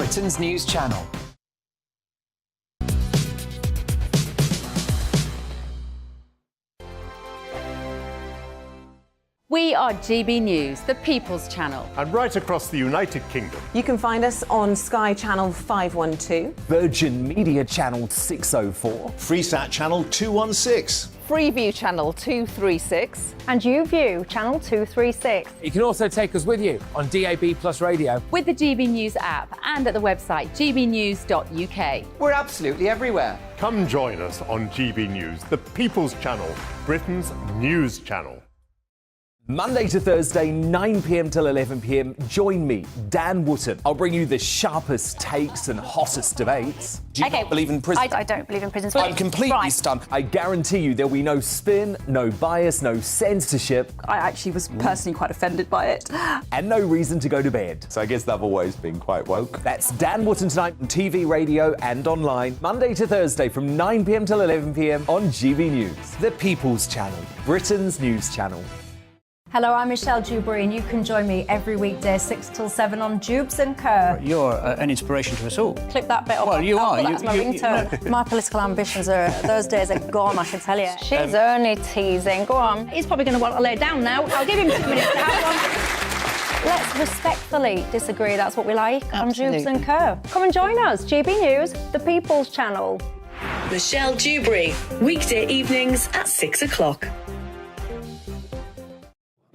Britain's news channel. We are GB News, the People's Channel. And right across the United Kingdom. You can find us on Sky Channel 512. Virgin Media Channel 604. Freesat Channel 216. Freeview Channel 236. And YouView Channel 236. You can also take us with you on DAB Plus Radio. With the GB News app and at the website gbnews.uk. We're absolutely everywhere. Come join us on GB News, the People's Channel, Britain's news channel. Monday to Thursday, 9 p.m. till 11 p.m. Join me, Dan Wootton. I'll bring you the sharpest takes and hottest debates. Do you not believe in prison? I don't believe in prisons. I'm completely stunned. I guarantee you there'll be no spin, no bias, no censorship. I actually was personally quite offended by it. And no reason to go to bed. So I guess they've always been quite woke. That's Dan Wootton tonight on TV, radio and online. Monday to Thursday from 9 p.m. till 11 p.m. on GB News. The People's Channel, Britain's news channel. Hello, I'm Michelle Dewberry, and you can join me every weekday 6 till 7 on Jubes and Kerr. You're an inspiration to us all. Clip that bit up. Well, you are. That's my ringtone. My political ambitions are, those days are gone, I can tell you. She's only teasing. Go on. He's probably going to want to lay down now. I'll give him 2 minutes to have one. Let's respectfully disagree. That's what we like on Jubes and Kerr. Come and join us. GB News, the People's Channel. Michelle Dewberry, weekday evenings at 6 o'clock.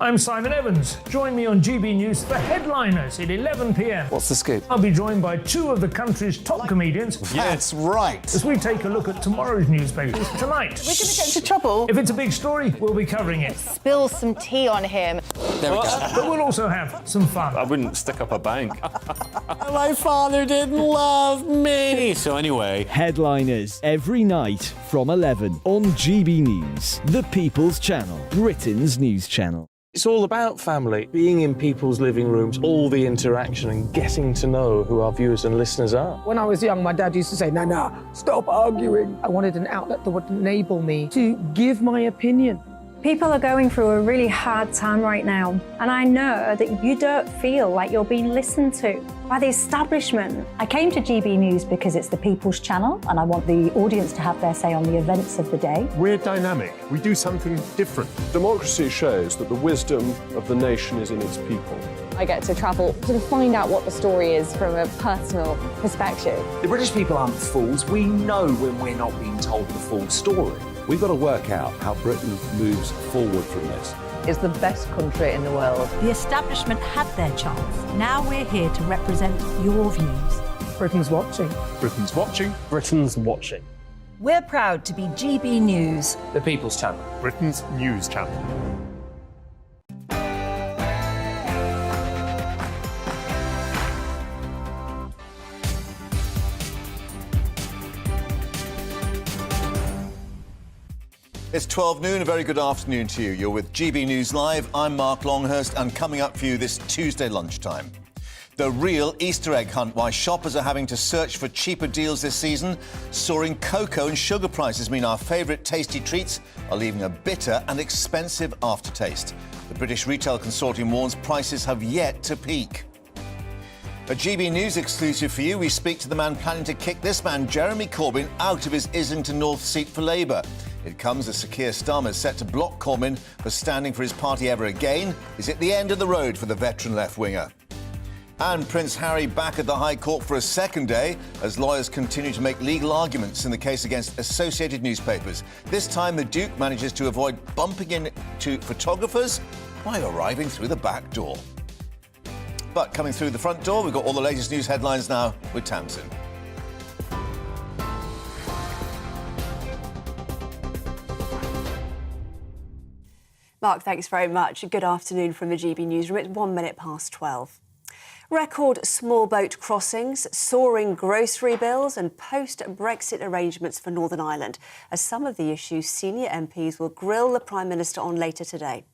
I'm Simon Evans. Join me on GB News for Headliners at 11 p.m. What's the scoop? I'll be joined by two of the country's top comedians. That's right. As we take a look at tomorrow's newspapers tonight. We're going to get into trouble. If it's a big story, we'll be covering it. Spill some tea on him. There we go. But we'll also have some fun. I wouldn't stick up a bank. My father didn't love me. So anyway. Headliners every night from 11 on GB News, the People's Channel, Britain's news channel. It's all about family, being in people's living rooms, all the interaction and getting to know who our viewers and listeners are. When I was young, my dad used to say, Nana, stop arguing. I wanted an outlet that would enable me to give my opinion. People are going through a really hard time right now, and I know that you don't feel like you're being listened to by the establishment. I came to GB News because it's the People's Channel, and I want the audience to have their say on the events of the day. We're dynamic. We do something different. Democracy shows that the wisdom of the nation is in its people. I get to travel to find out what the story is from a personal perspective. The British people aren't fools. We know when we're not being told the full story. We've got to work out how Britain moves forward from this. It's the best country in the world. The establishment had their chance. Now we're here to represent your views. Britain's watching. Britain's watching. Britain's watching. We're proud to be GB News, The People's Channel. Britain's news channel. It's 12 noon. A very good afternoon to you. You're with GB News Live. I'm Mark Longhurst, and coming up for you this Tuesday lunchtime. The real Easter egg hunt, why shoppers are having to search for cheaper deals this season. Soaring cocoa and sugar prices mean our favourite tasty treats are leaving a bitter and expensive aftertaste. The British Retail Consortium warns prices have yet to peak. A GB News exclusive for you. We speak to the man planning to kick this man, Jeremy Corbyn, out of his Islington North seat for Labour. It comes as Sir Keir Starmer is set to block Corbyn for standing for his party ever again. Is it the end of the road for the veteran left-winger? And Prince Harry back at the High Court for a second day as lawyers continue to make legal arguments in the case against Associated Newspapers. This time the Duke manages to avoid bumping into photographers by arriving through the back door. But coming through the front door, we've got all the latest news headlines now with Tamsin. Mark, thanks very much. Good afternoon from the GB Newsroom. It's 1 minute past 12. Record small boat crossings, soaring grocery bills and post-Brexit arrangements for Northern Ireland are some of the issues senior MPs will grill the Prime Minister on later today.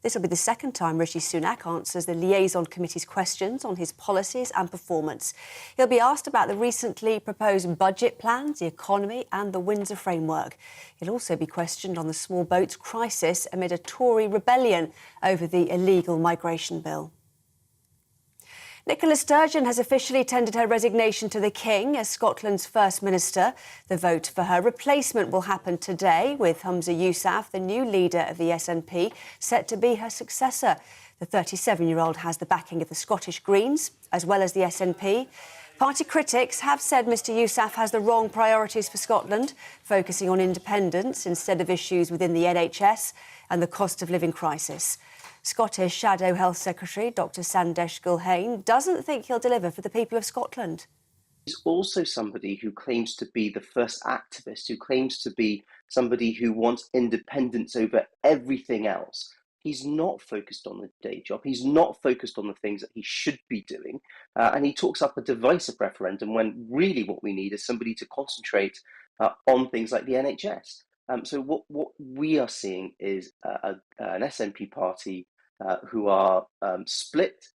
This will be the second time Rishi Sunak answers the Liaison Committee's questions on his policies and performance. He'll be asked about the recently proposed budget plans, the economy and the Windsor framework. He'll also be questioned on the small boats crisis amid a Tory rebellion over the illegal migration bill. Nicola Sturgeon has officially tendered her resignation to the King as Scotland's First Minister. The vote for her replacement will happen today, with Humza Yousaf, the new leader of the SNP, set to be her successor. The 37-year-old has the backing of the Scottish Greens, as well as the SNP. Party critics have said Mr Yousaf has the wrong priorities for Scotland, focusing on independence instead of issues within the NHS and the cost of living crisis. Scottish Shadow Health Secretary Dr Sandesh Gulhane doesn't think he'll deliver for the people of Scotland. He's also somebody who claims to be the first activist, who claims to be somebody who wants independence over everything else. He's not focused on the day job. He's not focused on the things that he should be doing. And he talks up a divisive referendum when really what we need is somebody to concentrate on things like the NHS. So what we are seeing is an SNP party who are split.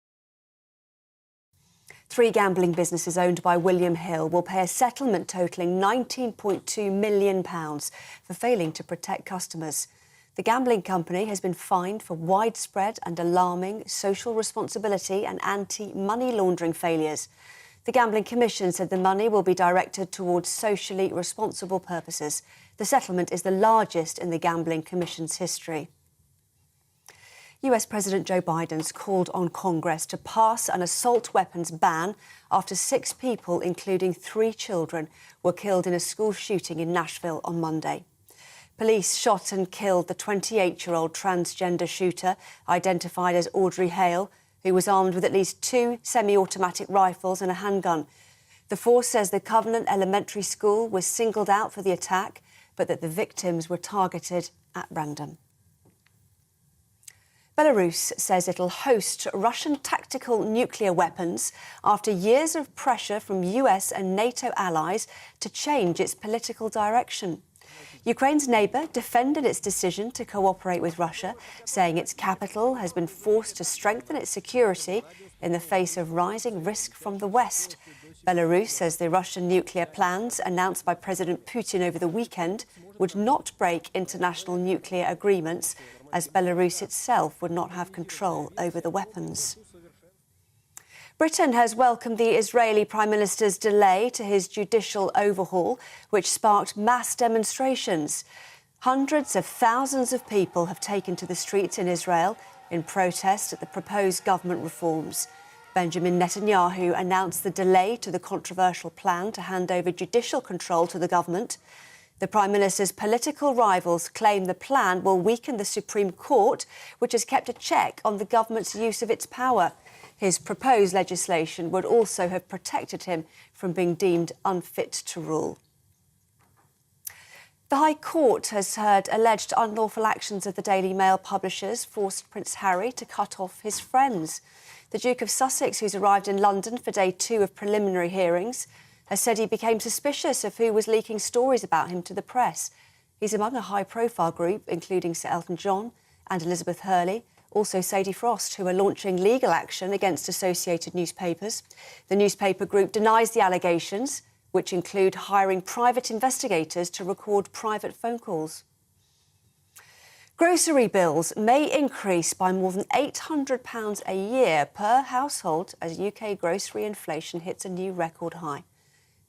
3 gambling businesses owned by William Hill will pay a settlement totalling £19.2 million for failing to protect customers. The gambling company has been fined for widespread and alarming social responsibility and anti-money laundering failures. The Gambling Commission said the money will be directed towards socially responsible purposes. The settlement is the largest in the Gambling Commission's history. US President Joe Biden's called on Congress to pass an assault weapons ban after 6 people, including 3 children, were killed in a school shooting in Nashville on Monday. Police shot and killed the 28-year-old transgender shooter, identified as Audrey Hale, who was armed with at least 2 semi-automatic rifles and a handgun. The force says the Covenant Elementary School was singled out for the attack, but that the victims were targeted at random. Belarus says it'll host Russian tactical nuclear weapons after years of pressure from US and NATO allies to change its political direction. Ukraine's neighbour defended its decision to cooperate with Russia, saying its capital has been forced to strengthen its security in the face of rising risk from the West. Belarus says the Russian nuclear plans announced by President Putin over the weekend would not break international nuclear agreements, as Belarus itself would not have control over the weapons. Britain has welcomed the Israeli Prime Minister's delay to his judicial overhaul, which sparked mass demonstrations. Hundreds of thousands of people have taken to the streets in Israel in protest at the proposed government reforms. Benjamin Netanyahu announced the delay to the controversial plan to hand over judicial control to the government. The Prime Minister's political rivals claim the plan will weaken the Supreme Court, which has kept a check on the government's use of its power. His proposed legislation would also have protected him from being deemed unfit to rule. The High Court has heard alleged unlawful actions of the Daily Mail publishers forced Prince Harry to cut off his friends. The Duke of Sussex, who's arrived in London for day 2 of preliminary hearings, has said he became suspicious of who was leaking stories about him to the press. He's among a high-profile group, including Sir Elton John and Elizabeth Hurley, also Sadie Frost, who are launching legal action against associated newspapers. The newspaper group denies the allegations, which include hiring private investigators to record private phone calls. Grocery bills may increase by more than £800 a year per household as UK grocery inflation hits a new record high.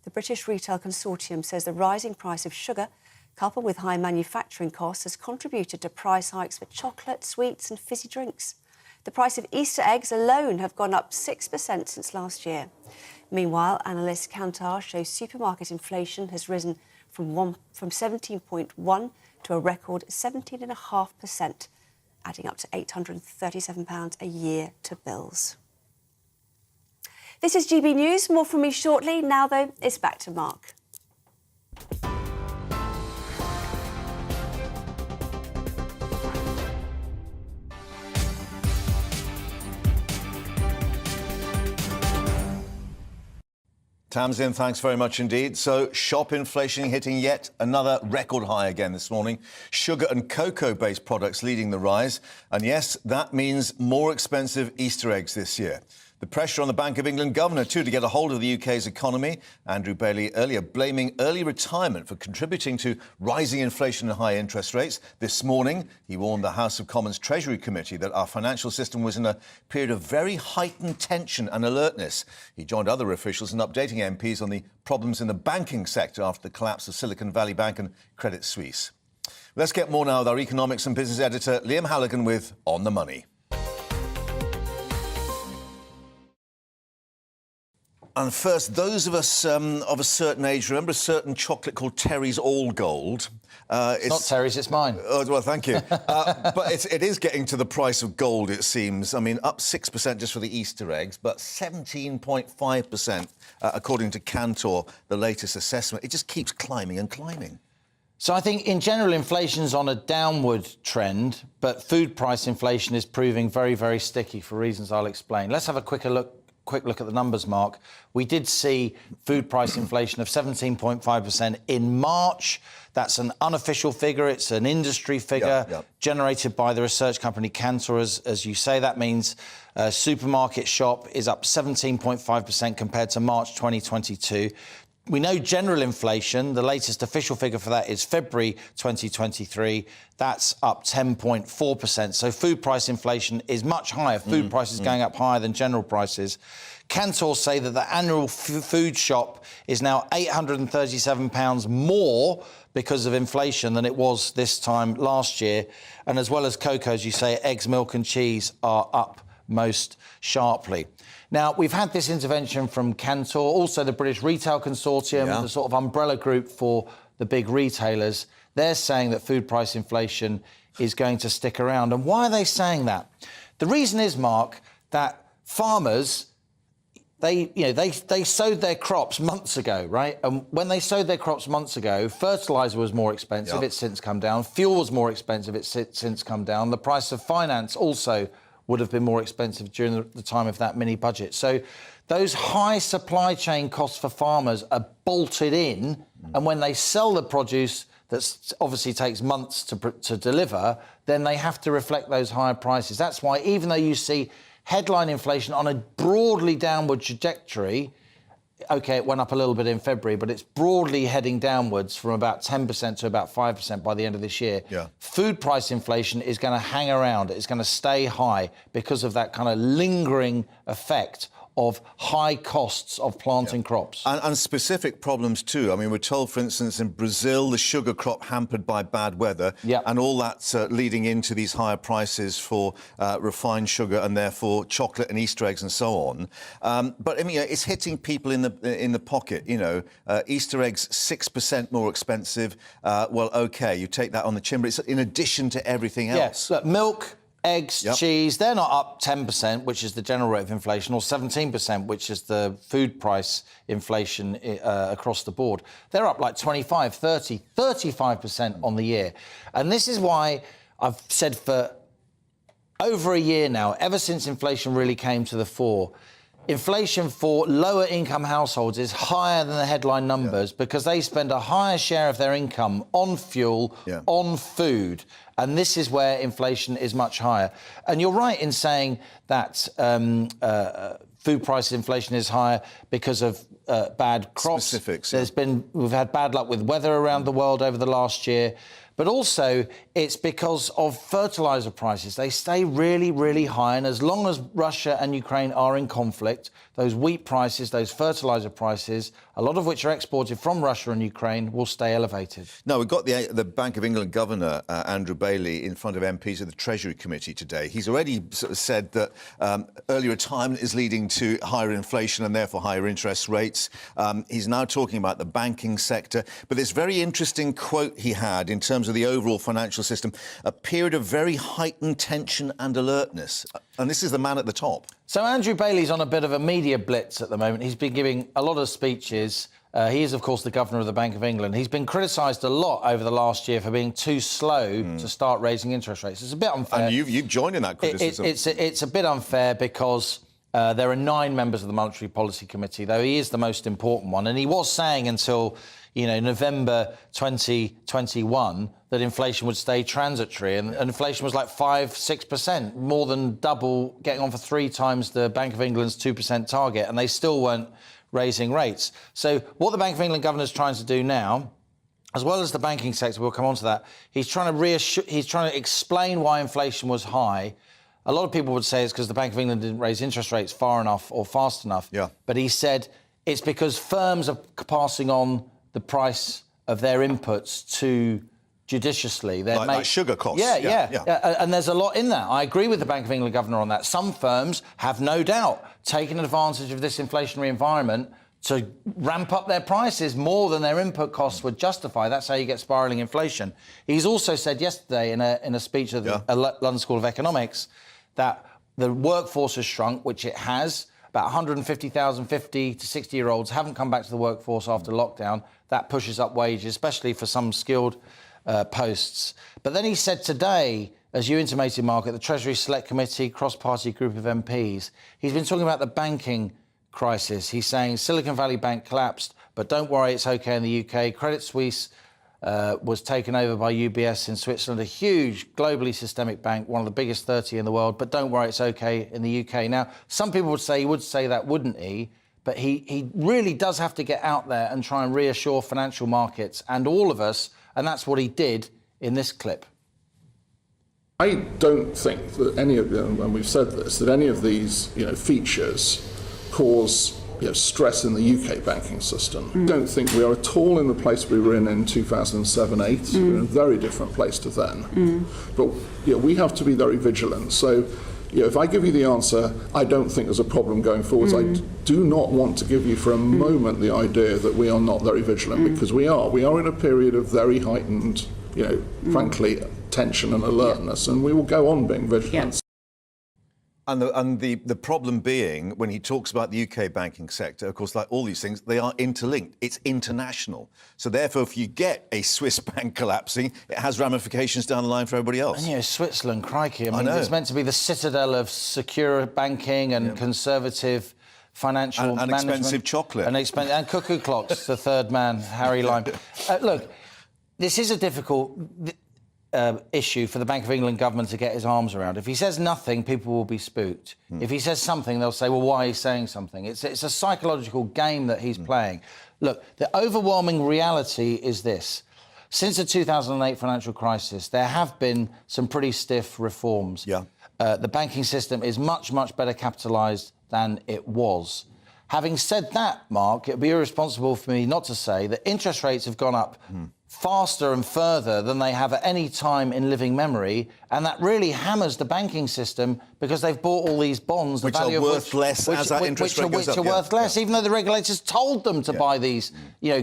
The British Retail Consortium says the rising price of sugar, coupled with high manufacturing costs, has contributed to price hikes for chocolate, sweets and fizzy drinks. The price of Easter eggs alone have gone up 6% since last year. Meanwhile, analysts Kantar show supermarket inflation has risen from 17.1% to a record 17.5%, adding up to £837 a year to bills. This is GB News. More from me shortly. Now, though, it's back to Mark. Tamsin, thanks very much indeed. So, shop inflation hitting yet another record high again this morning. Sugar and cocoa-based products leading the rise. And yes, that means more expensive Easter eggs this year. The pressure on the Bank of England governor, too, to get a hold of the UK's economy. Andrew Bailey earlier blaming early retirement for contributing to rising inflation and high interest rates. This morning, he warned the House of Commons Treasury Committee that our financial system was in a period of very heightened tension and alertness. He joined other officials in updating MPs on the problems in the banking sector after the collapse of Silicon Valley Bank and Credit Suisse. Let's get more now with our economics and business editor, Liam Halligan, with On the Money. And first, those of us of a certain age remember a certain chocolate called Terry's All Gold. It's not Terry's, it's mine. Oh, well, thank you. But it is getting to the price of gold, it seems. I mean, up 6% just for the Easter eggs, but 17.5% according to Cantor, the latest assessment. It just keeps climbing and climbing. So I think, in general, inflation's on a downward trend, but food price inflation is proving very, very sticky for reasons I'll explain. Let's have a quick look at the numbers, Mark. We did see food price inflation of 17.5% in March. That's an unofficial figure. It's an industry figure generated by the research company Cantor, as you say. That means supermarket shop is up 17.5% compared to March 2022. We know general inflation, the latest official figure for that is February 2023. That's up 10.4%. So food price inflation is much higher. Food prices going up higher than general prices. Cantor say that the annual food shop is now £837 more because of inflation than it was this time last year. And as well as cocoa, as you say, eggs, milk and cheese are up most sharply. Now, we've had this intervention from Cantor, also the British Retail Consortium, the sort of umbrella group for the big retailers. They're saying that food price inflation is going to stick around. And why are they saying that? The reason is, Mark, that farmers, they sowed their crops months ago, right? And when they sowed their crops months ago, fertiliser was more expensive, it's since come down. Fuel was more expensive, it's since come down. The price of finance also would have been more expensive during the time of that mini budget. So those high supply chain costs for farmers are bolted in, and when they sell the produce that obviously takes months to deliver, then they have to reflect those higher prices. That's why, even though you see headline inflation on a broadly downward trajectory, OK, it went up a little bit in February, but it's broadly heading downwards from about 10% to about 5% by the end of this year. Food price inflation is going to hang around. It's going to stay high because of that kind of lingering effect of high costs of planting crops. And specific problems too. I mean, we're told, for instance, in Brazil, the sugar crop hampered by bad weather, and all that's leading into these higher prices for refined sugar and therefore chocolate and Easter eggs and so on. But I mean, it's hitting people in the pocket. You know, Easter eggs 6% more expensive. Well, OK, you take that on the chin, but it's in addition to everything else. Yes, look, milk, eggs, cheese, they're not up 10%, which is the general rate of inflation, or 17%, which is the food price inflation across the board. They're up like 25, 30, 35% on the year. And this is why I've said for over a year now, ever since inflation really came to the fore, inflation for lower income households is higher than the headline numbers because they spend a higher share of their income on fuel, on food. And this is where inflation is much higher. And you're right in saying that food price inflation is higher because of bad crops. Specifics. We've had bad luck with weather around the world over the last year. But also, it's because of fertiliser prices. They stay really, really high. And as long as Russia and Ukraine are in conflict, those wheat prices, those fertiliser prices, a lot of which are exported from Russia and Ukraine, will stay elevated. Now, we've got the Bank of England Governor, Andrew Bailey, in front of MPs of the Treasury Committee today. He's already sort of said that early retirement is leading to higher inflation and therefore higher interest rates. He's now talking about the banking sector. But this very interesting quote he had in terms of the overall financial system, a period of very heightened tension and alertness. And this is the man at the top. So Andrew Bailey's on a bit of a media blitz at the moment. He's been giving a lot of speeches. He is, of course, the Governor of the Bank of England. He's been criticised a lot over the last year for being too slow to start raising interest rates. It's a bit unfair. And you've joined in that criticism. It's a bit unfair because There are 9 members of the Monetary Policy Committee, though he is the most important one. And he was saying until, November 2021 that inflation would stay transitory. And inflation was like 5-6%, more than double, getting on for 3 times the Bank of England's 2% target. And they still weren't raising rates. So what the Bank of England governor is trying to do now, as well as the banking sector, we'll come on to that, he's trying to explain why inflation was high. A lot of people would say it's because the Bank of England didn't raise interest rates far enough or fast enough. Yeah. But he said it's because firms are passing on the price of their inputs too judiciously. Like sugar costs. Yeah. And there's a lot in that. I agree with the Bank of England governor on that. Some firms have no doubt taken advantage of this inflationary environment to ramp up their prices more than their input costs would justify. That's how you get spiralling inflation. He's also said yesterday in a speech at the London School of Economics that the workforce has shrunk, which it has. About 150,000 50 to 60-year-olds haven't come back to the workforce after lockdown. That pushes up wages, especially for some skilled posts. But then he said today, as you intimated, Mark, at the Treasury Select Committee, cross-party group of MPs, he's been talking about the banking crisis. He's saying Silicon Valley Bank collapsed, but don't worry, it's OK in the UK. Credit Suisse was taken over by UBS in Switzerland, a huge, globally systemic bank, one of the biggest 30 in the world, but don't worry, it's OK in the UK. Now, some people would say he would say that, wouldn't he? But he really does have to get out there and try and reassure financial markets and all of us, and that's what he did in this clip. I don't think that any of them, and we've said this, that any of these features cause stress in the UK banking system. I don't think we are at all in the place we were in 2007-8. We're in a very different place to then. But we have to be very vigilant. So if I give you the answer, I don't think there's a problem going forwards. I do not want to give you for a moment the idea that we are not very vigilant, because we are. We are in a period of very heightened, frankly, tension and alertness, and we will go on being vigilant. And the problem being, when he talks about the UK banking sector, of course, like all these things, they are interlinked. It's international. So therefore, if you get a Swiss bank collapsing, it has ramifications down the line for everybody else. And Switzerland, crikey. I mean, know. It's meant to be the citadel of secure banking and conservative financial and management. Expensive chocolate. And cuckoo clocks, the third man, Harry Lime. Look, this is a difficult issue for the Bank of England government to get his arms around. If he says nothing, people will be spooked. If he says something, they'll say, well, why are you saying something? It's a psychological game that he's playing. Look, the overwhelming reality is this. Since the 2008 financial crisis, there have been some pretty stiff reforms. The banking system is much, much better capitalised than it was. Having said that, Mark, it would be irresponsible for me not to say that interest rates have gone up faster and further than they have at any time in living memory, and that really hammers the banking system because they've bought all these bonds, which are worth less as that interest rate goes up. Which are worth less, even though the regulators told them to buy these,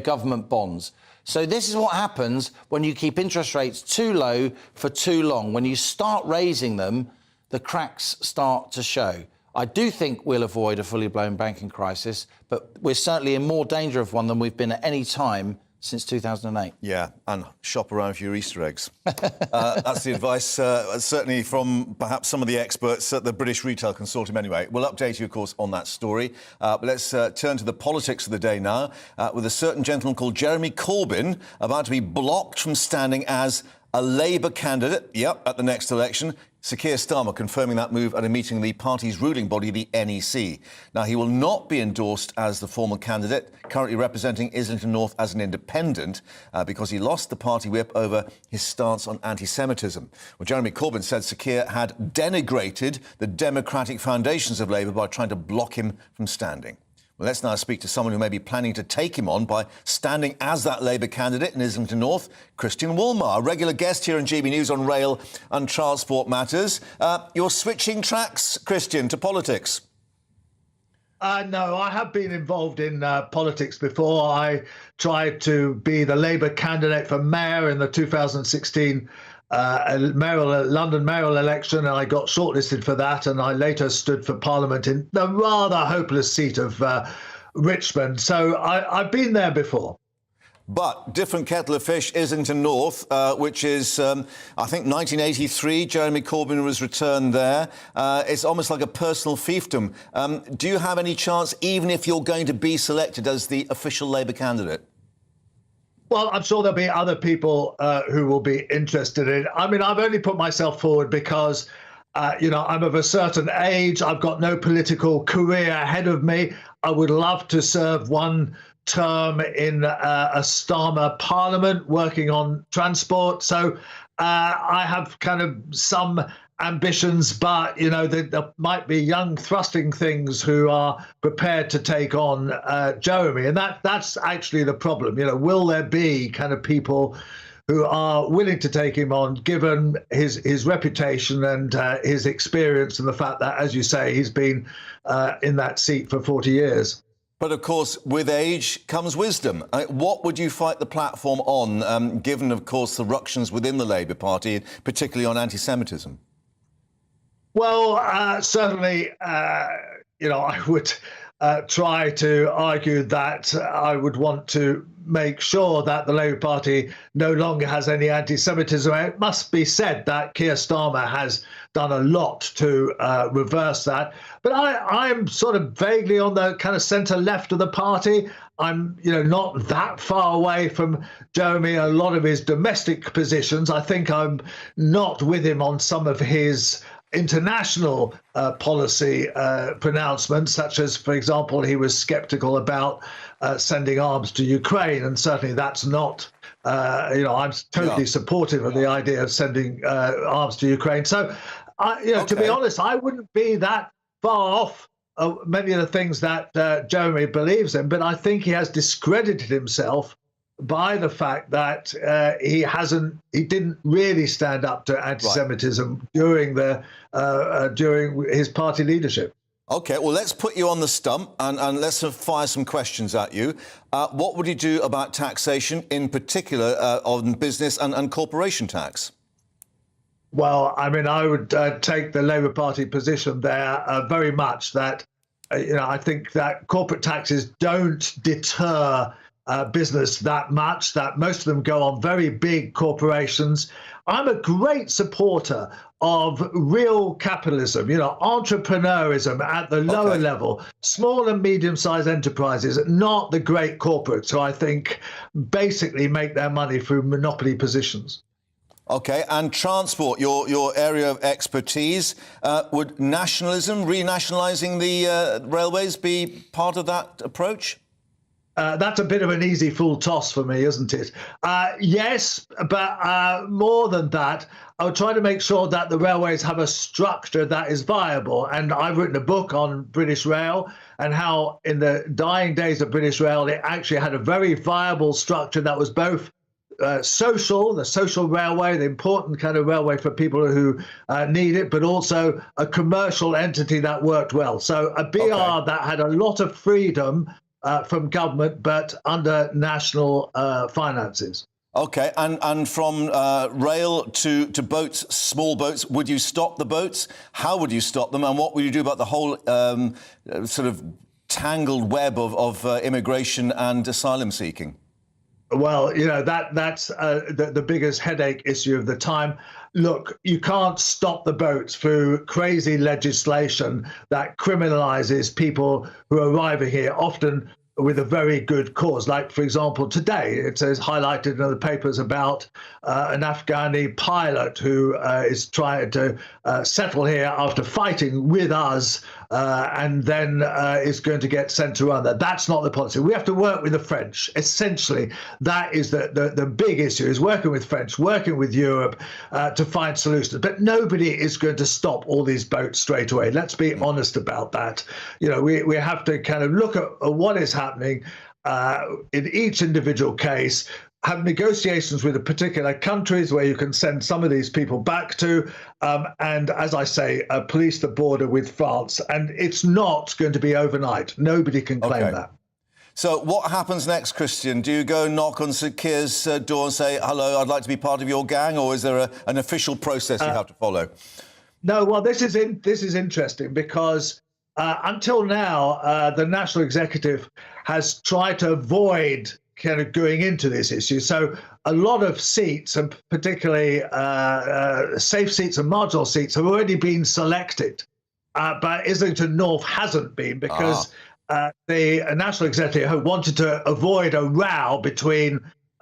government bonds. So this is what happens when you keep interest rates too low for too long. When you start raising them, the cracks start to show. I do think we'll avoid a fully blown banking crisis, but we're certainly in more danger of one than we've been at any time since 2008. Yeah, and shop around for your Easter eggs. That's the advice, certainly from perhaps some of the experts at the British Retail Consortium anyway. We'll update you, of course, on that story. But let's turn to the politics of the day now, with a certain gentleman called Jeremy Corbyn about to be blocked from standing as a Labour candidate, at the next election. Sir Keir Starmer confirming that move at a meeting of the party's ruling body, the NEC. Now, he will not be endorsed as the former candidate, currently representing Islington North as an independent, because he lost the party whip over his stance on anti-Semitism. Well, Jeremy Corbyn said Sir Keir had denigrated the democratic foundations of Labour by trying to block him from standing. Well, let's now speak to someone who may be planning to take him on by standing as that Labour candidate in Islington North, Christian Woolmar, a regular guest here on GB News on rail and transport matters. You're switching tracks, Christian, to politics. No, I have been involved in politics before. I tried to be the Labour candidate for mayor in the 2016 London mayoral election, and I got shortlisted for that, and I later stood for Parliament in the rather hopeless seat of Richmond. So I've been there before. But different kettle of fish, Islington North, which is, I think, 1983. Jeremy Corbyn was returned there. It's almost like a personal fiefdom. Do you have any chance, even if you're going to be selected as the official Labour candidate? Well, I'm sure there'll be other people who will be interested in it. I mean, I've only put myself forward because, I'm of a certain age. I've got no political career ahead of me. I would love to serve one term in a Starmer Parliament working on transport. So I have kind of some ambitions, but, there might be young thrusting things who are prepared to take on Jeremy. And that's actually the problem. Will there be kind of people who are willing to take him on, given his reputation and his experience and the fact that, as you say, he's been in that seat for 40 years. But, of course, with age comes wisdom. What would you fight the platform on, given, of course, the ructions within the Labour Party, particularly on anti-Semitism? Well, certainly, I would try to argue that I would want to make sure that the Labour Party no longer has any anti-Semitism. It must be said that Keir Starmer has done a lot to reverse that. But I'm sort of vaguely on the kind of centre-left of the party. I'm, not that far away from Jeremy, a lot of his domestic positions. I think I'm not with him on some of his international policy pronouncements, such as, for example, he was sceptical about sending arms to Ukraine, and certainly that's not, I'm totally supportive of the idea of sending arms to Ukraine. So, to be honest, I wouldn't be that far off many of the things that Jeremy believes in, but I think he has discredited himself by the fact that he didn't really stand up to anti-Semitism during his party leadership. OK, well, let's put you on the stump and let's fire some questions at you. What would you do about taxation, in particular on business and corporation tax? Well, I mean, I would take the Labour Party position there very much that, I think that corporate taxes don't deter business that much, that most of them go on very big corporations. I'm a great supporter of real capitalism, entrepreneurism at the lower level, small and medium-sized enterprises, not the great corporates who I think basically make their money through monopoly positions. OK, and transport, your area of expertise. Would nationalism, renationalising the railways be part of that approach? That's a bit of an easy full toss for me, isn't it? Yes, but more than that, I would try to make sure that the railways have a structure that is viable. And I've written a book on British Rail and how in the dying days of British Rail, it actually had a very viable structure that was both the social railway, the important kind of railway for people who need it, but also a commercial entity that worked well. So a BR that had a lot of freedom from government, but under national finances. OK, and from rail to boats, small boats, would you stop the boats? How would you stop them? And what would you do about the whole sort of tangled web of immigration and asylum seeking? Well, that's the biggest headache issue of the time. Look, you can't stop the boats through crazy legislation that criminalises people who are arriving here, often with a very good cause. Like, for example, today, it says highlighted in the papers about an Afghani pilot who is trying to settle here after fighting with us and then is going to get sent to Rwanda. That's not the policy. We have to work with the French. Essentially, that is the big issue, is working with French, working with Europe to find solutions. But nobody is going to stop all these boats straight away. Let's be honest about that. We have to kind of look at what is happening in each individual case, have negotiations with the particular countries where you can send some of these people back to, and, as I say, police the border with France. And it's not going to be overnight. Nobody can claim that. So what happens next, Christian? Do you go knock on Sir Keir's door and say, hello, I'd like to be part of your gang, or is there an official process you have to follow? No, well, this is interesting because until now, the National Executive has tried to avoid kind of going into this issue. So a lot of seats, and particularly safe seats and marginal seats, have already been selected. But Islington North hasn't been because the National Executive wanted to avoid a row between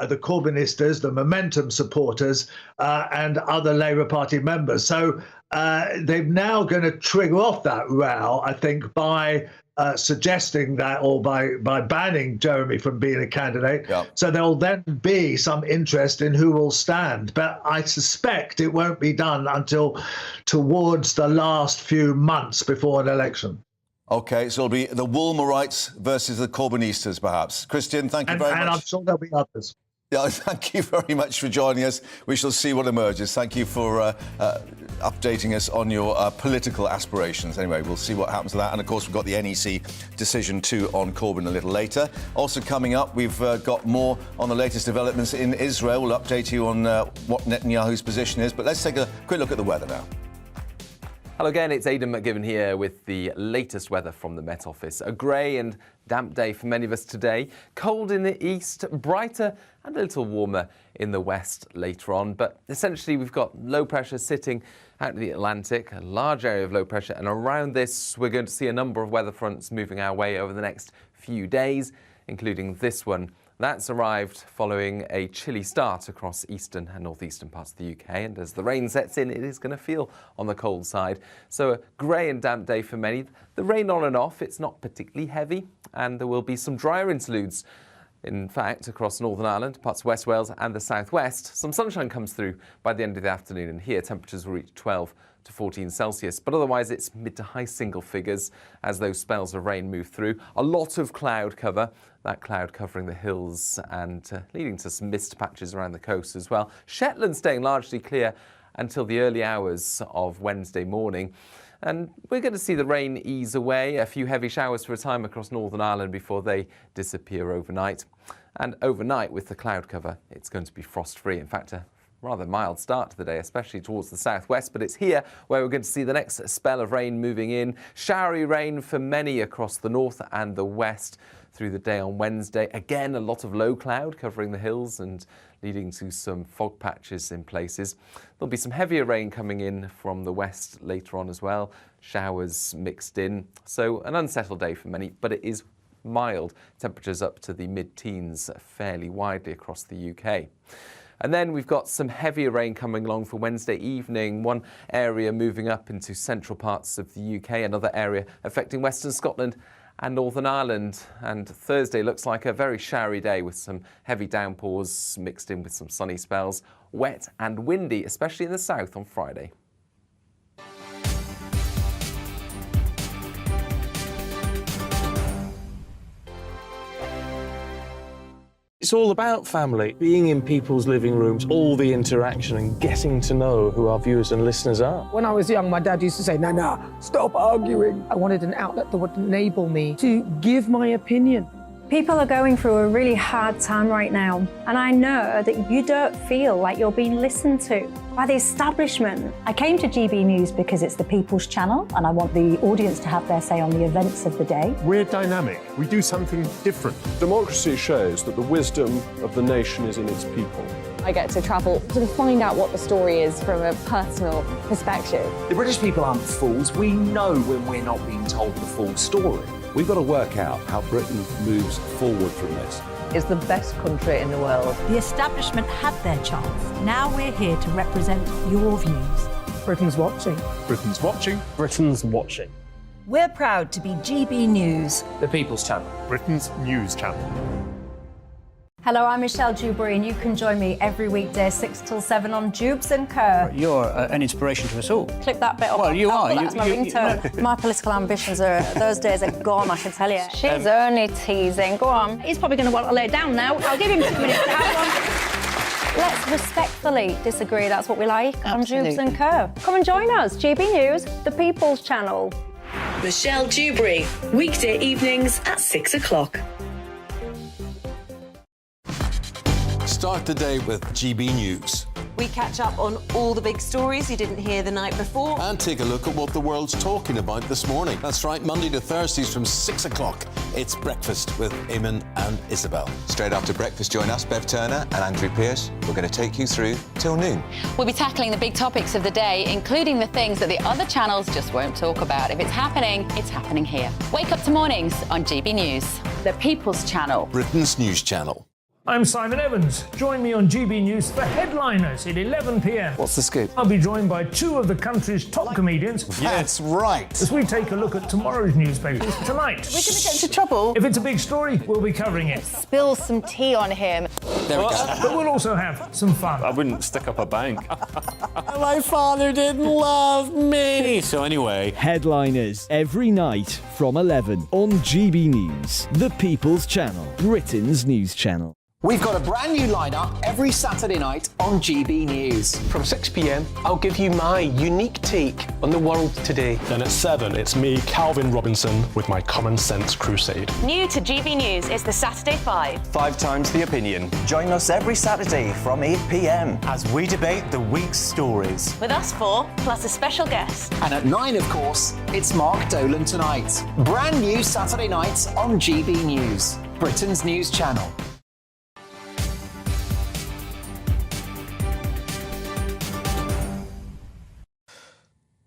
the Corbynistas, the Momentum supporters, and other Labour Party members. So they're now going to trigger off that row, I think, by suggesting that, or by banning Jeremy from being a candidate. Yep. So there'll then be some interest in who will stand. But I suspect it won't be done until towards the last few months before an election. OK, so it'll be the Woolmerites versus the Corbynistas, perhaps. Christian, thank you very much. And I'm sure there'll be others. Yeah, thank you very much for joining us. We shall see what emerges. Thank you for updating us on your political aspirations. Anyway, we'll see what happens to that. And, of course, we've got the NEC decision, too, on Corbyn a little later. Also coming up, we've got more on the latest developments in Israel. We'll update you on what Netanyahu's position is. But let's take a quick look at the weather now. Hello again, it's Aidan McGivern here with the latest weather from the Met Office. A grey and damp day for many of us today. Cold in the east, brighter and a little warmer in the west later on. But essentially we've got low pressure sitting out in the Atlantic, a large area of low pressure, and around this we're going to see a number of weather fronts moving our way over the next few days, including this one. That's arrived following a chilly start across eastern and northeastern parts of the UK, and as the rain sets in, it is going to feel on the cold side. So a grey and damp day for many. The rain on and off, it's not particularly heavy, and there will be some drier interludes. In fact, across Northern Ireland, parts of West Wales and the southwest, some sunshine comes through by the end of the afternoon, and here temperatures will reach 12 to 14 Celsius, but otherwise it's mid to high single figures as those spells of rain move through. A lot of cloud cover, that cloud covering the hills and leading to some mist patches around the coast as well. Shetland staying largely clear until the early hours of Wednesday morning. And we're going to see the rain ease away, a few heavy showers for a time across Northern Ireland before they disappear overnight. And overnight, with the cloud cover, it's going to be frost-free. In fact, a rather mild start to the day, especially towards the southwest, but it's here where we're going to see the next spell of rain moving in. Showery rain for many across the north and the west through the day on Wednesday. Again, a lot of low cloud covering the hills and leading to some fog patches in places. There'll be some heavier rain coming in from the west later on as well. Showers mixed in. So an unsettled day for many, but it is mild. Temperatures up to the mid-teens fairly widely across the UK. And then we've got some heavier rain coming along for Wednesday evening. One area moving up into central parts of the UK, another area affecting Western Scotland and Northern Ireland. And Thursday looks like a very showery day with some heavy downpours mixed in with some sunny spells. Wet and windy, especially in the south on Friday. It's all about family, being in people's living rooms, all the interaction and getting to know who our viewers and listeners are. When I was young, my dad used to say, "Nana, stop arguing." I wanted an outlet that would enable me to give my opinion. People are going through a really hard time right now, and I know that you don't feel like you're being listened to by the establishment. I came to GB News because it's the People's Channel, and I want the audience to have their say on the events of the day. We're dynamic. We do something different. Democracy shows that the wisdom of the nation is in its people. I get to travel to find out what the story is from a personal perspective. The British people aren't fools. We know when we're not being told the full story. We've got to work out how Britain moves forward from this. It's the best country in the world. The establishment had their chance. Now we're here to represent your views. Britain's watching. Britain's watching. Britain's watching. We're proud to be GB News. The People's Channel. Britain's news channel. Hello, I'm Michelle Dewberry, and you can join me every weekday 6 till 7 on Jubes and Co. You're an inspiration to us all. Click that bit up. Well, you are. That's my ringtone. My political ambitions are, those days are gone, I can tell you. She's only teasing. Go on. He's probably going to want to lay down now. I'll give him 2 minutes to have one. Let's respectfully disagree. That's what we like on Jubes and Co. Come and join us. GB News, the People's Channel. Michelle Dewberry, weekday evenings at 6 o'clock. Start the day with GB News. We catch up on all the big stories you didn't hear the night before. And take a look at what the world's talking about this morning. That's right, Monday to Thursdays from 6 o'clock It's Breakfast with Eamon and Isabel. Straight after breakfast, join us, Bev Turner and Andrew Pearce. We're going to take you through till noon. We'll be tackling the big topics of the day, including the things that the other channels just won't talk about. If it's happening here. Wake up to mornings on GB News, the People's Channel. Britain's news channel. I'm Simon Evans. Join me on GB News for Headliners at 11 p.m. What's the scoop? I'll be joined by two of the country's top comedians. That's right. As we take a look at tomorrow's newspapers tonight. We're going to get into trouble. If it's a big story, we'll be covering it. Spill some tea on him. There we go. But we'll also have some fun. I wouldn't stick up a bank. My father didn't love me. So anyway. Headliners every night from 11 on GB News, the People's Channel, Britain's news channel. We've got a brand new lineup every Saturday night on GB News. From 6 p.m, I'll give you my unique take on the world today. Then at 7, it's me, Calvin Robinson, with my Common Sense Crusade. New to GB News is the Saturday 5. 5 times the opinion. Join us every Saturday from 8 p.m. as we debate the week's stories. With us 4, plus a special guest. And at 9, of course, it's Mark Dolan Tonight. Brand new Saturday nights on GB News, Britain's news channel.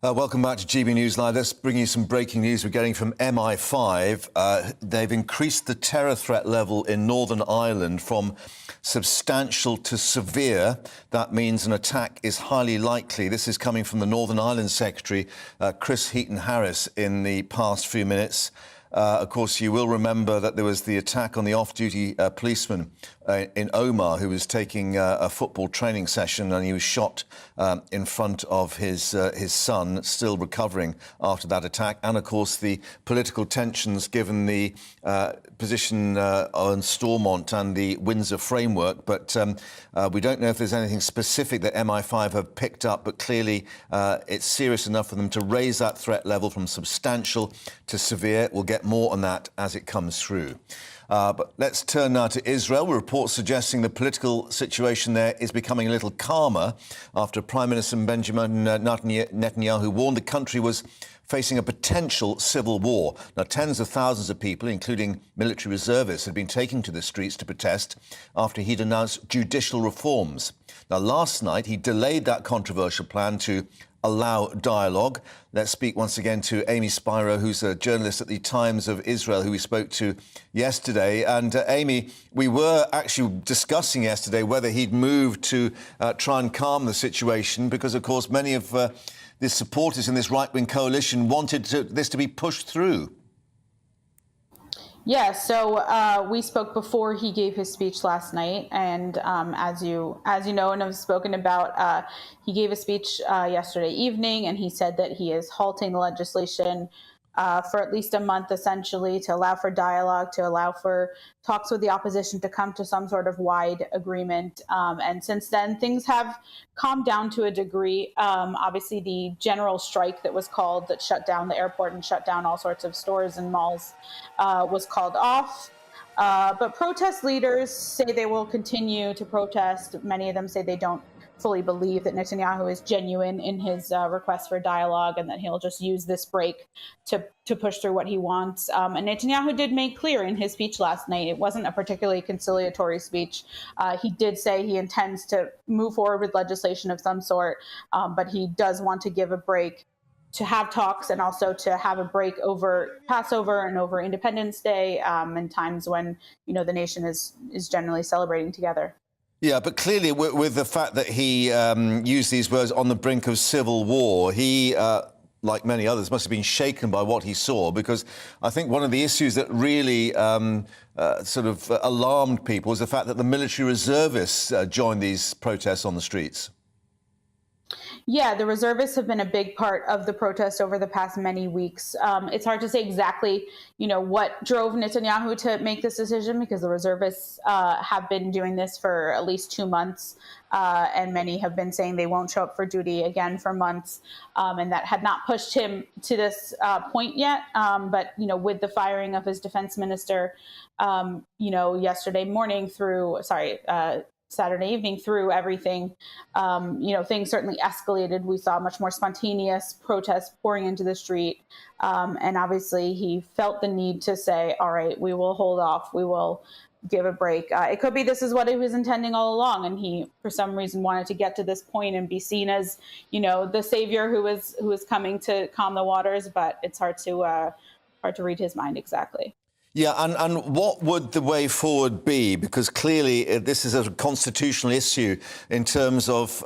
Welcome back to GB News Live. Let's bring you some breaking news we're getting from MI5. They've increased the terror threat level in Northern Ireland from substantial to severe. That means an attack is highly likely. This is coming from the Northern Ireland Secretary, Chris Heaton-Harris, in the past few minutes. Of course, you will remember that there was the attack on the off-duty policeman in Omagh who was taking a football training session, and he was shot in front of his son, still recovering after that attack. And, of course, the political tensions given the position on Stormont and the Windsor framework. But we don't know if there's anything specific that MI5 have picked up, but clearly it's serious enough for them to raise that threat level from substantial to severe. We'll get more on that as it comes through. But let's turn now to Israel. Reports suggesting the political situation there is becoming a little calmer after Prime Minister Benjamin Netanyahu warned the country was facing a potential civil war. Now, tens of thousands of people, including military reservists, had been taken to the streets to protest after he'd announced judicial reforms. Now, last night, he delayed that controversial plan to allow dialogue. Let's speak once again to Amy Spiro, who's a journalist at the Times of Israel, who we spoke to yesterday. And Amy, we were actually discussing yesterday whether he'd moved to try and calm the situation, because, of course, many of the supporters in this right-wing coalition wanted this to be pushed through. Yeah, so we spoke before he gave his speech last night, and as you know and have spoken about, he gave a speech yesterday evening, and he said that he is halting the legislation for at least a month, essentially, to allow for dialogue, to allow for talks with the opposition to come to some sort of wide agreement. And since then, things have calmed down to a degree. Obviously, the general strike that was called, that shut down the airport and shut down all sorts of stores and malls, was called off. But protest leaders say they will continue to protest. Many of them say they don't fully believe that Netanyahu is genuine in his request for dialogue, and that he'll just use this break to push through what he wants. And Netanyahu did make clear in his speech last night, it wasn't a particularly conciliatory speech. He did say he intends to move forward with legislation of some sort, but he does want to give a break to have talks, and also to have a break over Passover and over Independence Day, and times when, you know, the nation is generally celebrating together. Yeah, but clearly with the fact that he used these words, on the brink of civil war, he, like many others, must have been shaken by what he saw, because I think one of the issues that really sort of alarmed people was the fact that the military reservists joined these protests on the streets. Yeah, the reservists have been a big part of the protest over the past many weeks. It's hard to say exactly, you know, what drove Netanyahu to make this decision, because the reservists have been doing this for at least 2 months, and many have been saying they won't show up for duty again for months, and that had not pushed him to this point yet. But, you know, with the firing of his defense minister, you know, yesterday morning Saturday evening through everything, things certainly escalated. We saw much more spontaneous protests pouring into the street. And obviously he felt the need to say, all right, we will hold off. We will give a break. It could be this is what he was intending all along. And he, for some reason, wanted to get to this point and be seen as, the savior who was coming to calm the waters. But it's hard to read his mind exactly. Yeah, and what would the way forward be? Because clearly this is a constitutional issue in terms of,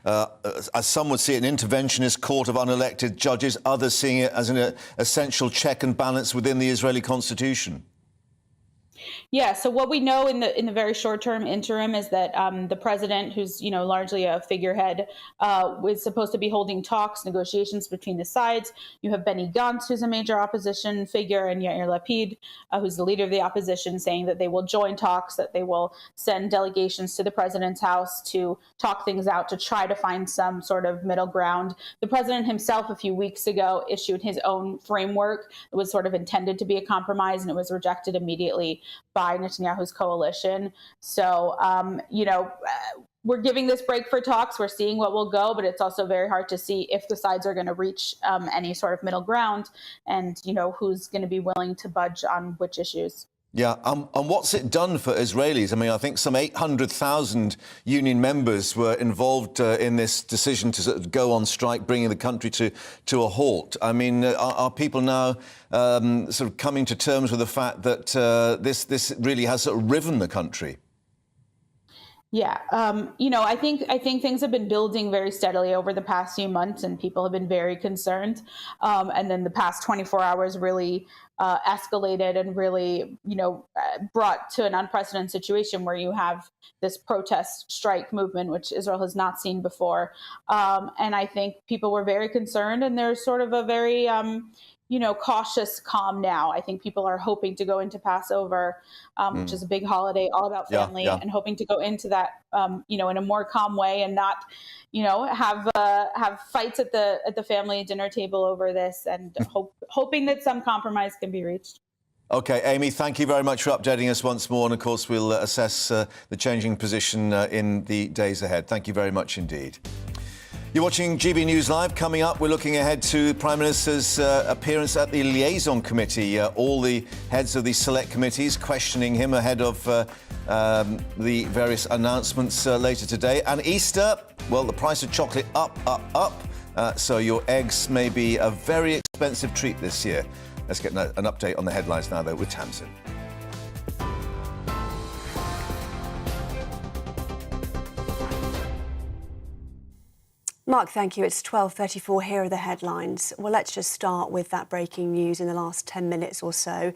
as some would see it, an interventionist court of unelected judges, others seeing it as an essential check and balance within the Israeli constitution. Yeah. So what we know in the very short term interim is that the president, who's largely a figurehead, was supposed to be holding talks, negotiations between the sides. You have Benny Gantz, who's a major opposition figure, and Yair Lapid, who's the leader of the opposition, saying that they will join talks, that they will send delegations to the president's house to talk things out, to try to find some sort of middle ground. The president himself, a few weeks ago, issued his own framework. It was sort of intended to be a compromise, and it was rejected immediately by Netanyahu's coalition. So, we're giving this break for talks. We're seeing what will go, but it's also very hard to see if the sides are going to reach any sort of middle ground and, who's going to be willing to budge on which issues. Yeah, and what's it done for Israelis? I mean, I think some 800,000 union members were involved in this decision to sort of go on strike, bringing the country to a halt. I mean, are people now sort of coming to terms with the fact that this really has sort of riven the country? Yeah, I think things have been building very steadily over the past few months, and people have been very concerned. And then the past 24 hours really escalated and really, brought to an unprecedented situation where you have this protest strike movement, which Israel has not seen before. And I think people were very concerned, and there's sort of a very cautious calm now. I think people are hoping to go into Passover, which is a big holiday, all about family, and hoping to go into that, in a more calm way and not, have fights at the family dinner table over this, and hoping that some compromise can be reached. OK, Amy, thank you very much for updating us once more. And, of course, we'll assess the changing position in the days ahead. Thank you very much indeed. You're watching GB News Live. Coming up, we're looking ahead to the Prime Minister's appearance at the Liaison Committee. All the heads of the select committees questioning him ahead of the various announcements later today. And Easter, well, the price of chocolate up. So your eggs may be a very expensive treat this year. Let's get an update on the headlines now, though, with Tamsin. Mark, thank you. It's 12:34. Here are the headlines. Well, let's just start with that breaking news in the last 10 minutes or so.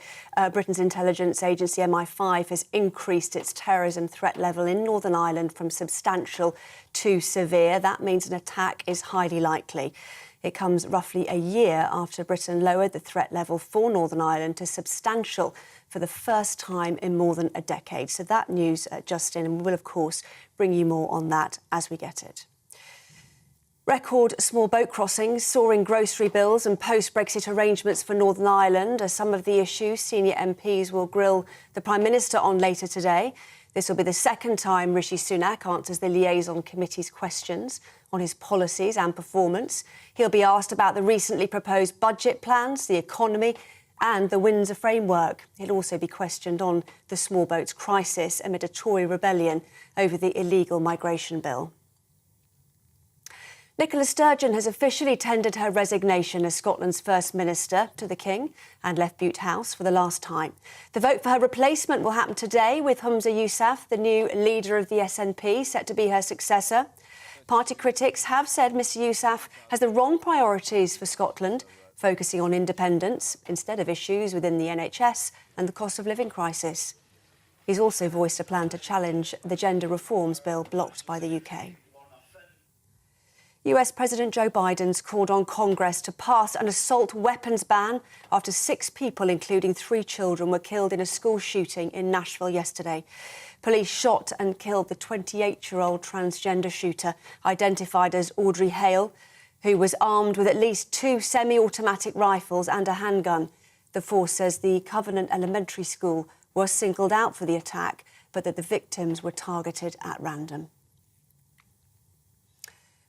Britain's intelligence agency MI5 has increased its terrorism threat level in Northern Ireland from substantial to severe. That means an attack is highly likely. It comes roughly a year after Britain lowered the threat level for Northern Ireland to substantial for the first time in more than a decade. So that news just in, and we will, of course, bring you more on that as we get it. Record small boat crossings, soaring grocery bills and post-Brexit arrangements for Northern Ireland are some of the issues senior MPs will grill the Prime Minister on later today. This will be the second time Rishi Sunak answers the Liaison Committee's questions on his policies and performance. He'll be asked about the recently proposed budget plans, the economy and the Windsor framework. He'll also be questioned on the small boats crisis amid a Tory rebellion over the illegal migration bill. Nicola Sturgeon has officially tendered her resignation as Scotland's First Minister to the King and left Bute House for the last time. The vote for her replacement will happen today, with Humza Yousaf, the new leader of the SNP, set to be her successor. Party critics have said Mr Yousaf has the wrong priorities for Scotland, focusing on independence instead of issues within the NHS and the cost of living crisis. He's also voiced a plan to challenge the gender reforms bill blocked by the UK. US President Joe Biden's called on Congress to pass an assault weapons ban after 6 people, including 3 children, were killed in a school shooting in Nashville yesterday. Police shot and killed the 28-year-old transgender shooter, identified as Audrey Hale, who was armed with at least 2 semi-automatic rifles and a handgun. The force says the Covenant Elementary School was singled out for the attack, but that the victims were targeted at random.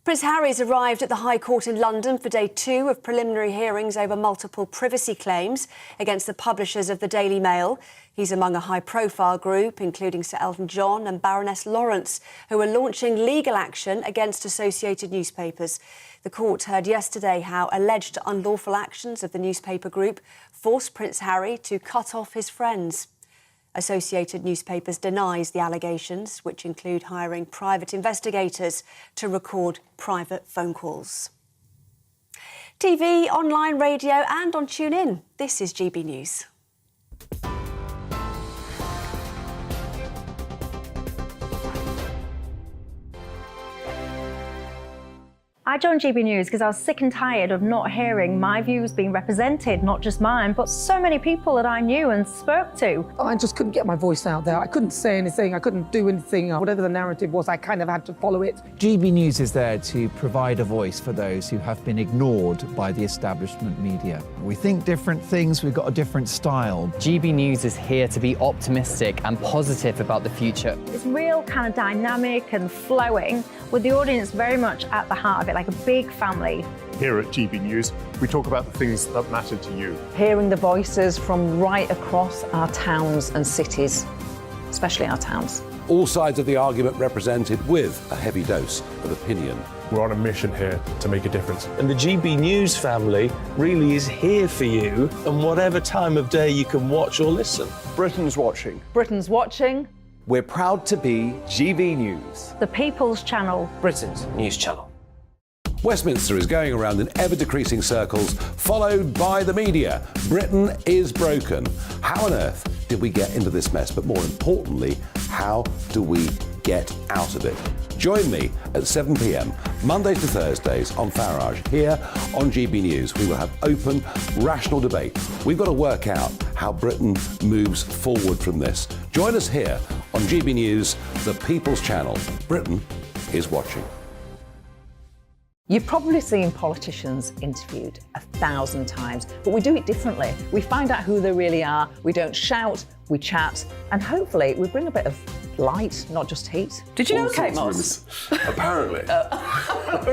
Prince Harry's arrived at the High Court in London for day 2 of preliminary hearings over multiple privacy claims against the publishers of the Daily Mail. He's among a high-profile group, including Sir Elton John and Baroness Lawrence, who are launching legal action against associated newspapers. The court heard yesterday how alleged unlawful actions of the newspaper group forced Prince Harry to cut off his friends. Associated Newspapers denies the allegations, which include hiring private investigators to record private phone calls. TV, online radio and on TuneIn. This is GB News. I joined GB News because I was sick and tired of not hearing my views being represented, not just mine, but so many people that I knew and spoke to. I just couldn't get my voice out there. I couldn't say anything. I couldn't do anything. Whatever the narrative was, I kind of had to follow it. GB News is there to provide a voice for those who have been ignored by the establishment media. We think different things, we've got a different style. GB News is here to be optimistic and positive about the future. It's real kind of dynamic and flowing, with the audience very much at the heart of it, like a big family. Here at GB News, we talk about the things that matter to you. Hearing the voices from right across our towns and cities, especially our towns. All sides of the argument represented with a heavy dose of opinion. We're on a mission here to make a difference. And the GB News family really is here for you, and whatever time of day you can watch or listen. Britain's watching. Britain's watching. We're proud to be GB News. The People's Channel. Britain's news channel. Westminster is going around in ever-decreasing circles, followed by the media. Britain is broken. How on earth did we get into this mess? But more importantly, how do we get out of it? Join me at 7 p.m, Mondays to Thursdays on Farage, here on GB News. We will have open, rational debate. We've got to work out how Britain moves forward from this. Join us here on GB News, the People's Channel. Britain is watching. You've probably seen politicians interviewed 1,000 times, but we do it differently. We find out who they really are, we don't shout, we chat, and hopefully we bring a bit of light, not just heat. Did you know Kate Moss? Apparently.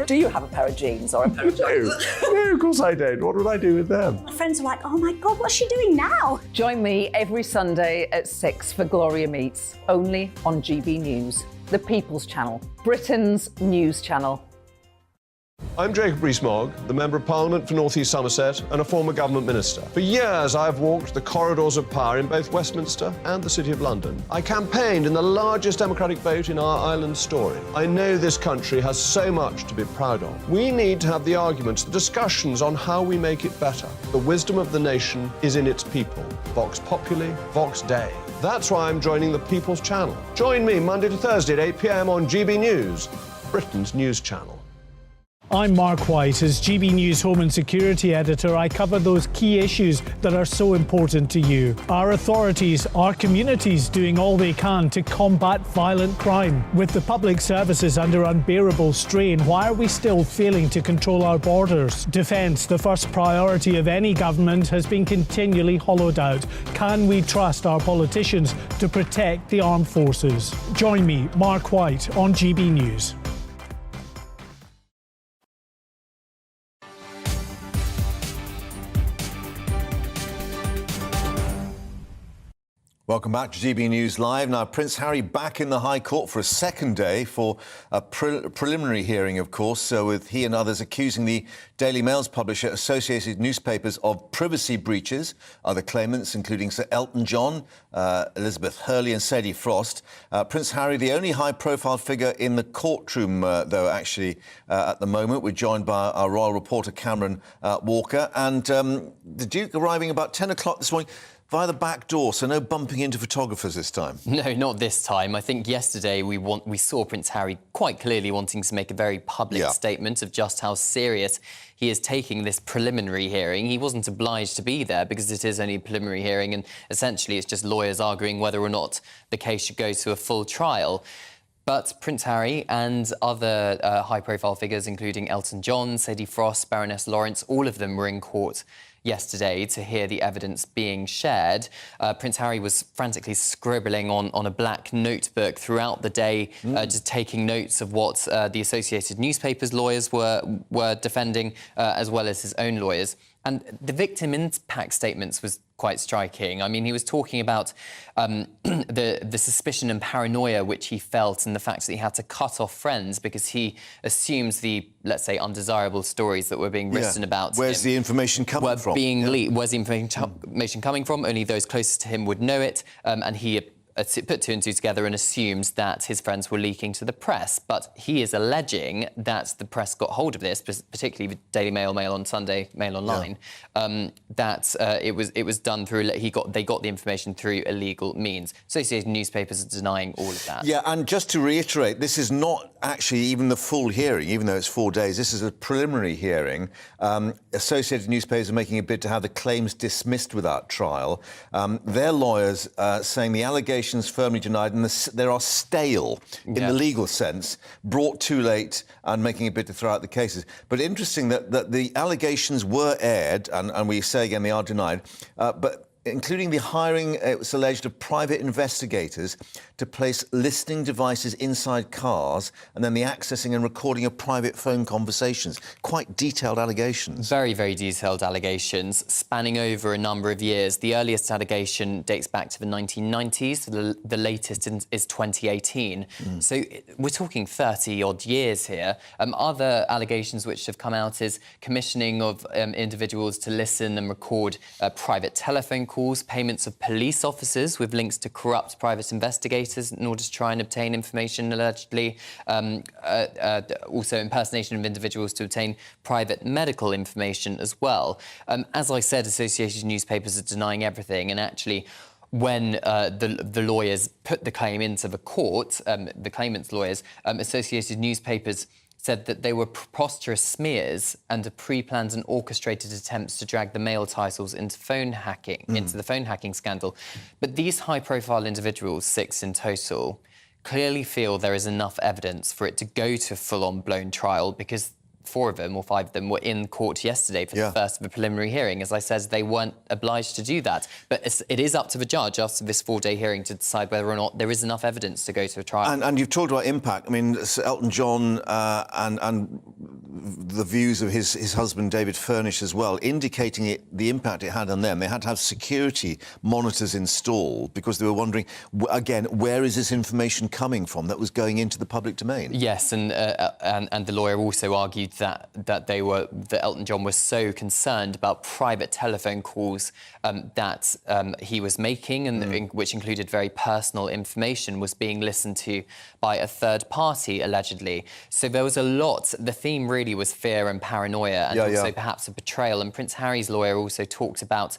Do you have a pair of jeans or a pair of jeans? No, of course I don't. What would I do with them? My friends are like, oh my God, what's she doing now? Join me every Sunday at 6 for Gloria Meets, only on GB News, the People's Channel, Britain's news channel. I'm Jacob Rees-Mogg, the Member of Parliament for North East Somerset and a former government minister. For years, I've walked the corridors of power in both Westminster and the City of London. I campaigned in the largest democratic vote in our island's story. I know this country has so much to be proud of. We need to have the arguments, the discussions on how we make it better. The wisdom of the nation is in its people. Vox Populi, Vox Dei. That's why I'm joining the People's Channel. Join me Monday to Thursday at 8 p.m. on GB News, Britain's news channel. I'm Mark White. As GB News Home and Security Editor, I cover those key issues that are so important to you. Our authorities, our communities doing all they can to combat violent crime. With the public services under unbearable strain, why are we still failing to control our borders? Defence, the first priority of any government, has been continually hollowed out. Can we trust our politicians to protect the armed forces? Join me, Mark White, on GB News. Welcome back to GB News Live. Now, Prince Harry back in the High Court for a second day for a preliminary hearing, of course, with he and others accusing the Daily Mail's publisher, Associated Newspapers, of privacy breaches. Other claimants, including Sir Elton John, Elizabeth Hurley and Sadie Frost. Prince Harry, the only high-profile figure in the courtroom, though, actually, at the moment. We're joined by our royal reporter, Cameron Walker. And the Duke arriving about 10 o'clock this morning via the back door, so no bumping into photographers this time. No, not this time. I think yesterday we saw Prince Harry quite clearly wanting to make a very public statement of just how serious he is taking this preliminary hearing. He wasn't obliged to be there because it is only a preliminary hearing, and essentially it's just lawyers arguing whether or not the case should go to a full trial. But Prince Harry and other high-profile figures, including Elton John, Sadie Frost, Baroness Lawrence, all of them were in court yesterday to hear the evidence being shared. Prince Harry was frantically scribbling on a black notebook throughout the day, just taking notes of what the Associated Newspapers lawyers were defending, as well as his own lawyers. And the victim impact statements was quite striking. I mean, he was talking about the suspicion and paranoia which he felt, and the fact that he had to cut off friends because he assumes the, let's say, undesirable stories that were being written about Where's the information coming from? Being leaked. Where's the information coming from? Only those closest to him would know it, and he put two and two together and assumes that his friends were leaking to the press. But he is alleging that the press got hold of this, particularly the Daily Mail, Mail on Sunday, Mail Online, that it was done through, they got the information through illegal means. Associated Newspapers are denying all of that. Yeah, and just to reiterate, this is not actually even the full hearing, even though it's 4 days. This is a preliminary hearing. Associated Newspapers are making a bid to have the claims dismissed without trial. Their lawyers saying the allegations firmly denied, and they are stale in the legal sense, brought too late, and making a bid to throw out the cases. But interesting that the allegations were aired, and we say again they are denied, but including the hiring, it was alleged, of private investigators to place listening devices inside cars and then the accessing and recording of private phone conversations. Quite detailed allegations. Very, very detailed allegations, spanning over a number of years. The earliest allegation dates back to the 1990s. The latest is 2018. So we're talking 30-odd years here. Other allegations which have come out is commissioning of individuals to listen and record private telephone calls, payments of police officers with links to corrupt private investigators in order to try and obtain information, allegedly. Also impersonation of individuals to obtain private medical information as well. As I said, Associated Newspapers are denying everything, and actually when the lawyers put the claim into the court, the claimant's lawyers, Associated Newspapers said that they were preposterous smears and pre-planned and orchestrated attempts to drag the Mail titles into into the phone hacking scandal. But these high-profile individuals, 6 in total, clearly feel there is enough evidence for it to go to a full-on blown trial, because 4 of them or 5 of them were in court yesterday for the first of a preliminary hearing. As I said, they weren't obliged to do that. But it is up to the judge after this 4-day hearing to decide whether or not there is enough evidence to go to a trial. And you've talked about impact. I mean, Sir Elton John and the views of his husband, David Furnish, as well, indicating the impact it had on them. They had to have security monitors installed because they were wondering, again, where is this information coming from that was going into the public domain? Yes, and the lawyer also argued that Elton John was so concerned about private telephone calls that he was making, and which included very personal information, was being listened to by a third party, allegedly. So there was a lot. The theme really was fear and paranoia, and also perhaps a betrayal. And Prince Harry's lawyer also talked about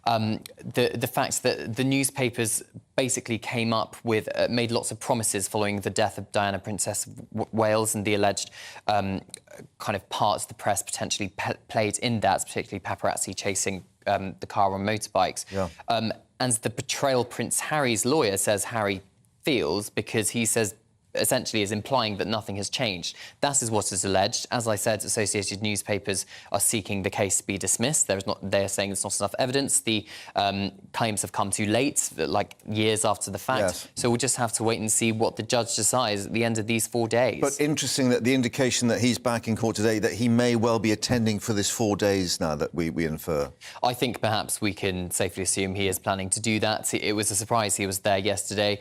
the fact that the newspapers basically came up with, made lots of promises following the death of Diana, Princess of Wales, and the alleged kind of parts the press potentially played in that, particularly paparazzi chasing the car on motorbikes. And the betrayal Prince Harry's lawyer says Harry feels, because he says essentially is implying that nothing has changed. That is what is alleged. As I said, Associated Newspapers are seeking the case to be dismissed. They're saying there's not enough evidence. The claims have come too late, like years after the fact. So we'll just have to wait and see what the judge decides at the end of these 4 days. But interesting that the indication that he's back in court today, that he may well be attending for this 4 days now, that we infer. I think perhaps we can safely assume he is planning to do that. It was a surprise he was there yesterday.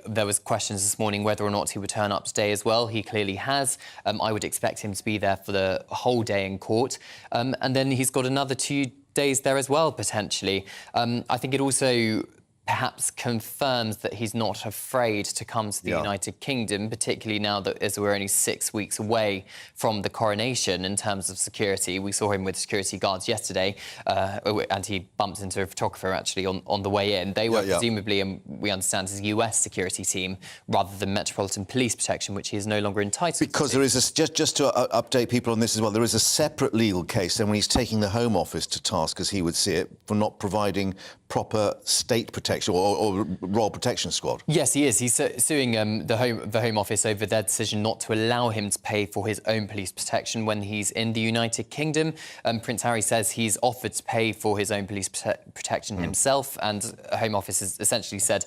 There was questions this morning whether or not he would turn up today as well. He clearly has. I would expect him to be there for the whole day in court. And then he's got another 2 days there as well, potentially. I think it also perhaps confirms that he's not afraid to come to the United Kingdom, particularly now that as we're only 6 weeks away from the coronation in terms of security. We saw him with security guards yesterday, and he bumped into a photographer actually on the way in. They were presumably, and we understand, his US security team rather than Metropolitan Police protection, which he is no longer entitled to. Because there is just to update people on this as well, there is a separate legal case then when he's taking the Home Office to task, as he would see it, for not providing proper state protection or royal protection squad? Yes, he is. He's suing the Home Office over their decision not to allow him to pay for his own police protection when he's in the United Kingdom. Prince Harry says he's offered to pay for his own police protection himself, and the Home Office has essentially said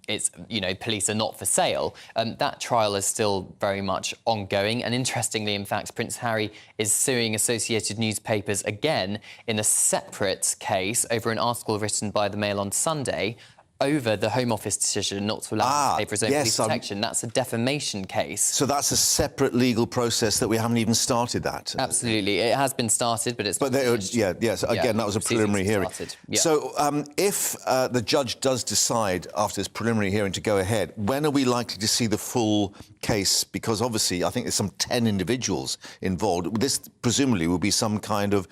it's, you know, police are not for sale. That trial is still very much ongoing, and interestingly, in fact, Prince Harry is suing Associated Newspapers again in a separate case over an article written by the Mail on Sunday over the Home Office decision not to allow him to pay for his own police protection. That's a defamation case. So that's a separate legal process that we haven't even started that? Absolutely. It has been started, but it's... But again, that was a preliminary hearing. Yeah. So if the judge does decide after this preliminary hearing to go ahead, when are we likely to see the full case? Because obviously I think there's some 10 individuals involved. This presumably will be some kind of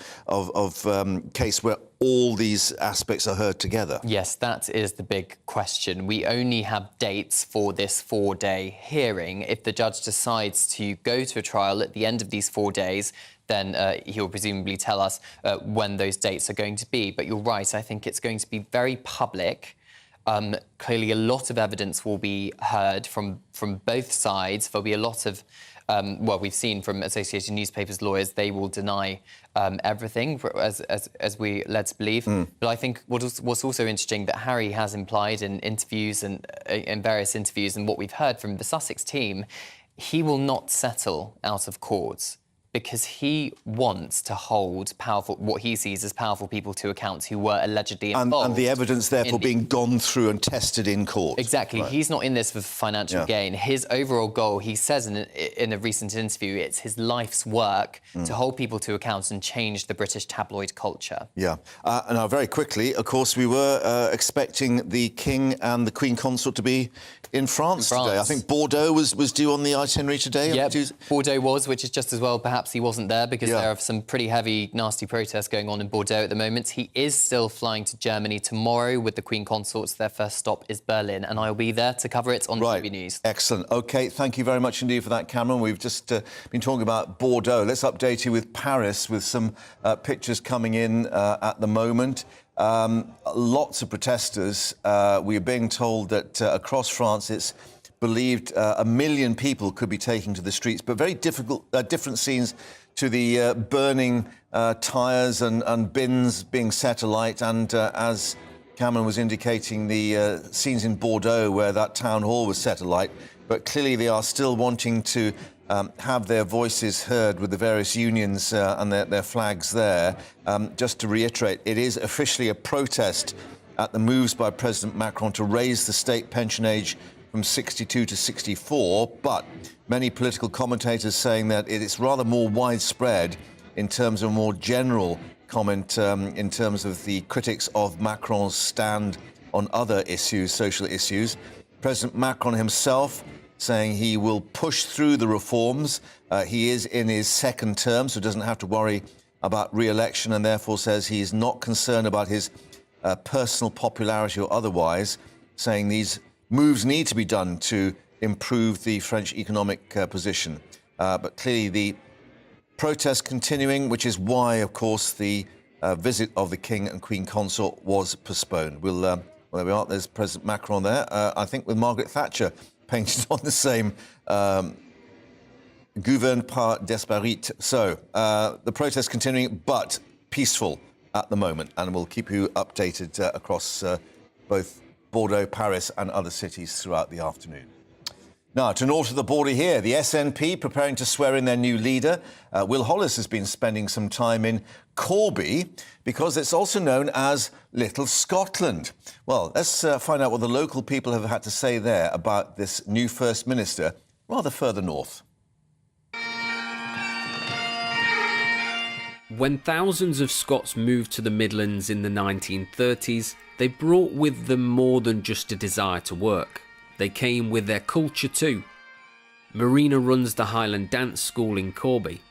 case where all these aspects are heard together. Yes, that is the big question. We only have dates for this 4-day hearing. If the judge decides to go to a trial at the end of these 4 days, then he'll presumably tell us when those dates are going to be. But you're right, I think it's going to be very public. Clearly, a lot of evidence will be heard from both sides. There'll be a lot of... well, we've seen from Associated Newspapers lawyers, they will deny everything, as we led to believe. But I think what's also interesting that Harry has implied in interviews and in various interviews, and what we've heard from the Sussex team, he will not settle out of court, because he wants to hold what he sees as powerful people to account who were allegedly involved. And the evidence, therefore, being gone through and tested in court. Exactly. Right. He's not in this for financial gain. His overall goal, he says in a recent interview, it's his life's work to hold people to account and change the British tabloid culture. Yeah. Now, very quickly, of course, we were expecting the King and the Queen Consort to be in France today. I think Bordeaux was due on the itinerary today. Yeah, Bordeaux was, which is just as well. Perhaps he wasn't there because there are some pretty heavy, nasty protests going on in Bordeaux at the moment. He is still flying to Germany tomorrow with the Queen Consorts. Their first stop is Berlin, and I'll be there to cover it on GBNews. Excellent. OK, thank you very much indeed for that, Cameron. We've just been talking about Bordeaux. Let's update you with Paris, with some pictures coming in at the moment. Lots of protesters. We are being told that across France it's believed 1 million people could be taken to the streets, but very different scenes to the burning tyres and bins being set alight. And as Cameron was indicating, the scenes in Bordeaux where that town hall was set alight. But clearly they are still wanting to have their voices heard with the various unions and their flags there. Just to reiterate, it is officially a protest at the moves by President Macron to raise the state pension age from 62 to 64, but many political commentators saying that it is rather more widespread in terms of more general comment in terms of the critics of Macron's stand on other issues, social issues. President Macron himself saying he will push through the reforms. He is in his second term, so doesn't have to worry about re-election, and therefore says he is not concerned about his personal popularity or otherwise, saying these moves need to be done to improve the French economic position. But clearly the protests continuing, which is why, of course, the visit of the King and Queen Consort was postponed. Well, there we are. There's President Macron there, I think with Margaret Thatcher painted on the same gouverne par d'esprit. So the protests continuing, but peaceful at the moment, and we'll keep you updated across both Bordeaux, Paris and other cities throughout the afternoon. Now, to north of the border here, the SNP preparing to swear in their new leader. Will Hollis has been spending some time in Corby because it's also known as Little Scotland. Well, let's find out what the local people have had to say there about this new First Minister, rather further north. When thousands of Scots moved to the Midlands in the 1930s, they brought with them more than just a desire to work. They came with their culture too. Marina runs the Highland Dance School in Corby.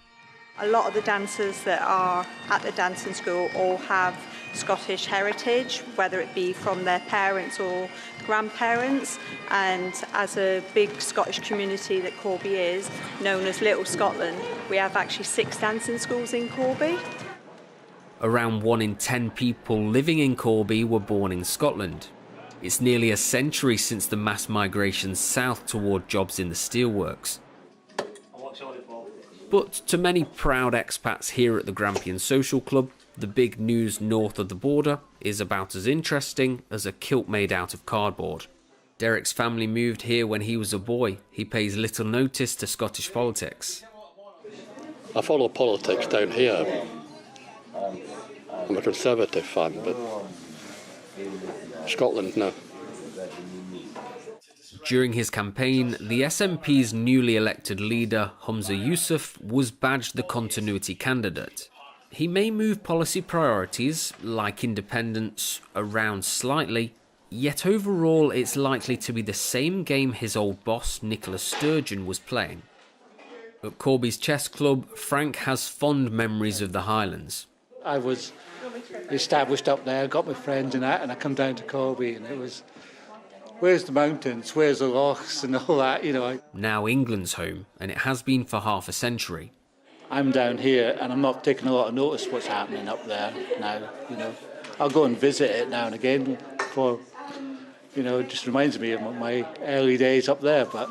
A lot of the dancers that are at the dancing school all have Scottish heritage, whether it be from their parents or grandparents. And as a big Scottish community that Corby is, known as Little Scotland, we have actually 6 dancing schools in Corby. Around 1 in 10 people living in Corby were born in Scotland. It's nearly a century since the mass migration south toward jobs in the steelworks. But to many proud expats here at the Grampian Social Club, the big news north of the border is about as interesting as a kilt made out of cardboard. Derek's family moved here when he was a boy. He pays little notice to Scottish politics. I follow politics down here. I'm a Conservative fan, but Scotland, no. During his campaign, the SNP's newly elected leader, Humza Yousaf, was badged the continuity candidate. He may move policy priorities, like independence, around slightly, yet overall it's likely to be the same game his old boss, Nicola Sturgeon, was playing. At Corby's chess club, Frank has fond memories of the Highlands. I was established up there, got my friends and that, and I come down to Corby and it was, where's the mountains, where's the lochs and all that, you know. Now England's home, and it has been for half a century. I'm down here and I'm not taking a lot of notice what's happening up there now, you know. I'll go and visit it now and again for, you know, it just reminds me of my early days up there, but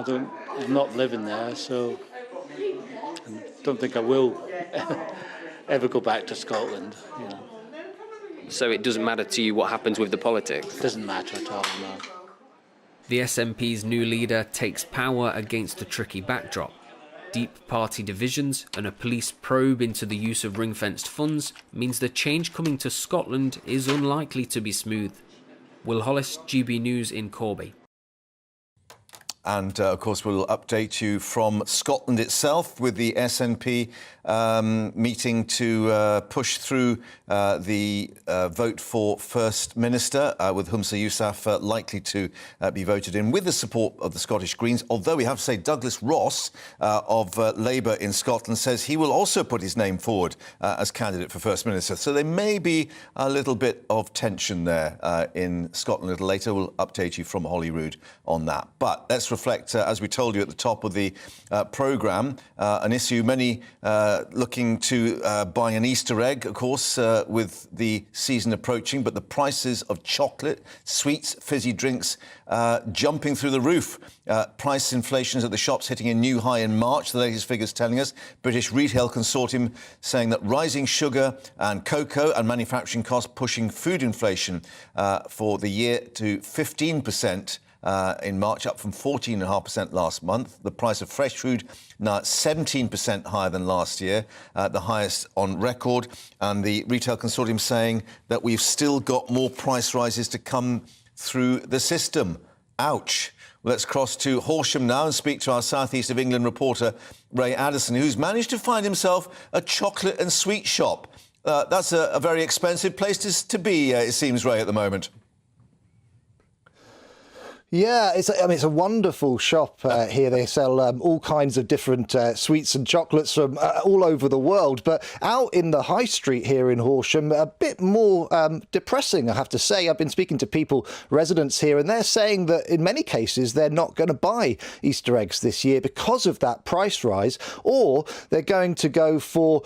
I'm not living there, so I don't think I will ever go back to Scotland, you know. So it doesn't matter to you what happens with the politics? It doesn't matter at all, no. The SNP's new leader takes power against a tricky backdrop. Deep party divisions and a police probe into the use of ring-fenced funds means the change coming to Scotland is unlikely to be smooth. Will Hollis, GB News in Corby. And, of course, we'll update you from Scotland itself with the SNP meeting to push through the vote for First Minister, with Humza Yousaf likely to be voted in with the support of the Scottish Greens. Although we have to say Douglas Ross of Labour in Scotland says he will also put his name forward as candidate for First Minister. So there may be a little bit of tension there in Scotland a little later. We'll update you from Holyrood on that. But let's reflect, as we told you at the top of the programme, an issue many looking to buy an Easter egg, of course, with the season approaching, but the prices of chocolate, sweets, fizzy drinks jumping through the roof. Price inflation is at the shops hitting a new high in March, the latest figures telling us. British Retail Consortium saying that rising sugar and cocoa and manufacturing costs pushing food inflation for the year to 15%. In March, up from 14.5% last month. The price of fresh food now at 17% higher than last year, the highest on record. And the Retail Consortium saying that we've still got more price rises to come through the system. Ouch. Let's cross to Horsham now and speak to our South East of England reporter, Ray Addison, who's managed to find himself a chocolate and sweet shop. That's a very expensive place to be, it seems, Ray, at the moment. Yeah, it's a wonderful shop here. They sell all kinds of different sweets and chocolates from all over the world. But out in the high street here in Horsham, a bit more depressing, I have to say. I've been speaking to people, residents here, and they're saying that in many cases they're not going to buy Easter eggs this year because of that price rise, or they're going to go for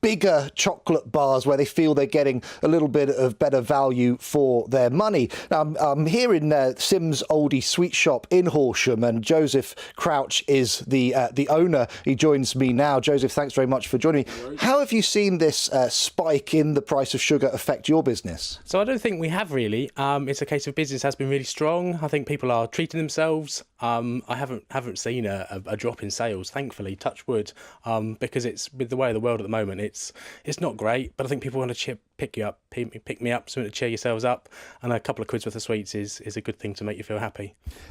bigger chocolate bars where they feel they're getting a little bit of better value for their money. Now, I'm here in Sim's Oldie Sweet Shop in Horsham, and Joseph Crouch is the owner. He joins me now. Joseph, thanks very much for joining me. How have you seen this spike in the price of sugar affect your business? So I don't think we have really. It's a case of business has been really strong. I think people are treating themselves. I haven't seen a drop in sales, thankfully, touch wood, because it's with the way of the world at the moment. It's not great, but I think people want to pick me up, something to cheer yourselves up, and a couple of quid's worth of sweets is a good thing to make you feel happy.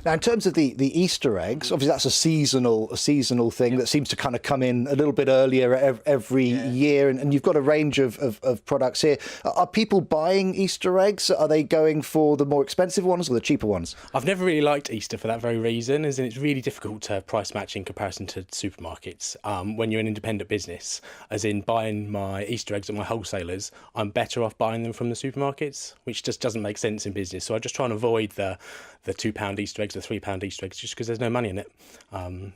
Now, in terms of the Easter eggs, obviously that's a seasonal thing that seems to kind of come in a little bit earlier every year, and you've got a range of products here. Are people buying Easter eggs? Are they going for the more expensive ones or the cheaper ones? I've never really liked Easter for that very reason, as in it's really difficult to price match in comparison to supermarkets. When you're an independent business, as in buying my Easter eggs at my wholesalers, I'm better off buying them from the supermarkets, which just doesn't make sense in business. So I just try and avoid the £2 Easter eggs, the £3 Easter eggs, just because there's no money in it.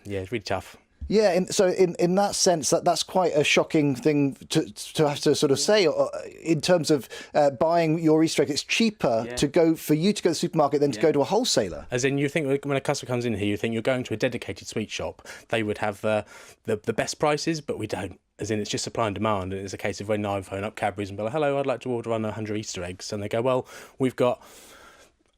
It's really tough. Yeah, in that sense, that's quite a shocking thing to have to sort of say. In terms of buying your Easter egg, it's cheaper for you to go to the supermarket than to go to a wholesaler. As in, you think when a customer comes in here, you think you're going to a dedicated sweet shop. They would have the best prices, but we don't. As in, it's just supply and demand, and it's a case of when I phone up Cadbury's and be like, hello, I'd like to order 100 Easter eggs, and they go, well, we've got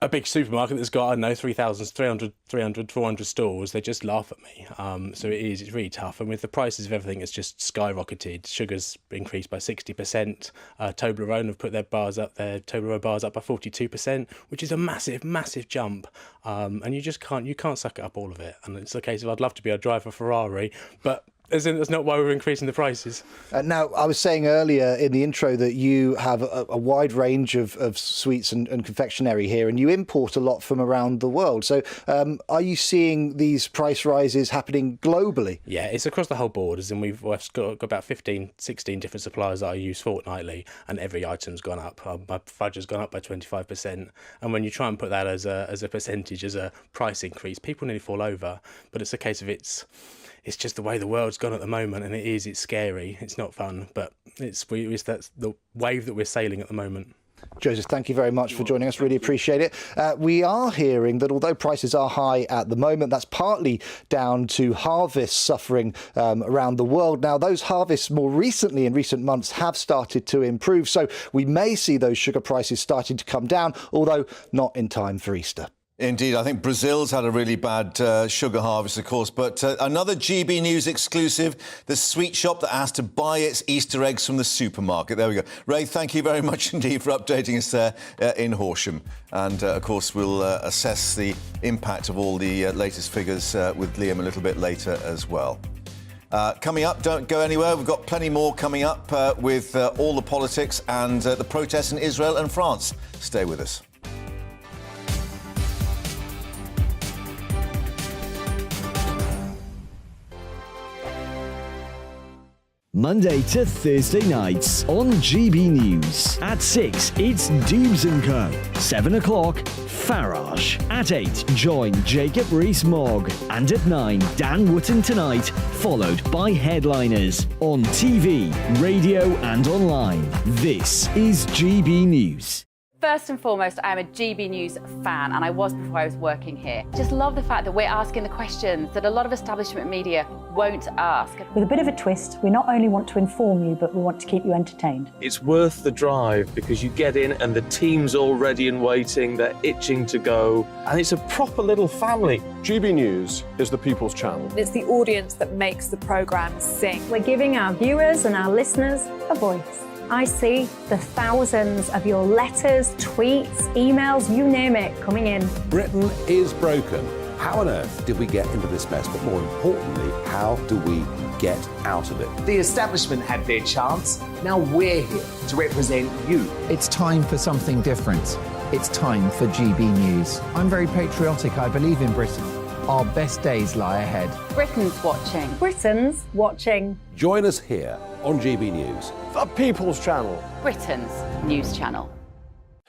a big supermarket that's got, I don't know, 300, 400 stores. They just laugh at me. So it's really tough. And with the prices of everything, it's just skyrocketed. Sugar's increased by 60%. Toblerone have put their Toblerone bars up by 42%, which is a massive, massive jump. And you just can't suck it up all of it. And it's a case of, I'd love to be able to drive a Ferrari, but as in, that's not why we're increasing the prices. Now, I was saying earlier in the intro that you have a wide range of sweets and confectionery here, and you import a lot from around the world. So are you seeing these price rises happening globally? Yeah, it's across the whole board. As in, we've got about 15, 16 different suppliers that I use fortnightly, and every item's gone up. My fudge has gone up by 25%. And when you try and put that as a percentage, as a price increase, people nearly fall over. But it's a case of it's just the way the world's gone at the moment, and it's scary. It's not fun, but that's the wave that we're sailing at the moment. Joseph, thank you very much for joining us. Really appreciate it. We are hearing that although prices are high at the moment, that's partly down to harvests suffering around the world. Now, those harvests more recently, in recent months, have started to improve. So we may see those sugar prices starting to come down, although not in time for Easter. Indeed, I think Brazil's had a really bad sugar harvest, of course. But another GB News exclusive, the sweet shop that has to buy its Easter eggs from the supermarket. There we go. Ray, thank you very much indeed for updating us there in Horsham. And, of course, we'll assess the impact of all the latest figures with Liam a little bit later as well. Coming up, don't go anywhere. We've got plenty more coming up with all the politics and the protests in Israel and France. Stay with us. Monday to Thursday nights on GB News. At 6, it's Dubes & Co. 7 o'clock, Farage. At 8, join Jacob Rees-Mogg. And at 9, Dan Wootton Tonight, followed by Headliners. On TV, radio and online. This is GB News. First and foremost, I am a GB News fan, and I was before I was working here. Just love the fact that we're asking the questions that a lot of establishment media won't ask. With a bit of a twist, we not only want to inform you, but we want to keep you entertained. It's worth the drive because you get in and the team's all ready and waiting, they're itching to go, and it's a proper little family. GB News is the People's Channel. It's the audience that makes the programme sing. We're giving our viewers and our listeners a voice. I see the thousands of your letters, tweets, emails, you name it, coming in. Britain is broken. How on earth did we get into this mess? But more importantly, how do we get out of it? The establishment had their chance. Now we're here to represent you. It's time for something different. It's time for GB News. I'm very patriotic. I believe in Britain. Our best days lie ahead. Britain's watching. Britain's watching. Join us here on GB News. The People's Channel. Britain's news channel.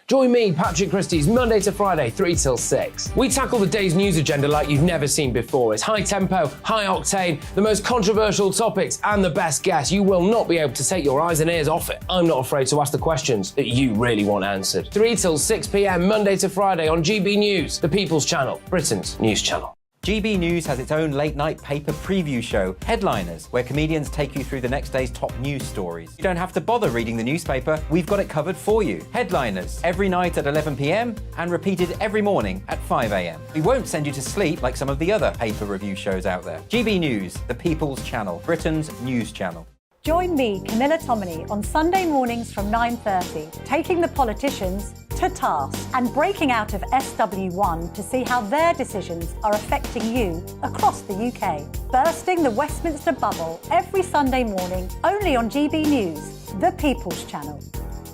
Join me, Patrick Christie's, Monday to Friday, 3 till 6. We tackle the day's news agenda like you've never seen before. It's high tempo, high octane, the most controversial topics, and the best guests. You will not be able to take your eyes and ears off it. I'm not afraid to ask the questions that you really want answered. 3 till 6 p.m, Monday to Friday on GB News, the People's Channel, Britain's news channel. GB News has its own late-night paper preview show, Headliners, where comedians take you through the next day's top news stories. You don't have to bother reading the newspaper, we've got it covered for you. Headliners, every night at 11 p.m, and repeated every morning at 5 a.m. We won't send you to sleep like some of the other paper review shows out there. GB News, the People's Channel, Britain's news channel. Join me, Camilla Tominey, on Sunday mornings from 9:30, taking the politicians to task and breaking out of SW1 to see how their decisions are affecting you across the UK. Bursting the Westminster bubble every Sunday morning, only on GB News, the People's Channel.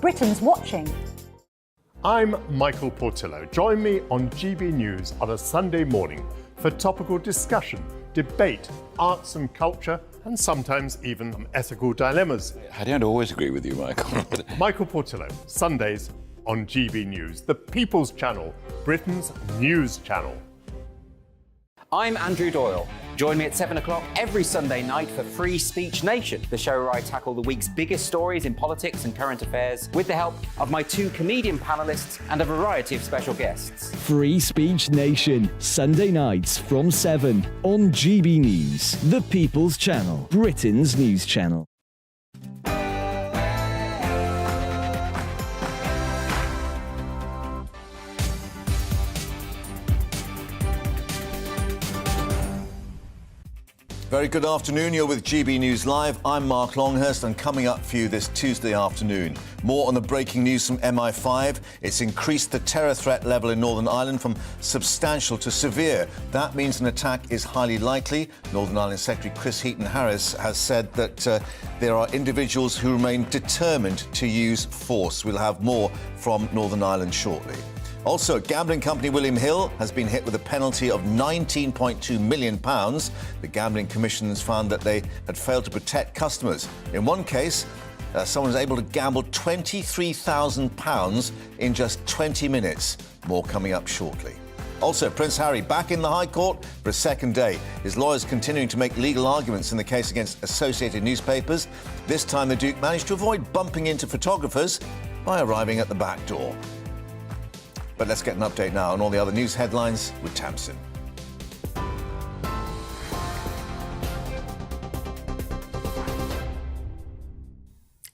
Britain's watching. I'm Michael Portillo. Join me on GB News on a Sunday morning for topical discussion, debate, arts and culture, and sometimes even ethical dilemmas. I don't always agree with you, Michael. Michael Portillo, Sundays on GB News, the People's Channel, Britain's news channel. I'm Andrew Doyle. Join me at 7 o'clock every Sunday night for Free Speech Nation, the show where I tackle the week's biggest stories in politics and current affairs with the help of my 2 comedian panellists and a variety of special guests. Free Speech Nation, Sunday nights from 7 on GB News, the People's Channel, Britain's news channel. Very good afternoon. You're with GB News Live. I'm Mark Longhurst, and coming up for you this Tuesday afternoon, more on the breaking news from MI5. It's increased the terror threat level in Northern Ireland from substantial to severe. That means an attack is highly likely. Northern Ireland Secretary Chris Heaton-Harris has said that there are individuals who remain determined to use force. We'll have more from Northern Ireland shortly. Also, gambling company William Hill has been hit with a penalty of £19.2 million. The Gambling Commission has found that they had failed to protect customers. In one case, someone was able to gamble £23,000 in just 20 minutes. More coming up shortly. Also, Prince Harry back in the High Court for a second day. His lawyers continuing to make legal arguments in the case against Associated Newspapers. This time, the Duke managed to avoid bumping into photographers by arriving at the back door. But let's get an update now on all the other news headlines with Tamsin.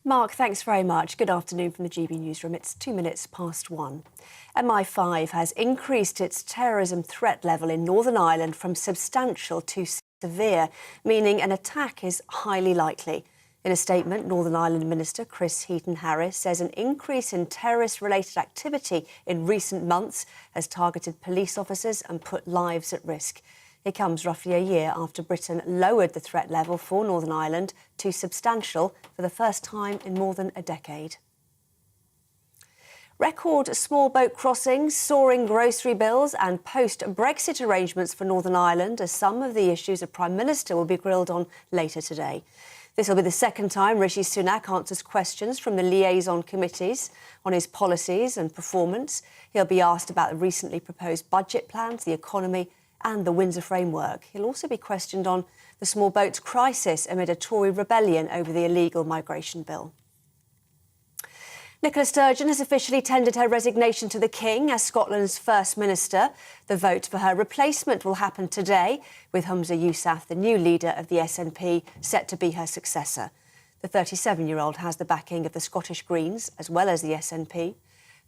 Mark, thanks very much. Good afternoon from the GB Newsroom. It's 1 MI5. MI5 has increased its terrorism threat level in Northern Ireland from substantial to severe, meaning an attack is highly likely. In a statement, Northern Ireland Minister Chris Heaton-Harris says an increase in terrorist-related activity in recent months has targeted police officers and put lives at risk. It comes roughly a year after Britain lowered the threat level for Northern Ireland to substantial for the first time in more than a decade. Record small boat crossings, soaring grocery bills and post-Brexit arrangements for Northern Ireland are some of the issues the Prime Minister will be grilled on later today. This will be the second time Rishi Sunak answers questions from the liaison committees on his policies and performance. He'll be asked about the recently proposed budget plans, the economy and the Windsor framework. He'll also be questioned on the small boats crisis amid a Tory rebellion over the illegal migration bill. Nicola Sturgeon has officially tendered her resignation to the King as Scotland's First Minister. The vote for her replacement will happen today, with Humza Yousaf, the new leader of the SNP, set to be her successor. The 37-year-old has the backing of the Scottish Greens as well as the SNP.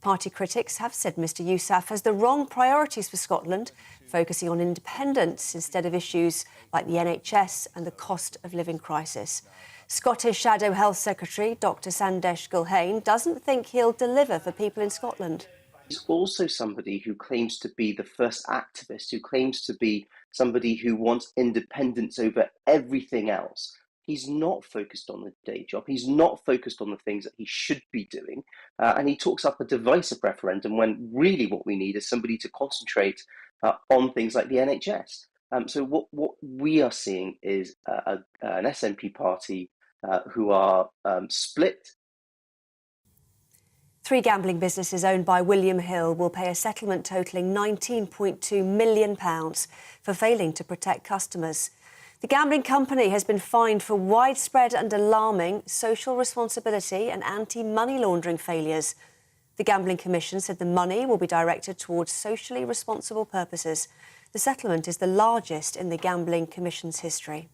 Party critics have said Mr Yousaf has the wrong priorities for Scotland, focusing on independence instead of issues like the NHS and the cost of living crisis. Scottish Shadow Health Secretary Dr Sandesh Gulhane doesn't think he'll deliver for people in Scotland. He's also somebody who claims to be the first activist, who claims to be somebody who wants independence over everything else. He's not focused on the day job. He's not focused on the things that he should be doing. And he talks up a divisive referendum when really what we need is somebody to concentrate on things like the NHS. So what we are seeing is an SNP party who are split. 3 gambling businesses owned by William Hill will pay a settlement totalling £19.2 million for failing to protect customers. The gambling company has been fined for widespread and alarming social responsibility and anti-money laundering failures. The Gambling Commission said the money will be directed towards socially responsible purposes. The settlement is the largest in the Gambling Commission's history.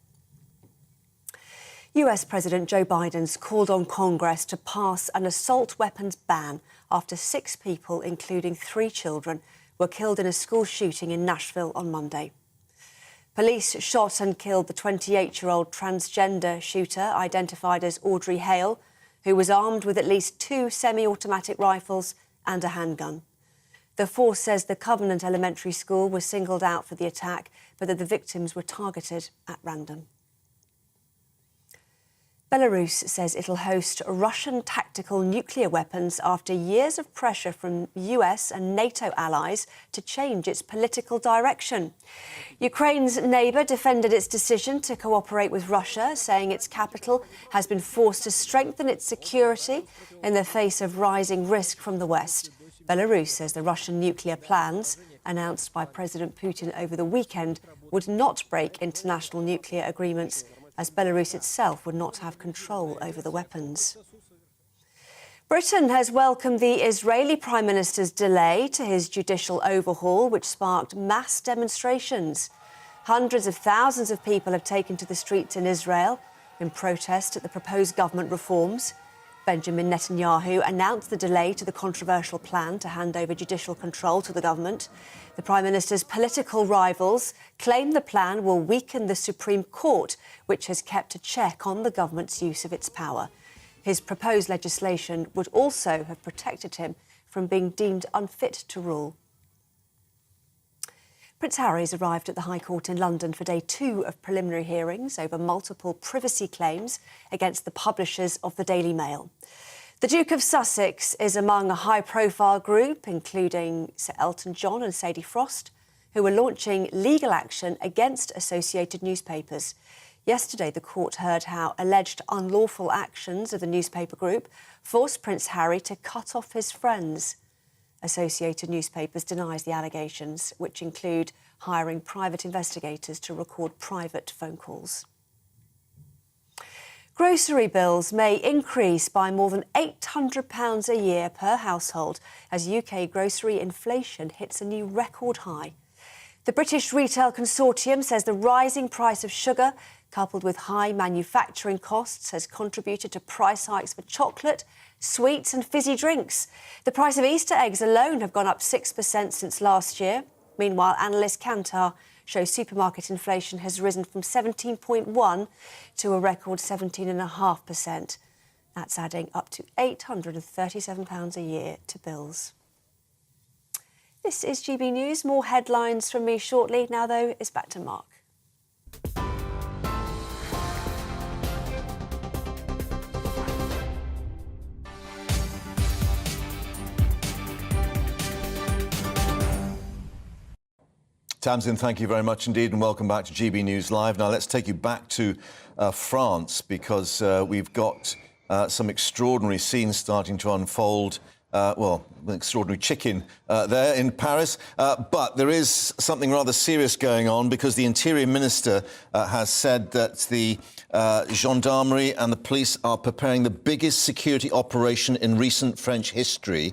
US President Joe Biden's called on Congress to pass an assault weapons ban after 6 people, including 3 children, were killed in a school shooting in Nashville on Monday. Police shot and killed the 28-year-old transgender shooter, identified as Audrey Hale, who was armed with at least 2 semi-automatic rifles and a handgun. The force says the Covenant Elementary School was singled out for the attack, but that the victims were targeted at random. Belarus says it'll host Russian tactical nuclear weapons after years of pressure from US and NATO allies to change its political direction. Ukraine's neighbour defended its decision to cooperate with Russia, saying its capital has been forced to strengthen its security in the face of rising risk from the West. Belarus says the Russian nuclear plans announced by President Putin over the weekend, would not break international nuclear agreements, as Belarus itself would not have control over the weapons. Britain has welcomed the Israeli Prime Minister's delay to his judicial overhaul, which sparked mass demonstrations. Hundreds of thousands of people have taken to the streets in Israel in protest at the proposed government reforms. Benjamin Netanyahu announced the delay to the controversial plan to hand over judicial control to the government. The Prime Minister's political rivals claim the plan will weaken the Supreme Court, which has kept a check on the government's use of its power. His proposed legislation would also have protected him from being deemed unfit to rule. Prince Harry's arrived at the High Court in London for day 2 of preliminary hearings over multiple privacy claims against the publishers of the Daily Mail. The Duke of Sussex is among a high-profile group, including Sir Elton John and Sadie Frost, who are launching legal action against associated newspapers. Yesterday, the court heard how alleged unlawful actions of the newspaper group forced Prince Harry to cut off his friends. Associated Newspapers denies the allegations, which include hiring private investigators to record private phone calls. Grocery bills may increase by more than £800 a year per household as UK grocery inflation hits a new record high. The British Retail Consortium says the rising price of sugar, coupled with high manufacturing costs, has contributed to price hikes for chocolate, sweets and fizzy drinks. The price of Easter eggs alone have gone up 6% since last year. Meanwhile, analyst Kantar show supermarket inflation has risen from 17.1% to a record 17.5%. That's adding up to £837 a year to bills. This is GB News. More headlines from me shortly. Now, though, it's back to Mark. Tamsin, thank you very much indeed, and welcome back to GB News Live. Now, let's take you back to France, because we've got some extraordinary scenes starting to unfold. Well, an extraordinary chicken there in Paris. But there is something rather serious going on, because the Interior Minister has said that the gendarmerie and the police are preparing the biggest security operation in recent French history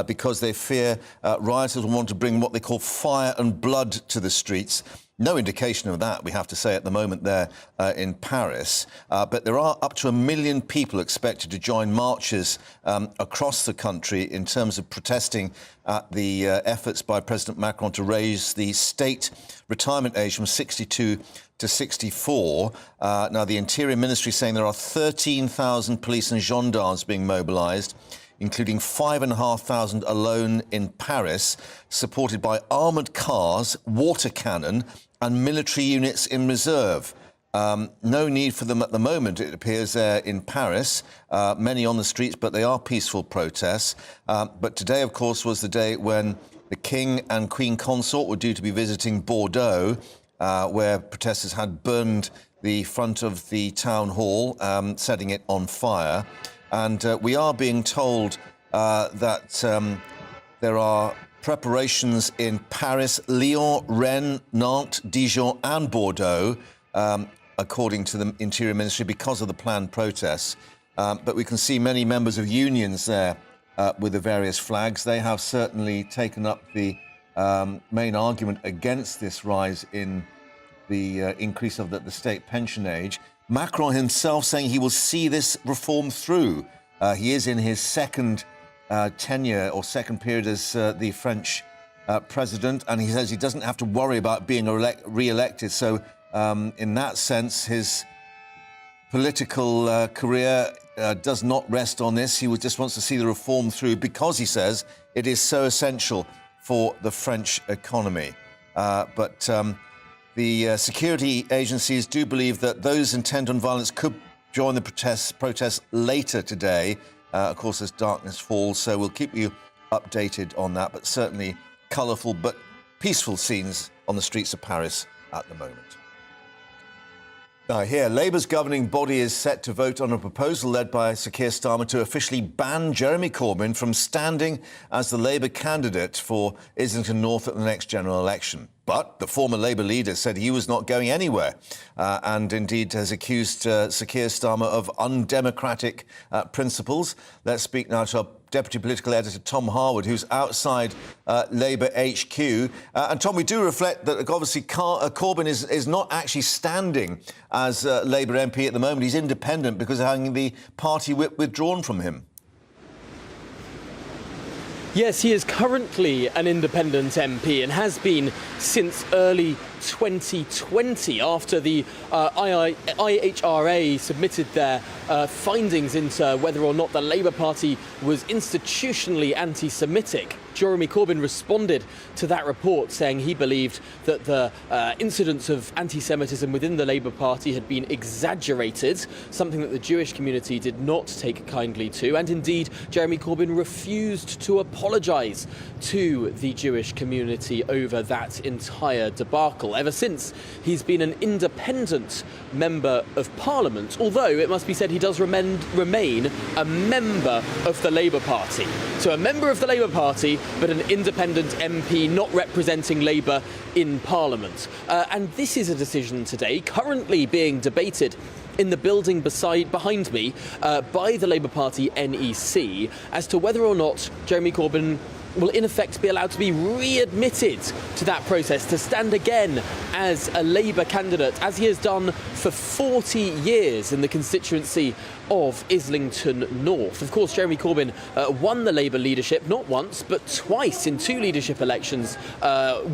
because they fear rioters will want to bring what they call fire and blood to the streets. No indication of that, we have to say, at the moment there in Paris. But there are up to 1 million people expected to join marches across the country in terms of protesting at the efforts by President Macron to raise the state retirement age from 62 to 64. Now, the Interior Ministry is saying there are 13,000 police and gendarmes being mobilised, including 5,500 alone in Paris, supported by armoured cars, water cannon and military units in reserve. No need for them at the moment, it appears, there in Paris. Many on the streets, but they are peaceful protests. But today, of course, was the day when the King and Queen Consort were due to be visiting Bordeaux, where protesters had burned the front of the town hall, setting it on fire. And we are being told that there are preparations in Paris, Lyon, Rennes, Nantes, Dijon and Bordeaux, according to the Interior Ministry, because of the planned protests. But we can see many members of unions there with the various flags. They have certainly taken up the main argument against this rise in the increase of the state pension age. Macron himself saying he will see this reform through. He is in his second tenure or second period as the French president, and he says he doesn't have to worry about being re-elected. So in that sense, his political career does not rest on this. He just wants to see the reform through because, he says, it is so essential for the French economy. But the security agencies do believe that those intent on violence could join the protests later today, of course, as darkness falls. So we'll keep you updated on that, but certainly colourful but peaceful scenes on the streets of Paris at the moment. Here, Labour's governing body is set to vote on a proposal led by Sir Keir Starmer to officially ban Jeremy Corbyn from standing as the Labour candidate for Islington North at the next general election. But the former Labour leader said he was not going anywhere and indeed has accused Sir Keir Starmer of undemocratic principles. Let's speak now to our Deputy Political Editor Tom Harwood, who's outside Labour HQ. And Tom, we do reflect that obviously Corbyn is not actually standing as Labour MP at the moment. He's independent because of having the party whip withdrawn from him. Yes, he is currently an independent MP and has been since early 2020 after the IHRA submitted their findings into whether or not the Labour Party was institutionally anti-Semitic. Jeremy Corbyn responded to that report saying he believed that the incidents of anti-Semitism within the Labour Party had been exaggerated, something that the Jewish community did not take kindly to, and indeed Jeremy Corbyn refused to apologise to the Jewish community over that entire debacle. Ever since, he's been an independent member of Parliament, although it must be said he does remain a member of the Labour Party. So a member of the Labour Party, but an independent MP not representing Labour in Parliament. And this is a decision today currently being debated in the building behind me by the Labour Party NEC as to whether or not Jeremy Corbyn will in effect be allowed to be readmitted to that process, to stand again as a Labour candidate, as he has done for 40 years in the constituency of Islington North. Of course, Jeremy Corbyn won the Labour leadership not once but twice in two leadership elections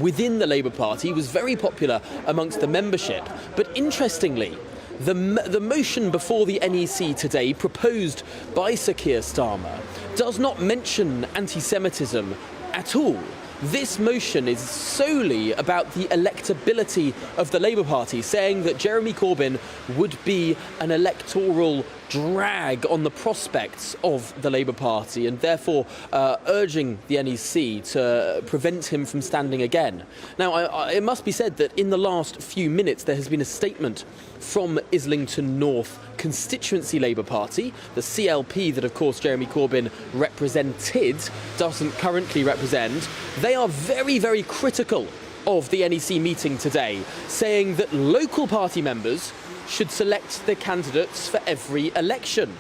within the Labour Party. He was very popular amongst the membership. But interestingly, the motion before the NEC today, proposed by Sir Keir Starmer, does not mention anti-Semitism at all. This motion is solely about the electability of the Labour Party, saying that Jeremy Corbyn would be an electoral drag on the prospects of the Labour Party and therefore urging the NEC to prevent him from standing again. Now, it must be said that in the last few minutes there has been a statement from Islington North constituency Labour Party, the CLP that of course Jeremy Corbyn represented, doesn't currently represent. They are very, very critical of the NEC meeting today, saying that local party members should select their candidates for every election.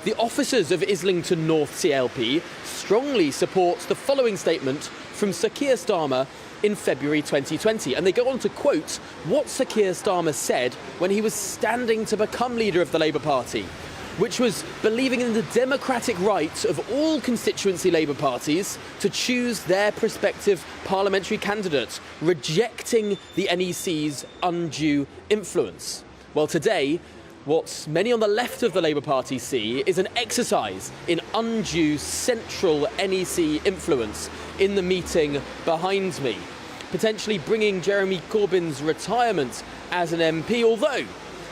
The officers of Islington North CLP strongly support the following statement from Sir Keir Starmer in February 2020, and they go on to quote what Sir Keir Starmer said when he was standing to become leader of the Labour Party, which was believing in the democratic right of all constituency Labour parties to choose their prospective parliamentary candidate, rejecting the NEC's undue influence. Well, today, what many on the left of the Labour Party see is an exercise in undue central NEC influence in the meeting behind me, potentially bringing Jeremy Corbyn's retirement as an MP, although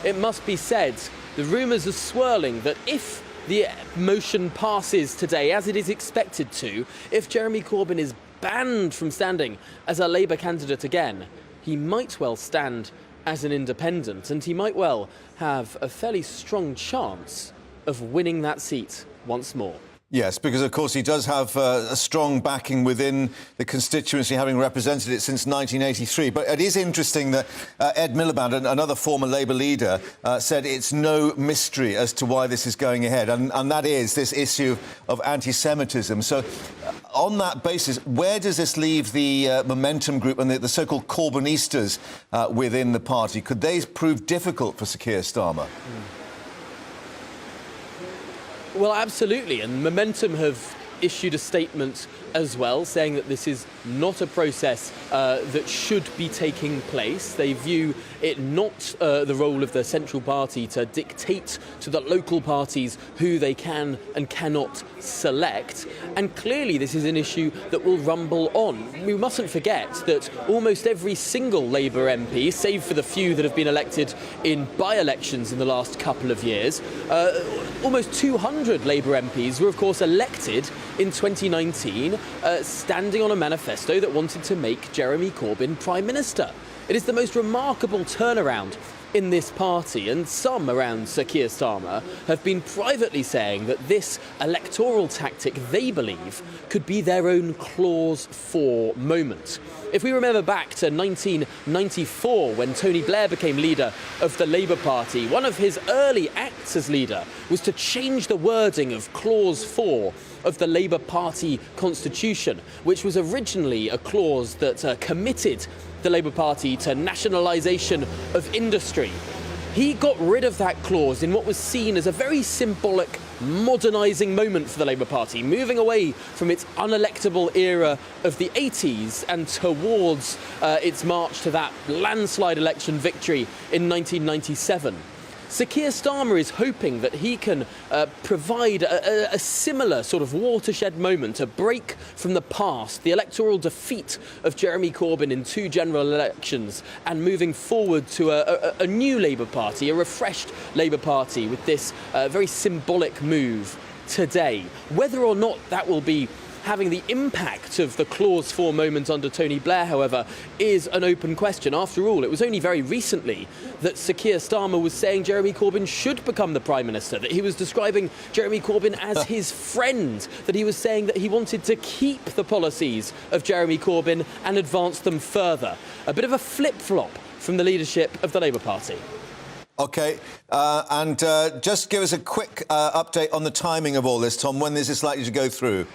it must be said the rumours are swirling that if the motion passes today, as it is expected to, if Jeremy Corbyn is banned from standing as a Labour candidate again, he might well stand as an independent, and he might well have a fairly strong chance of winning that seat once more. Yes, because of course he does have a strong backing within the constituency, having represented it since 1983. But it is interesting that Ed Miliband, another former Labour leader, said it's no mystery as to why this is going ahead, and that is this issue of anti-Semitism. So on that basis, where does this leave the Momentum Group and the so-called Corbynistas within the party? Could they prove difficult for Sir Keir Starmer? Well, absolutely, and Momentum have issued a statement as well, saying that this is not a process that should be taking place. They view it not the role of the central party to dictate to the local parties who they can and cannot select. And clearly this is an issue that will rumble on. We mustn't forget that almost every single Labour MP, save for the few that have been elected in by-elections in the last couple of years, almost 200 Labour MPs were of course elected in 2019, standing on a manifesto that wanted to make Jeremy Corbyn Prime Minister. It is the most remarkable turnaround in this party, and some around Sir Keir Starmer have been privately saying that this electoral tactic, they believe, could be their own Clause 4 moment. If we remember back to 1994, when Tony Blair became leader of the Labour Party, one of his early acts as leader was to change the wording of Clause 4 of the Labour Party constitution, which was originally a clause that committed the Labour Party to nationalisation of industry. He got rid of that clause in what was seen as a very symbolic modernising moment for the Labour Party, moving away from its unelectable era of the 80s and towards its march to that landslide election victory in 1997. Sir Keir Starmer is hoping that he can provide a similar sort of watershed moment, a break from the past, the electoral defeat of Jeremy Corbyn in 2 general elections, and moving forward to a new Labour Party, a refreshed Labour Party with this very symbolic move today. Whether or not that will be having the impact of the Clause 4 moment under Tony Blair, however, is an open question. After all, it was only very recently that Sir Keir Starmer was saying Jeremy Corbyn should become the Prime Minister, that he was describing Jeremy Corbyn as his friend, that he was saying that he wanted to keep the policies of Jeremy Corbyn and advance them further. A bit of a flip-flop from the leadership of the Labour Party. OK, and just give us a quick update on the timing of all this, Tom. When is this likely to go through?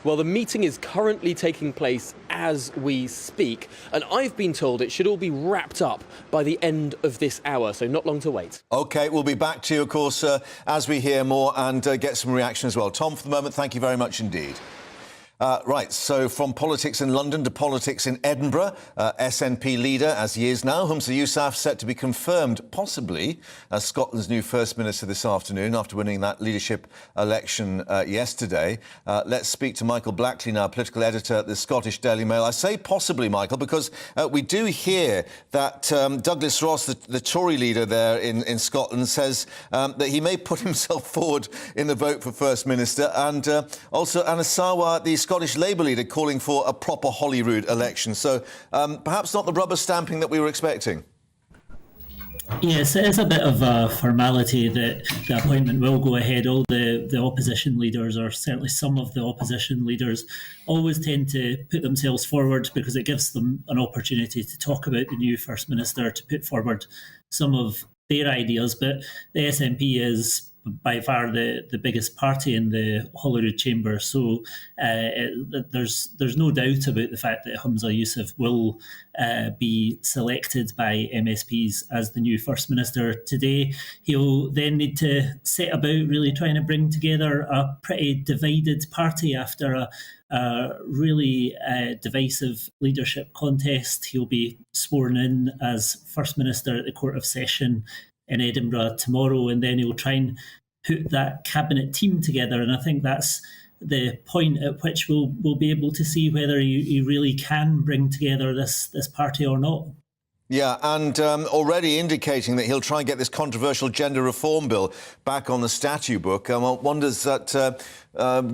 Well, the meeting is currently taking place as we speak, and I've been told it should all be wrapped up by the end of this hour, so not long to wait. OK, we'll be back to you, of course, as we hear more and get some reaction as well. Tom, for the moment, thank you very much indeed. Right, so from politics in London to politics in Edinburgh, SNP leader, as he is now, Humza Yousaf, set to be confirmed, possibly, as Scotland's new First Minister this afternoon after winning that leadership election yesterday. Let's speak to Michael Blackley now, political editor at the Scottish Daily Mail. I say possibly, Michael, because we do hear that Douglas Ross, the Tory leader there in Scotland, says that he may put himself forward in the vote for First Minister, and also Anas Sarwar, the Scottish Labour leader, calling for a proper Holyrood election. So perhaps not the rubber stamping that we were expecting. Yes, it is a bit of a formality that the appointment will go ahead. All the opposition leaders, or certainly some of the opposition leaders, always tend to put themselves forward because it gives them an opportunity to talk about the new First Minister, to put forward some of their ideas. But the SNP is by far the biggest party in the Holyrood chamber, so there's no doubt about the fact that Humza Yousaf will be selected by MSPs as the new First Minister today. He'll then need to set about really trying to bring together a pretty divided party after a really divisive leadership contest. He'll be sworn in as First Minister at the Court of Session in Edinburgh tomorrow, and then he'll try and put that cabinet team together. And I think that's the point at which we'll be able to see whether he really can bring together this party or not. Yeah, and already indicating that he'll try and get this controversial gender reform bill back on the statute book. One wonders that,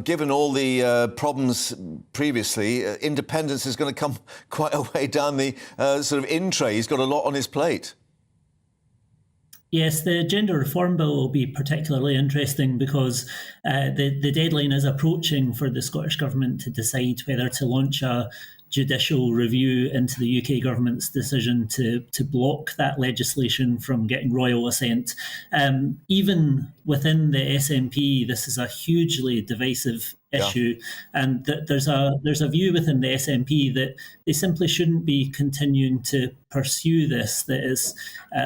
given all the problems previously, independence is going to come quite a way down the sort of in-tray. He's got a lot on his plate. Yes, the gender reform bill will be particularly interesting because the deadline is approaching for the Scottish Government to decide whether to launch a judicial review into the UK Government's decision to block that legislation from getting royal assent. Even within the SNP, this is a hugely divisive issue, and there's a view within the SNP that they simply shouldn't be continuing to pursue this. That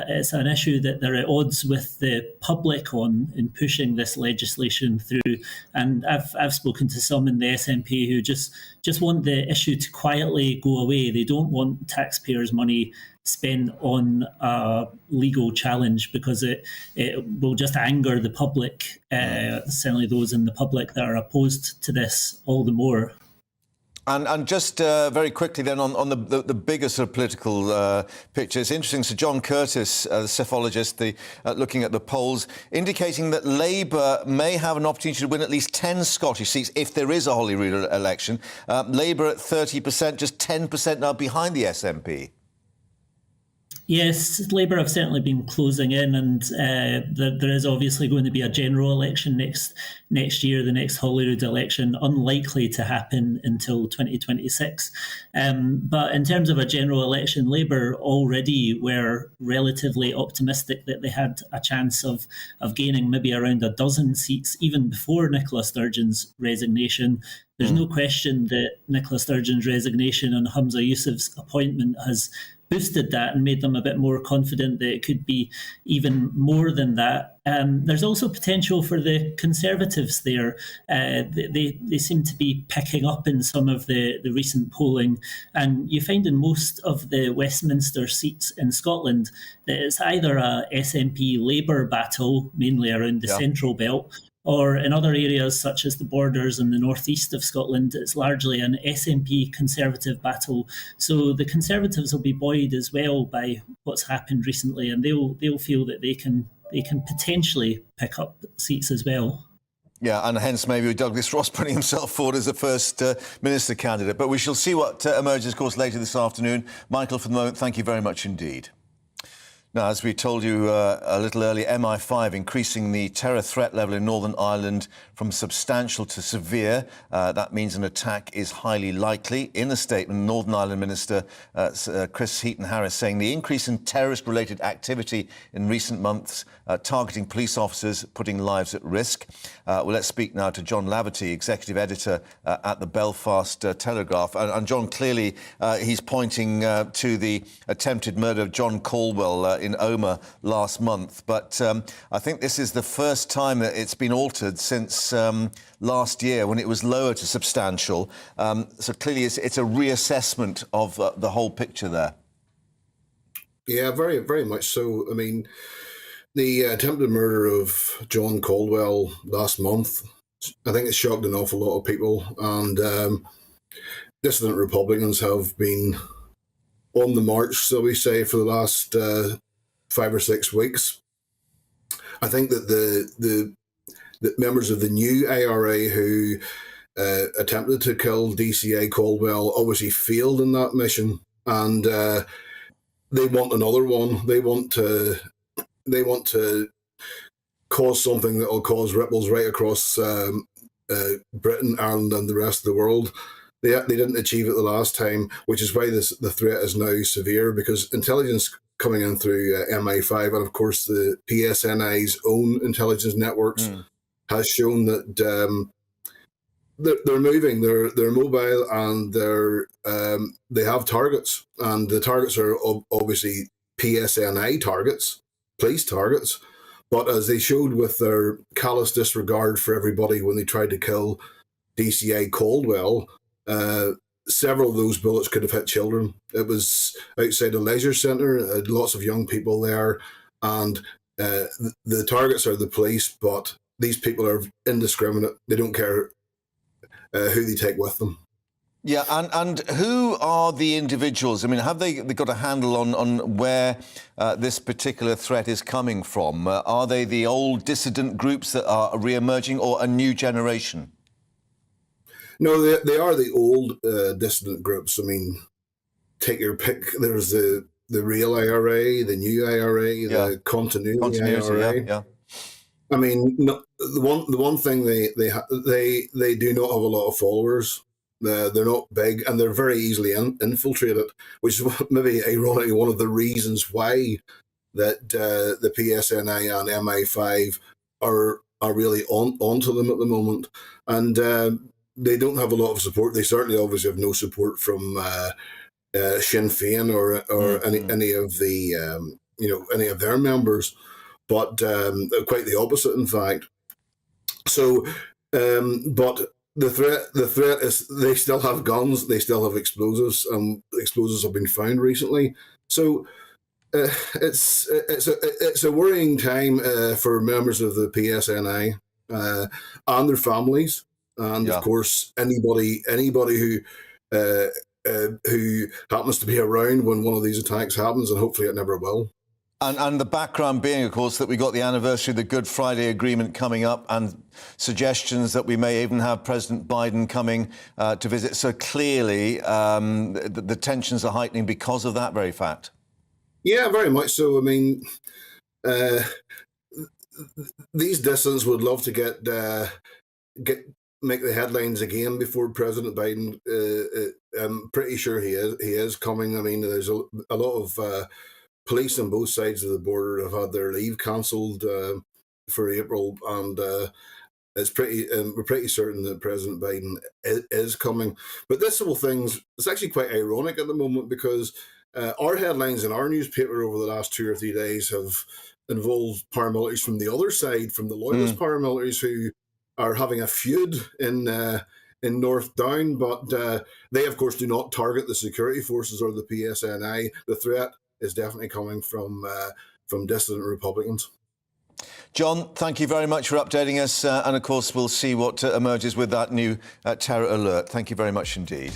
it's an issue that they're at odds with the public on in pushing this legislation through. And I've spoken to some in the SNP who just want the issue to quietly go away. They don't want taxpayers' money spent on a legal challenge because it will just anger the public, certainly those in the public that are opposed to this all the more. And just very quickly then on the bigger sort of political picture, it's interesting. So John Curtis, the psephologist, looking at the polls, indicating that Labour may have an opportunity to win at least 10 Scottish seats if there is a Holyrood election. Labour at 30%, just 10% now behind the SNP. Yes, Labour have certainly been closing in, and there is obviously going to be a general election next year, the next Holyrood election, unlikely to happen until 2026. But in terms of a general election, Labour already were relatively optimistic that they had a chance of gaining maybe around a dozen seats, even before Nicola Sturgeon's resignation. There's no question that Nicola Sturgeon's resignation and Humza Yousaf's appointment has boosted that and made them a bit more confident that it could be even more than that. There's also potential for the Conservatives there. They seem to be picking up in some of the recent polling, and you find in most of the Westminster seats in Scotland that it's either a SNP Labour battle, mainly around the central belt, or in other areas such as the Borders and the northeast of Scotland, it's largely an SNP Conservative battle. So the Conservatives will be buoyed as well by what's happened recently, and they'll feel that they can potentially pick up seats as well. Yeah, and hence maybe Douglas Ross putting himself forward as the first minister candidate. But we shall see what emerges, of course, later this afternoon. Michael, for the moment, thank you very much indeed. Now, as we told you a little earlier, MI5 increasing the terror threat level in Northern Ireland from substantial to severe. That means an attack is highly likely. In a statement, Northern Ireland Minister Chris Heaton-Harris saying the increase in terrorist-related activity in recent months targeting police officers, putting lives at risk. Well, let's speak now to John Laverty, Executive Editor at the Belfast Telegraph. And John, clearly he's pointing to the attempted murder of John Caldwell in Omagh last month. But I think this is the first time that it's been altered since last year when it was lower to substantial. So clearly it's a reassessment of the whole picture there. Yeah, very, very much so. I mean, the attempted murder of John Caldwell last month, I think it shocked an awful lot of people. And dissident Republicans have been on the march, so we say, for the last 5 or 6 weeks. I think that the members of the new IRA who attempted to kill DCA Caldwell obviously failed in that mission, and they want another one. They want to cause something that will cause ripples right across Britain, Ireland, and the rest of the world. They didn't achieve it the last time, which is why the threat is now severe, because intelligence coming in through MI5 and, of course, the PSNI's own intelligence networks has shown that they're moving, they're mobile, and they have targets, and the targets are obviously PSNI targets, police targets. But as they showed with their callous disregard for everybody when they tried to kill DCA Caldwell, several of those bullets could have hit children. It was outside a leisure centre, lots of young people there, and the targets are the police, but these people are indiscriminate. They don't care who they take with them. Yeah, and who are the individuals? I mean, have they got a handle on where this particular threat is coming from? Are they the old dissident groups that are re-emerging, or a new generation? No, they are the old dissident groups. I mean, take your pick. There's the real IRA, the new IRA, the continuity IRA. Yeah. I mean, the one thing they do not have a lot of followers. They're not big, and they're very easily infiltrated, which is maybe ironically one of the reasons why that the PSNI and MI5 are really onto them at the moment. And they don't have a lot of support. They certainly obviously have no support from Sinn Féin or any of the any of their members, but quite the opposite, in fact. So, but the threat is they still have guns, they still have explosives, and explosives have been found recently. So it's a worrying time for members of the PSNI and their families. And of course, anybody who happens to be around when one of these attacks happens, and hopefully it never will. And the background being, of course, that we got the anniversary of the Good Friday Agreement coming up, and suggestions that we may even have President Biden coming to visit. So clearly, the tensions are heightening because of that very fact. Yeah, very much so. I mean, these dissidents would love to make the headlines again before President Biden. I'm pretty sure he is coming. I mean, there's a lot of police on both sides of the border have had their leave cancelled for April, and we're pretty certain that President Biden is coming. But this whole thing's it's actually quite ironic at the moment, because our headlines in our newspaper over the last 2 or 3 days have involved paramilitaries from the other side, from the loyalist paramilitaries who are having a feud in North Down, but they, of course, do not target the security forces or the PSNI. The threat is definitely coming from dissident Republicans. John, thank you very much for updating us, and of course we'll see what emerges with that new terror alert. Thank you very much indeed.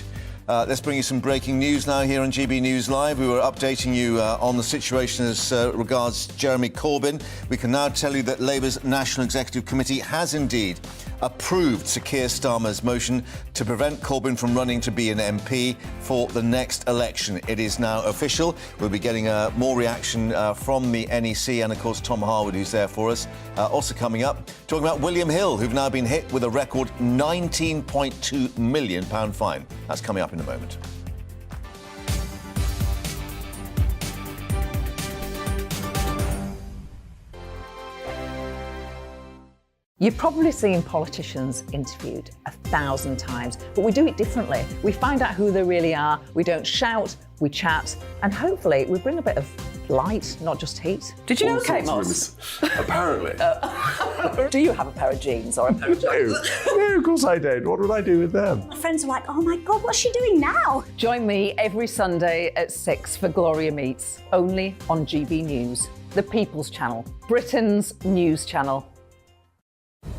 Let's bring you some breaking news now here on GB News Live. We were updating you on the situation as regards Jeremy Corbyn. We can now tell you that Labour's National Executive Committee has indeed approved Sir Keir Starmer's motion to prevent Corbyn from running to be an MP for the next election. It is now official. We'll be getting more reaction from the NEC and, of course, Tom Harwood, who's there for us. Also coming up, talking about William Hill, who've now been hit with a record £19.2 million fine. That's coming up in a moment. You've probably seen politicians interviewed 1,000 times, but we do it differently. We find out who they really are, we don't shout, we chat, and hopefully we bring a bit of light, not just heat. Did you know Kate Moss? Apparently. Do you have a pair of jeans or a pair of jeans? No, of course I don't. What would I do with them? My friends are like, oh my God, what's she doing now? Join me every Sunday at 6 for Gloria Meets, only on GB News, the People's Channel, Britain's news channel.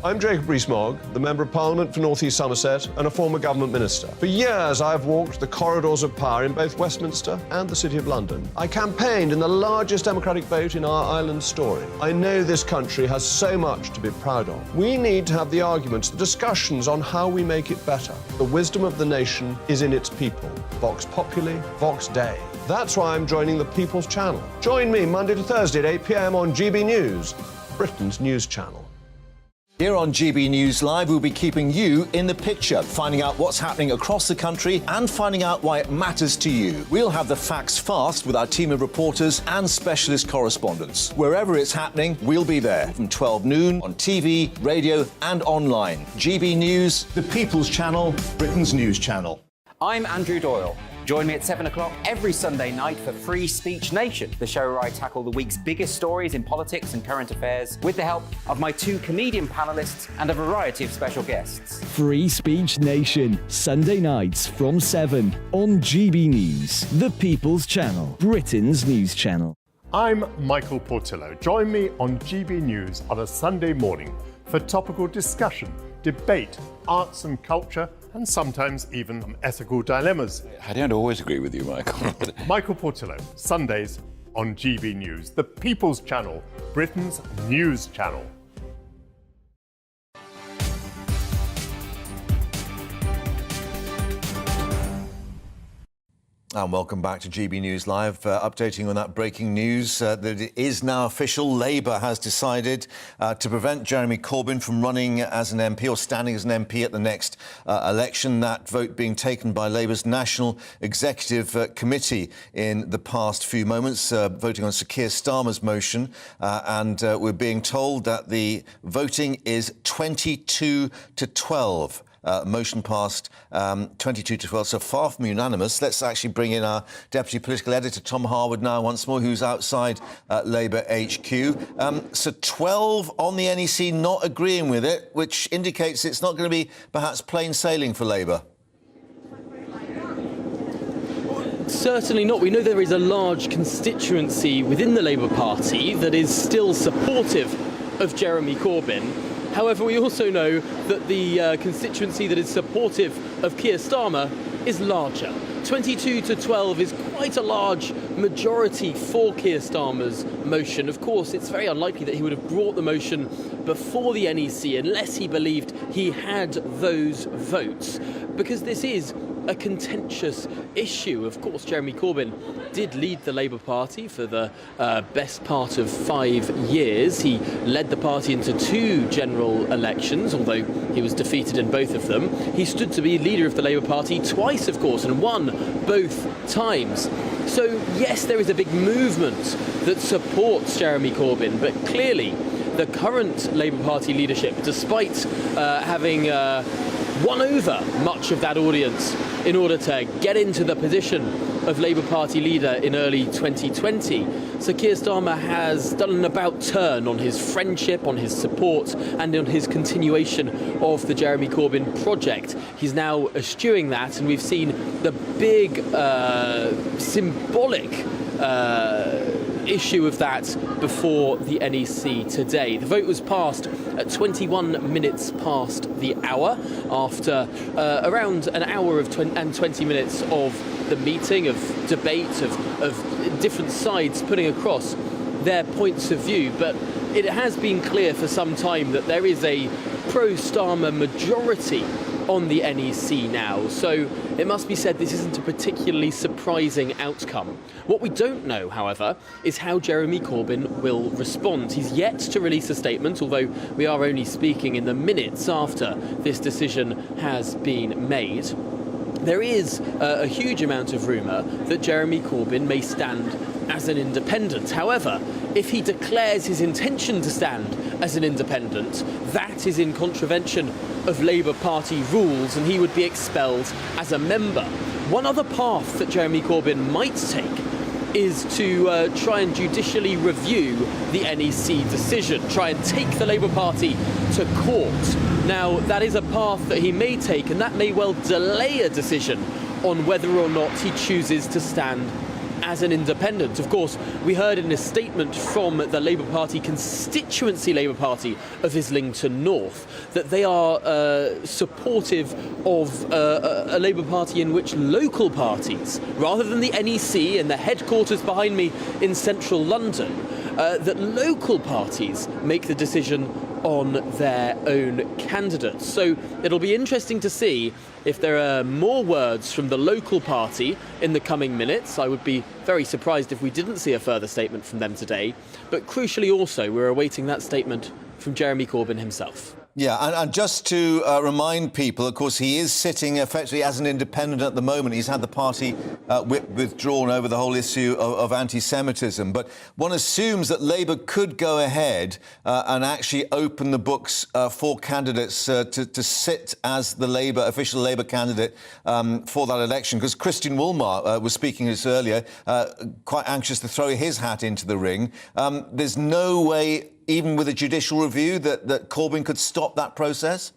I'm Jacob Rees-Mogg, the Member of Parliament for North East Somerset and a former government minister. For years, I've walked the corridors of power in both Westminster and the City of London. I campaigned in the largest democratic vote in our island's story. I know this country has so much to be proud of. We need to have the arguments, the discussions on how we make it better. The wisdom of the nation is in its people. Vox Populi, Vox Dei. That's why I'm joining the People's Channel. Join me Monday to Thursday at 8 p.m. on GB News, Britain's news channel. Here on GB News Live, we'll be keeping you in the picture, finding out what's happening across the country and finding out why it matters to you. We'll have the facts fast with our team of reporters and specialist correspondents. Wherever it's happening, we'll be there from 12 noon on TV, radio and online. GB News, the People's Channel, Britain's news channel. I'm Andrew Doyle. Join me at 7 o'clock every Sunday night for Free Speech Nation, the show where I tackle the week's biggest stories in politics and current affairs with the help of my 2 comedian panellists and a variety of special guests. Free Speech Nation, Sunday nights from 7 on GB News, the People's Channel, Britain's news channel. I'm Michael Portillo. Join me on GB News on a Sunday morning for topical discussion, debate, arts and culture, and sometimes even ethical dilemmas. I don't always agree with you, Michael. Michael Portillo, Sundays on GB News, the People's Channel, Britain's news channel. And welcome back to GB News Live, updating on that breaking news that it is now official. Labour has decided to prevent Jeremy Corbyn from running as an MP or standing as an MP at the next election. That vote being taken by Labour's National Executive Committee in the past few moments, voting on Sir Keir Starmer's motion. And we're being told that the voting is 22-12. Motion passed 22-12, so far from unanimous. Let's actually bring in our Deputy Political Editor, Tom Harwood, now once more, who's outside Labour HQ. So 12 on the NEC not agreeing with it, which indicates it's not going to be perhaps plain sailing for Labour. Certainly not. We know there is a large constituency within the Labour Party that is still supportive of Jeremy Corbyn. However, we also know that the constituency that is supportive of Keir Starmer is larger. 22-12 is quite a large majority for Keir Starmer's motion. Of course, it's very unlikely that he would have brought the motion before the NEC unless he believed he had those votes, because this is a contentious issue. Of course, Jeremy Corbyn did lead the Labour Party for the best part of 5 years. He led the party into 2 general elections, although he was defeated in both of them. He stood to be leader of the Labour Party twice, of course, and won both times. So, yes, there is a big movement that supports Jeremy Corbyn, but clearly the current Labour Party leadership, despite having won over much of that audience in order to get into the position of Labour Party leader in early 2020, Sir Keir Starmer has done an about-turn on his friendship, on his support, and on his continuation of the Jeremy Corbyn project. He's now eschewing that, and we've seen the big symbolic issue of that before the NEC today. The vote was passed at 21 minutes past the hour after around an hour and 20 minutes of the meeting, of debate, of different sides putting across their points of view. But it has been clear for some time that there is a pro-Starmer majority on the NEC now, so it must be said this isn't a particularly surprising outcome. What we don't know, however, is how Jeremy Corbyn will respond. He's yet to release a statement, although we are only speaking in the minutes after this decision has been made. There is a huge amount of rumour that Jeremy Corbyn may stand as an independent. However, if he declares his intention to stand as an independent, that is in contravention of Labour Party rules and he would be expelled as a member. One other path that Jeremy Corbyn might take is to try and judicially review the NEC decision, try and take the Labour Party to court. Now, that is a path that he may take, and that may well delay a decision on whether or not he chooses to stand as an independent. Of course, we heard in a statement from the Labour Party constituency Labour Party of Islington North that they are supportive of a Labour Party in which local parties, rather than the NEC and the headquarters behind me in central London, that local parties make the decision on their own candidates. So it'll be interesting to see if there are more words from the local party in the coming minutes. I would be very surprised if we didn't see a further statement from them today. But crucially also, we're awaiting that statement from Jeremy Corbyn himself. Yeah, and just to remind people, of course, he is sitting effectively as an independent at the moment. He's had the party withdrawn over the whole issue of anti-Semitism. But one assumes that Labour could go ahead and actually open the books for candidates to sit as the official Labour candidate for that election. Because Christian Woolmar was speaking this earlier, quite anxious to throw his hat into the ring. There's no way, even with a judicial review, that Corbyn could stop that process?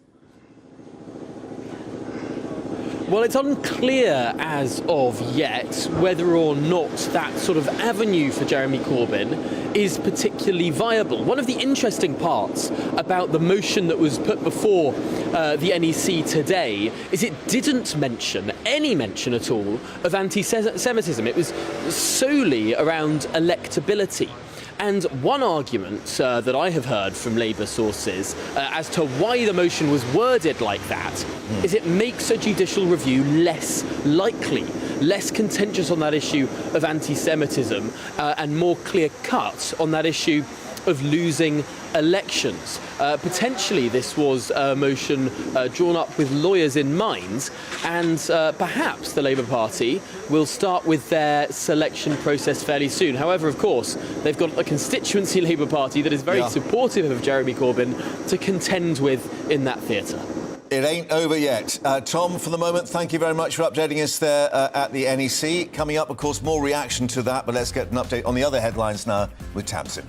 Well, it's unclear as of yet whether or not that sort of avenue for Jeremy Corbyn is particularly viable. One of the interesting parts about the motion that was put before the NEC today is it didn't mention any mention at all of anti-Semitism. It was solely around electability. And one argument that I have heard from Labour sources as to why the motion was worded like that is it makes a judicial review less likely, less contentious on that issue of anti-Semitism and more clear-cut on that issue of losing elections. Potentially this was a motion drawn up with lawyers in mind, and perhaps the Labour Party will start with their selection process fairly soon. However, of course, they've got a constituency Labour Party that is very supportive of Jeremy Corbyn to contend with in that theatre. It ain't over yet. Tom, for the moment, thank you very much for updating us there at the NEC. Coming up, of course, more reaction to that, but let's get an update on the other headlines now with Tamsin.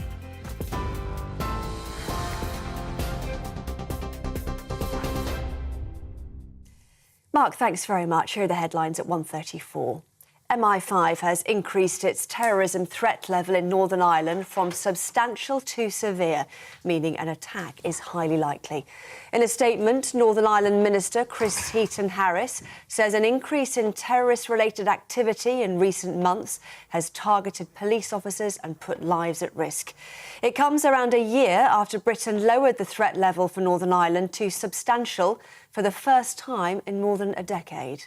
Mark, thanks very much. Here are the headlines at 1:34. MI5 has increased its terrorism threat level in Northern Ireland from substantial to severe, meaning an attack is highly likely. In a statement, Northern Ireland Minister Chris Heaton-Harris says an increase in terrorist-related activity in recent months has targeted police officers and put lives at risk. It comes around a year after Britain lowered the threat level for Northern Ireland to substantial for the first time in more than a decade.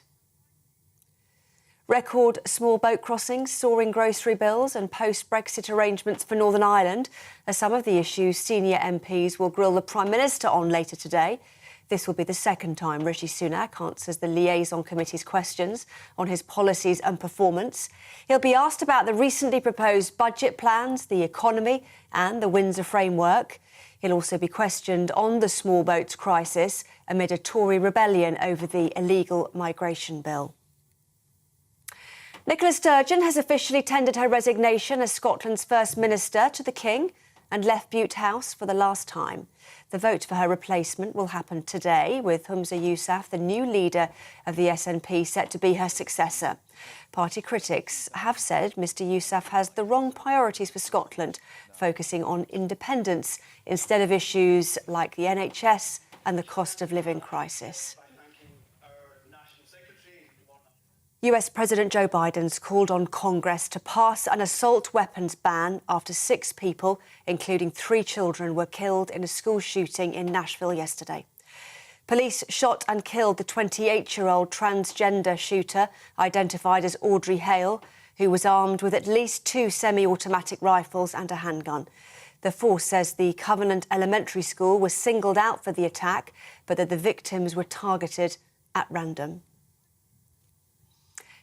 Record small boat crossings, soaring grocery bills and post-Brexit arrangements for Northern Ireland are some of the issues senior MPs will grill the Prime Minister on later today. This will be the second time Rishi Sunak answers the Liaison Committee's questions on his policies and performance. He'll be asked about the recently proposed budget plans, the economy and the Windsor framework. He'll also be questioned on the small boats crisis amid a Tory rebellion over the illegal migration bill. Nicola Sturgeon has officially tendered her resignation as Scotland's First Minister to the King and left Bute House for the last time. The vote for her replacement will happen today, with Humza Yousaf, the new leader of the SNP, set to be her successor. Party critics have said Mr Yousaf has the wrong priorities for Scotland, focusing on independence instead of issues like the NHS and the cost of living crisis. US President Joe Biden's called on Congress to pass an assault weapons ban after 6 people, including 3 children, were killed in a school shooting in Nashville yesterday. Police shot and killed the 28-year-old transgender shooter, identified as Audrey Hale, who was armed with at least 2 semi-automatic rifles and a handgun. The force says the Covenant Elementary School was singled out for the attack, but that the victims were targeted at random.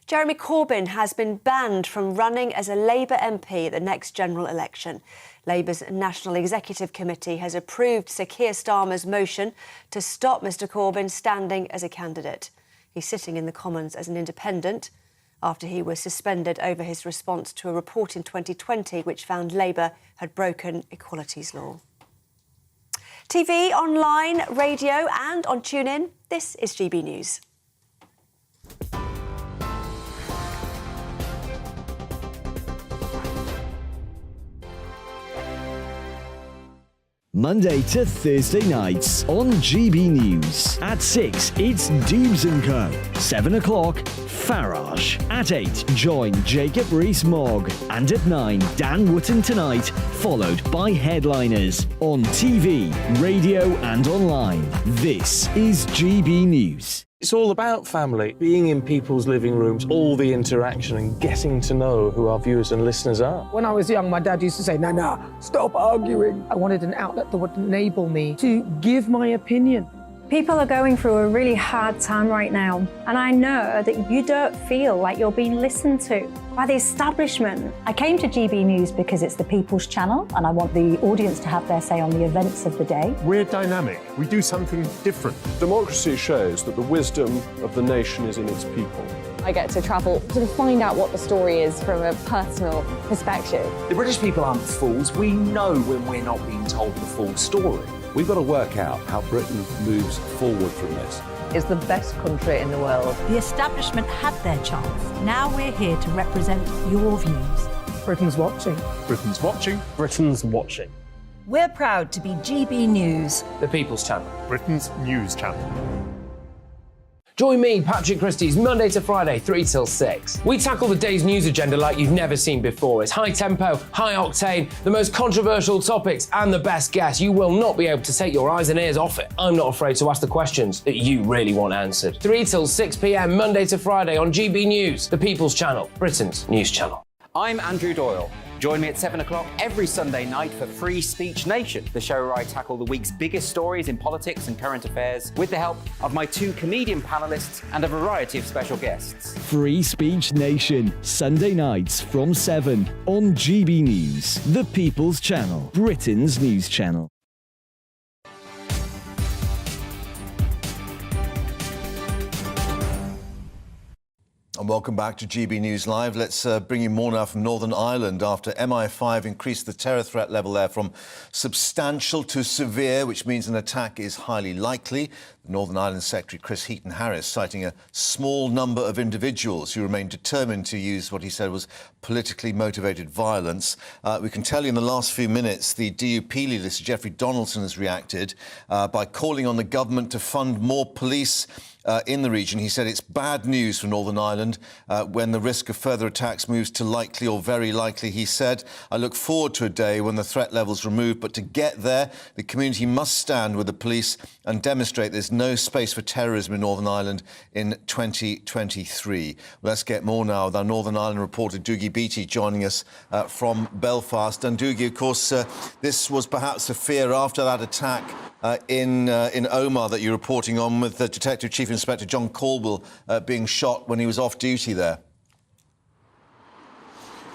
Jeremy Corbyn has been banned from running as a Labour MP at the next general election. Labour's National Executive Committee has approved Sir Keir Starmer's motion to stop Mr Corbyn standing as a candidate. He's sitting in the Commons as an independent after he was suspended over his response to a report in 2020 which found Labour had broken equalities law. TV, online, radio and on TuneIn, this is GB News. Monday to Thursday nights on GB News. At 6, it's Dubes & Co. 7 o'clock, Farage. At 8, join Jacob Rees-Mogg. And at 9, Dan Wootton Tonight, followed by Headliners. On TV, radio and online. This is GB News. It's all about family, being in people's living rooms, all the interaction and getting to know who our viewers and listeners are. When I was young, my dad used to say, Nana, stop arguing. I wanted an outlet that would enable me to give my opinion. People are going through a really hard time right now, and I know that you don't feel like you're being listened to by the establishment. I came to GB News because it's the People's Channel, and I want the audience to have their say on the events of the day. We're dynamic. We do something different. Democracy shows that the wisdom of the nation is in its people. I get to travel to find out what the story is from a personal perspective. The British people aren't fools. We know when we're not being told the full story. We've got to work out how Britain moves forward from this. It's the best country in the world. The establishment had their chance. Now we're here to represent your views. Britain's watching. Britain's watching. Britain's watching. We're proud to be GB News. The People's Channel. Britain's news channel. Join me, Patrick Christie's, Monday to Friday, 3 till 6. We tackle the day's news agenda like you've never seen before. It's high tempo, high octane, the most controversial topics and the best guests. You will not be able to take your eyes and ears off it. I'm not afraid to ask the questions that you really want answered. 3 till 6 p.m, Monday to Friday on GB News, the People's Channel, Britain's news channel. I'm Andrew Doyle. Join me at 7 o'clock every Sunday night for Free Speech Nation, the show where I tackle the week's biggest stories in politics and current affairs with the help of my 2 comedian panellists and a variety of special guests. Free Speech Nation, Sunday nights from 7 on GB News, the People's Channel, Britain's news channel. And welcome back to GB News Live. Let's bring you more now from Northern Ireland after MI5 increased the terror threat level there from substantial to severe, which means an attack is highly likely. The Northern Ireland Secretary Chris Heaton-Harris citing a small number of individuals who remain determined to use what he said was politically motivated violence. We can tell you in the last few minutes the DUP leader, Sir Geoffrey Donaldson, has reacted by calling on the government to fund more police in the region. He said it's bad news for Northern Ireland Ireland when the risk of further attacks moves to likely or very likely, he said. I look forward to a day when the threat level's removed, but to get there, the community must stand with the police and demonstrate there's no space for terrorism in Northern Ireland in 2023. Let's get more now with our Northern Ireland reporter Dougie Beattie joining us from Belfast. And Dougie, of course, this was perhaps a fear after that attack in Omagh that you're reporting on, with the Detective Chief Inspector John Caldwell being shot when he was off duty there.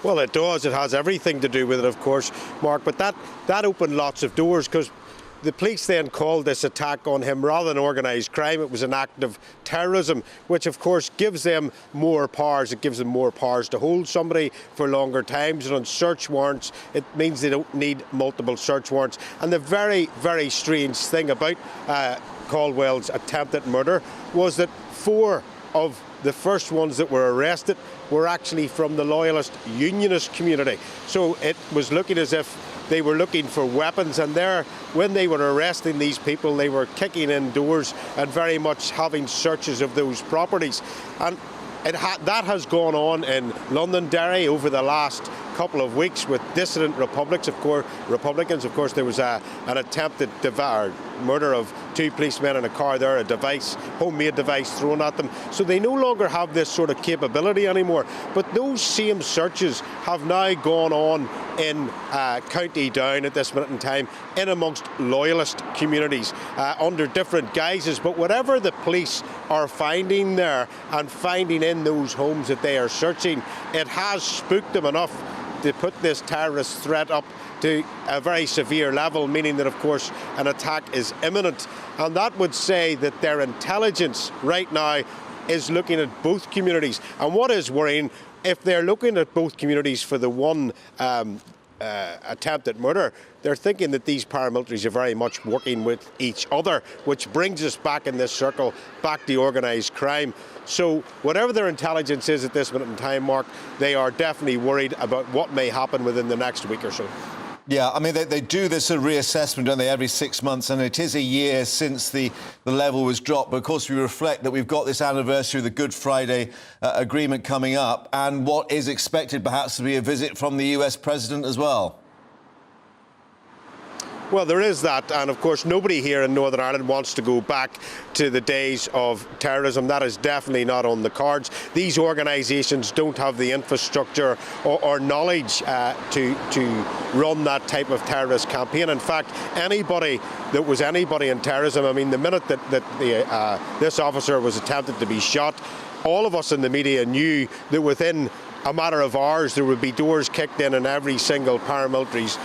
Well, it does. It has everything to do with it, of course, Mark. But that opened lots of doors, because the police then called this attack on him, rather than organised crime, it was an act of terrorism, which of course gives them more powers. It gives them more powers to hold somebody for longer times, and on search warrants it means they don't need multiple search warrants. And the very, very strange thing about Caldwell's attempted murder was that 4 of the first ones that were arrested were actually from the Loyalist Unionist community. So it was looking as if they were looking for weapons, and there, when they were arresting these people, they were kicking in doors and very much having searches of those properties. And that has gone on in Londonderry over the last couple of weeks with dissident Republicans. Of course, there was an attempted murder of 2 policemen in a car there, a device, homemade device thrown at them. So they no longer have this sort of capability anymore. But those same searches have now gone on in County Down at this minute in time, in amongst Loyalist communities under different guises. But whatever the police are finding there and finding in those homes that they are searching, it has spooked them enough to put this terrorist threat up to a very severe level, meaning that, of course, an attack is imminent. And that would say that their intelligence right now is looking at both communities. And what is worrying, if they're looking at both communities for the one attempted murder, they're thinking that these paramilitaries are very much working with each other, which brings us back in this circle, back to organised crime. So whatever their intelligence is at this minute in time, Mark, they are definitely worried about what may happen within the next week or so. Yeah, I mean, they do this reassessment, don't they, every 6 months, and it is a year since the level was dropped. But of course, we reflect that we've got this anniversary of the Good Friday Agreement coming up, and what is expected perhaps to be a visit from the US President as well. Well, there is that, and of course nobody here in Northern Ireland wants to go back to the days of terrorism. That is definitely not on the cards. These organisations don't have the infrastructure or knowledge to run that type of terrorist campaign. In fact, anybody that was anybody in terrorism, I mean, the minute that this officer was attempted to be shot, all of us in the media knew that within a matter of hours there would be doors kicked in every single paramilitary's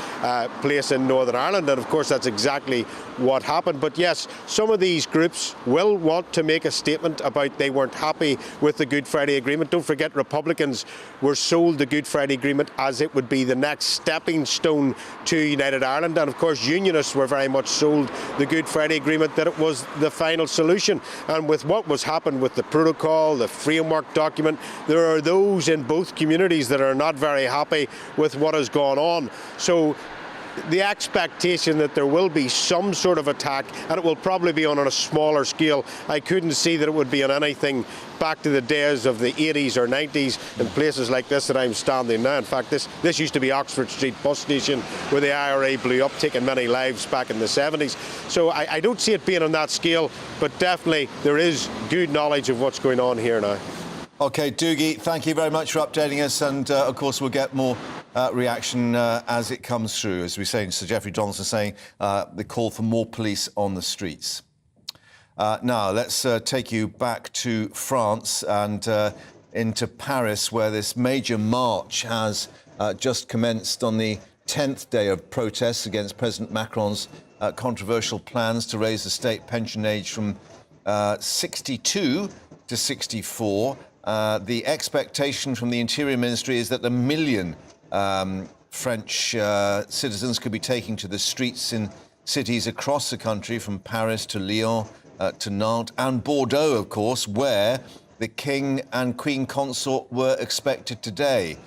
place in Northern Ireland, and of course that's exactly what happened. But yes, some of these groups will want to make a statement about they weren't happy with the Good Friday Agreement. Don't forget, Republicans were sold the Good Friday Agreement as it would be the next stepping stone to United Ireland, and of course Unionists were very much sold the Good Friday Agreement that it was the final solution. And with what was happened with the protocol, the framework document, there are those in both communities that are not very happy with what has gone on. So the expectation that there will be some sort of attack, and it will probably be on a smaller scale. I couldn't see that it would be on anything back to the days of the 80s or 90s in places like this that I'm standing now. In fact, this used to be Oxford Street bus station where the IRA blew up, taking many lives back in the 70s. So I don't see it being on that scale, but definitely there is good knowledge of what's going on here now. OK, Dougie, thank you very much for updating us, and of course we'll get more reaction as it comes through. As we say, Sir Geoffrey Donaldson saying the call for more police on the streets. Now, let's take you back to France and into Paris, where this major march has just commenced on the 10th day of protests against President Macron's controversial plans to raise the state pension age from 62 to 64. The expectation from the Interior Ministry is that 1 million French citizens could be taking to the streets in cities across the country, from Paris to Lyon to Nantes and Bordeaux, of course, where the King and Queen Consort were expected today.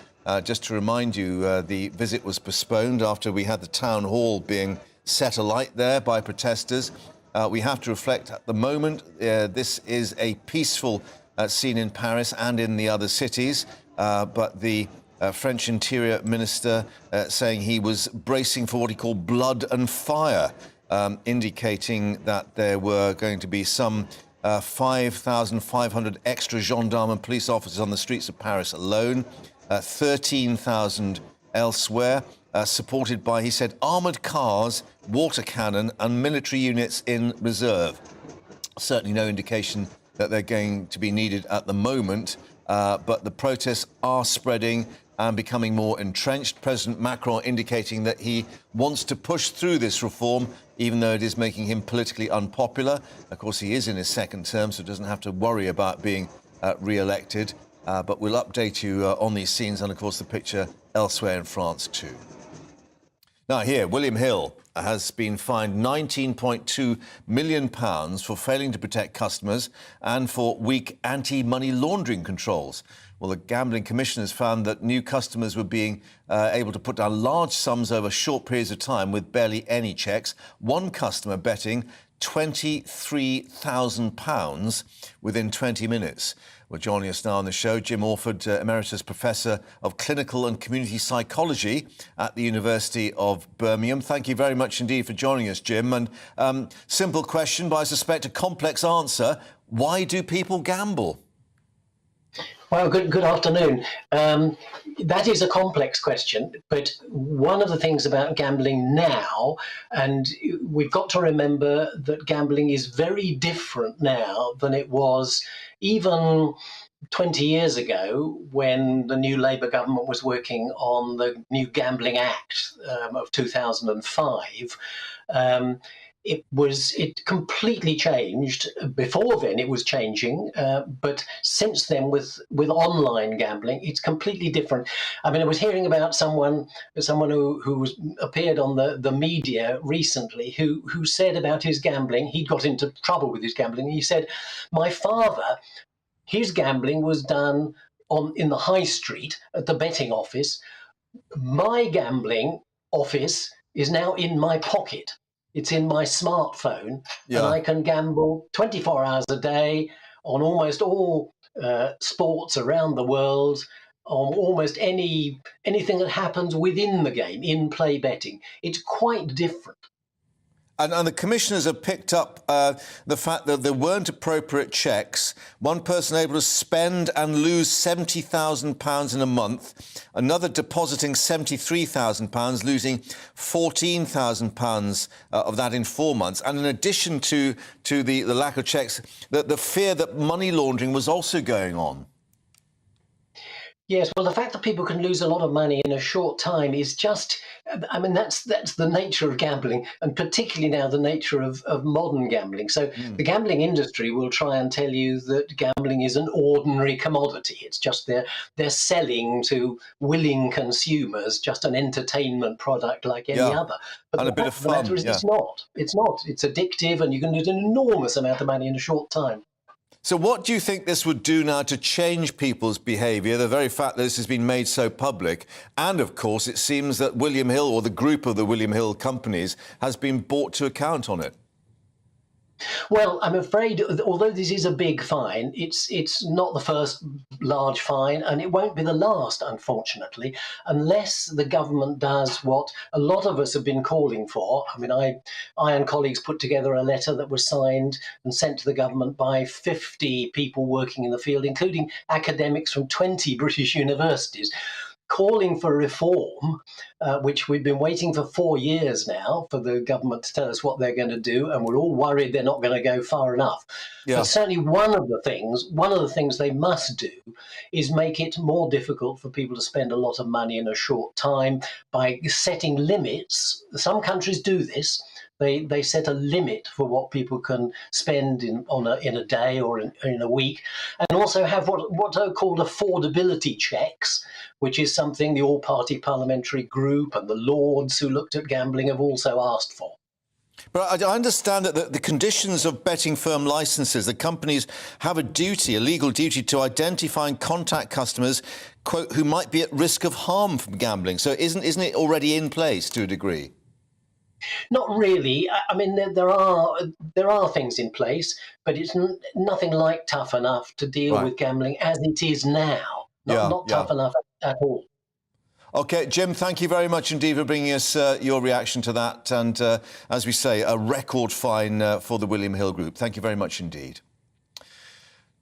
Just to remind you, the visit was postponed after we had the town hall being set alight there by protesters. We have to reflect at the moment, this is a peaceful seen in Paris and in the other cities. But the French Interior Minister saying he was bracing for what he called blood and fire, indicating that there were going to be some 5,500 extra gendarmes and police officers on the streets of Paris alone, 13,000 elsewhere, supported by, he said, armoured cars, water cannon and military units in reserve. Certainly no indication that they're going to be needed at the moment, but the protests are spreading and becoming more entrenched. President Macron indicating that he wants to push through this reform, even though it is making him politically unpopular. Of course, he is in his second term, so doesn't have to worry about being re-elected. But we'll update you on these scenes and, of course, the picture elsewhere in France too. Now here, William Hill has been fined £19.2 million for failing to protect customers and for weak anti-money laundering controls. Well, the Gambling Commissioners found that new customers were being able to put down large sums over short periods of time with barely any checks. One customer betting £23,000 within 20 minutes. Well, joining us now on the show, Jim Orford, Emeritus Professor of Clinical and Community Psychology at the University of Birmingham. Thank you very much indeed for joining us, Jim. And simple question, but I suspect a complex answer. Why do people gamble? Well, good afternoon. That is a complex question, but one of the things about gambling now, and we've got to remember that gambling is very different now than it was even 20 years ago when the new Labour government was working on the new Gambling Act of 2005. It completely changed. Before then it was changing, but since then with online gambling, it's completely different. I mean, I was hearing about someone who appeared on the media recently who said about his gambling, he'd got into trouble with his gambling. He said, my father, his gambling was done in the high street at the betting office. My gambling office is now in my pocket. It's in my smartphone, and I can gamble 24 hours a day on almost all sports around the world, on almost anything that happens within the game, in-play betting. It's quite different. And the commissioners have picked up the fact that there weren't appropriate checks. One person able to spend and lose £70,000 in a month, another depositing £73,000, losing £14,000 of that in 4 months. And in addition to the lack of checks, the fear that money laundering was also going on. Yes, well, the fact that people can lose a lot of money in a short time is just, I mean, that's the nature of gambling, and particularly now the nature of modern gambling. So the gambling industry will try and tell you that gambling is an ordinary commodity. It's just they're selling to willing consumers just an entertainment product like any other. But and a bit of fun. The matter is it's not. It's not. It's addictive, and you can lose an enormous amount of money in a short time. So what do you think this would do now to change people's behaviour, the very fact that this has been made so public? And, of course, it seems that William Hill, or the group of the William Hill companies, has been brought to account on it. Well, I'm afraid, although this is a big fine, it's not the first large fine, and it won't be the last, unfortunately, unless the government does what a lot of us have been calling for. I mean, I and colleagues put together a letter that was signed and sent to the government by 50 people working in the field, including academics from 20 British universities, calling for reform, which we've been waiting for 4 years now for the government to tell us what they're going to do, and we're all worried they're not going to go far enough. But certainly one of the things they must do is make it more difficult for people to spend a lot of money in a short time by setting limits. Some countries do this. They set a limit for what people can spend in a day or in a week, and also have what are called affordability checks, which is something the all-party parliamentary group and the Lords who looked at gambling have also asked for. But I understand that the conditions of betting firm licences, the companies have a legal duty to identify and contact customers, quote, who might be at risk of harm from gambling. So isn't it already in place to a degree? Not really. I mean, there are things in place, but it's nothing like tough enough to deal with gambling as it is now. Not tough enough at all. OK, Jim, thank you very much indeed for bringing us your reaction to that. And as we say, a record fine for the William Hill Group. Thank you very much indeed.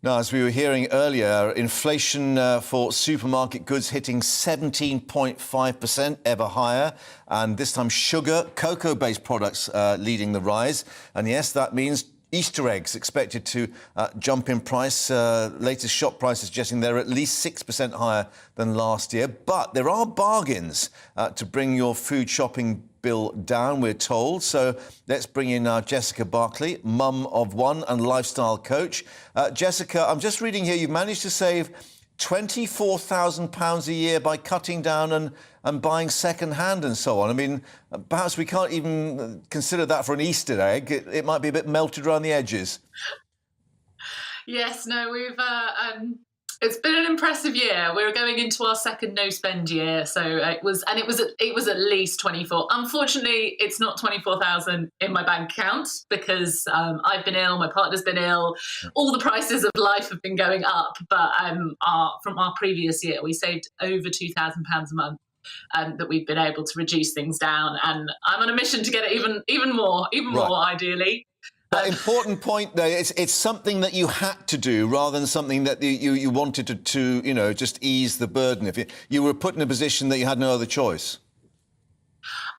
Now, as we were hearing earlier, inflation for supermarket goods hitting 17.5%, ever higher. And this time sugar, cocoa-based products leading the rise. And yes, that means Easter eggs expected to jump in price. Latest shop prices suggesting they're at least 6% higher than last year. But there are bargains to bring your food shopping bill down, we're told. So let's bring in Jessica Barclay, mum of one and lifestyle coach. Jessica, I'm just reading here, you've managed to save £24,000 a year by cutting down and buying second-hand and so on. I mean, perhaps we can't even consider that for an Easter egg. It might be a bit melted around the edges. Yes, no, we've it's been an impressive year. We're going into our second no spend year, so it was at least 24. Unfortunately, it's not 24,000 in my bank account because I've been ill, my partner's been ill, all the prices of life have been going up. But from our previous year, we saved over £2,000 a month. That we've been able to reduce things down, and I'm on a mission to get it even more ideally. But important point there, it's something that you had to do rather than something that you wanted to you know, just ease the burden. If you were put in a position that you had no other choice.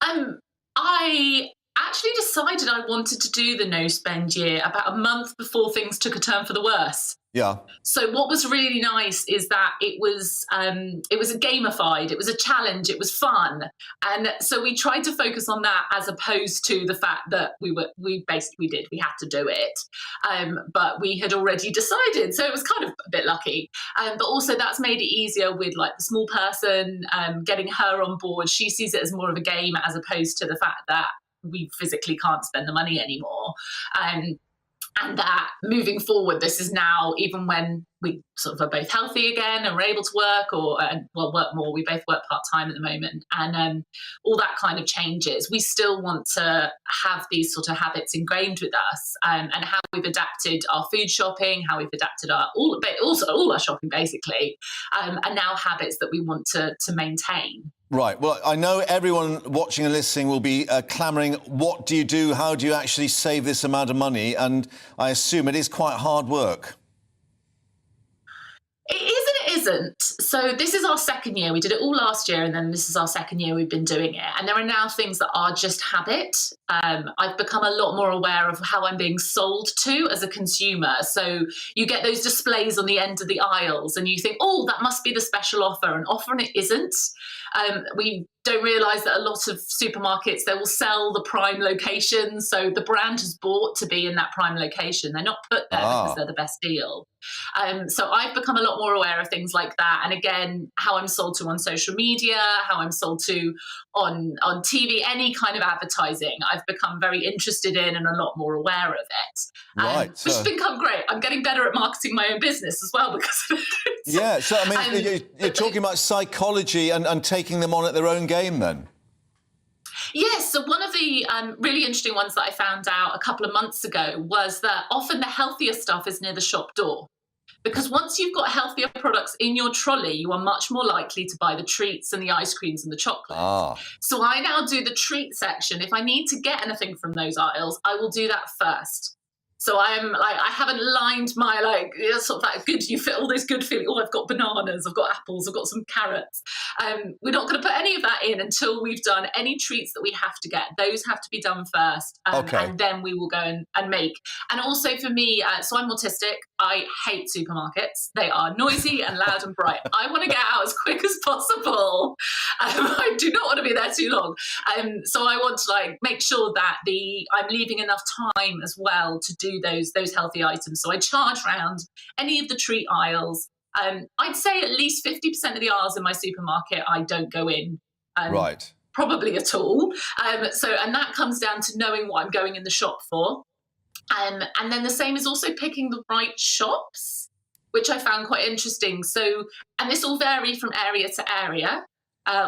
I actually decided I wanted to do the no spend year about a month before things took a turn for the worse. Yeah. So what was really nice is that it was a gamified, it was a challenge, it was fun, and so we tried to focus on that as opposed to the fact that we had to do it, but we had already decided, so it was kind of a bit lucky, but also that's made it easier with like the small person, getting her on board. She sees it as more of a game as opposed to the fact that we physically can't spend the money anymore. And that moving forward, this is now, even when we sort of are both healthy again and we're able to work work more, we both work part-time at the moment, and all that kind of changes. We still want to have these sort of habits ingrained with us, and how we've adapted our food shopping, how we've adapted all our shopping basically, are now habits that we want to maintain. Right. Well, I know everyone watching and listening will be clamouring, what do you do? How do you actually save this amount of money? And I assume it is quite hard work. It is and it isn't. So this is our second year. We did it all last year, and then this is our second year we've been doing it. And there are now things that are just habit. I've become a lot more aware of how I'm being sold to as a consumer. So you get those displays on the end of the aisles and you think, oh, that must be the special offer, and often it isn't. We don't realise that a lot of supermarkets, they will sell the prime location. So the brand has bought to be in that prime location. They're not put there because they're the best deal. So I've become a lot more aware of things like that. And again, how I'm sold to on social media, how I'm sold to on TV, any kind of advertising, I've become very interested in and a lot more aware of it. Which has become great. I'm getting better at marketing my own business as well because of it. Yeah, so I mean, you're talking about psychology and taking them on at their own game then? Yes, so one of the really interesting ones that I found out a couple of months ago was that often the healthier stuff is near the shop door. Because once you've got healthier products in your trolley, you are much more likely to buy the treats and the ice creams and the chocolate. So I now do the treat section. If I need to get anything from those aisles, I will do that first. So I'm like, I haven't lined my sort of that good, you feel all those good feeling. Oh, I've got bananas, I've got apples, I've got some carrots. We're not going to put any of that in until we've done any treats that we have to get. Those have to be done first, and then we will go and make. And also for me, so I'm autistic. I hate supermarkets. They are noisy and loud and bright. I want to get out as quick as possible. I do not want to be there too long. So I want to make sure that I'm leaving enough time as well to do those healthy items. So I charge around any of the treat aisles. I'd say at least 50% of the aisles in my supermarket I don't go in. Right. Probably at all. And that comes down to knowing what I'm going in the shop for. And then the same is also picking the right shops, which I found quite interesting. So, and this will vary from area to area.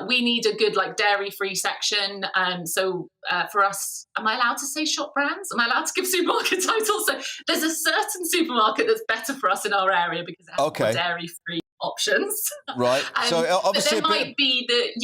We need a good dairy-free section. So for us, am I allowed to say shop brands? Am I allowed to give supermarket titles? So there's a certain supermarket that's better for us in our area because it has more dairy-free options. Right. So obviously, but there might be that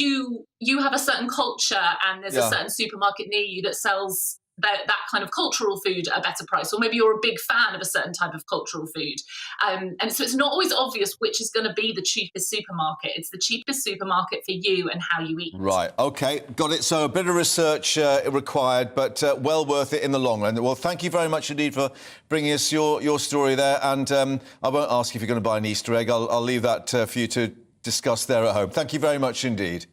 you have a certain culture, and there's a certain supermarket near you that sells that kind of cultural food at a better price, or maybe you're a big fan of a certain type of cultural food, and so it's not always obvious which is going to be the cheapest supermarket. It's the cheapest supermarket for you and how you eat. Right, OK, got it. So a bit of research required, but well worth it in the long run. Well, thank you very much indeed for bringing us your story there, and I won't ask if you're going to buy an Easter egg. I'll leave that for you to discuss there at home. Thank you very much indeed.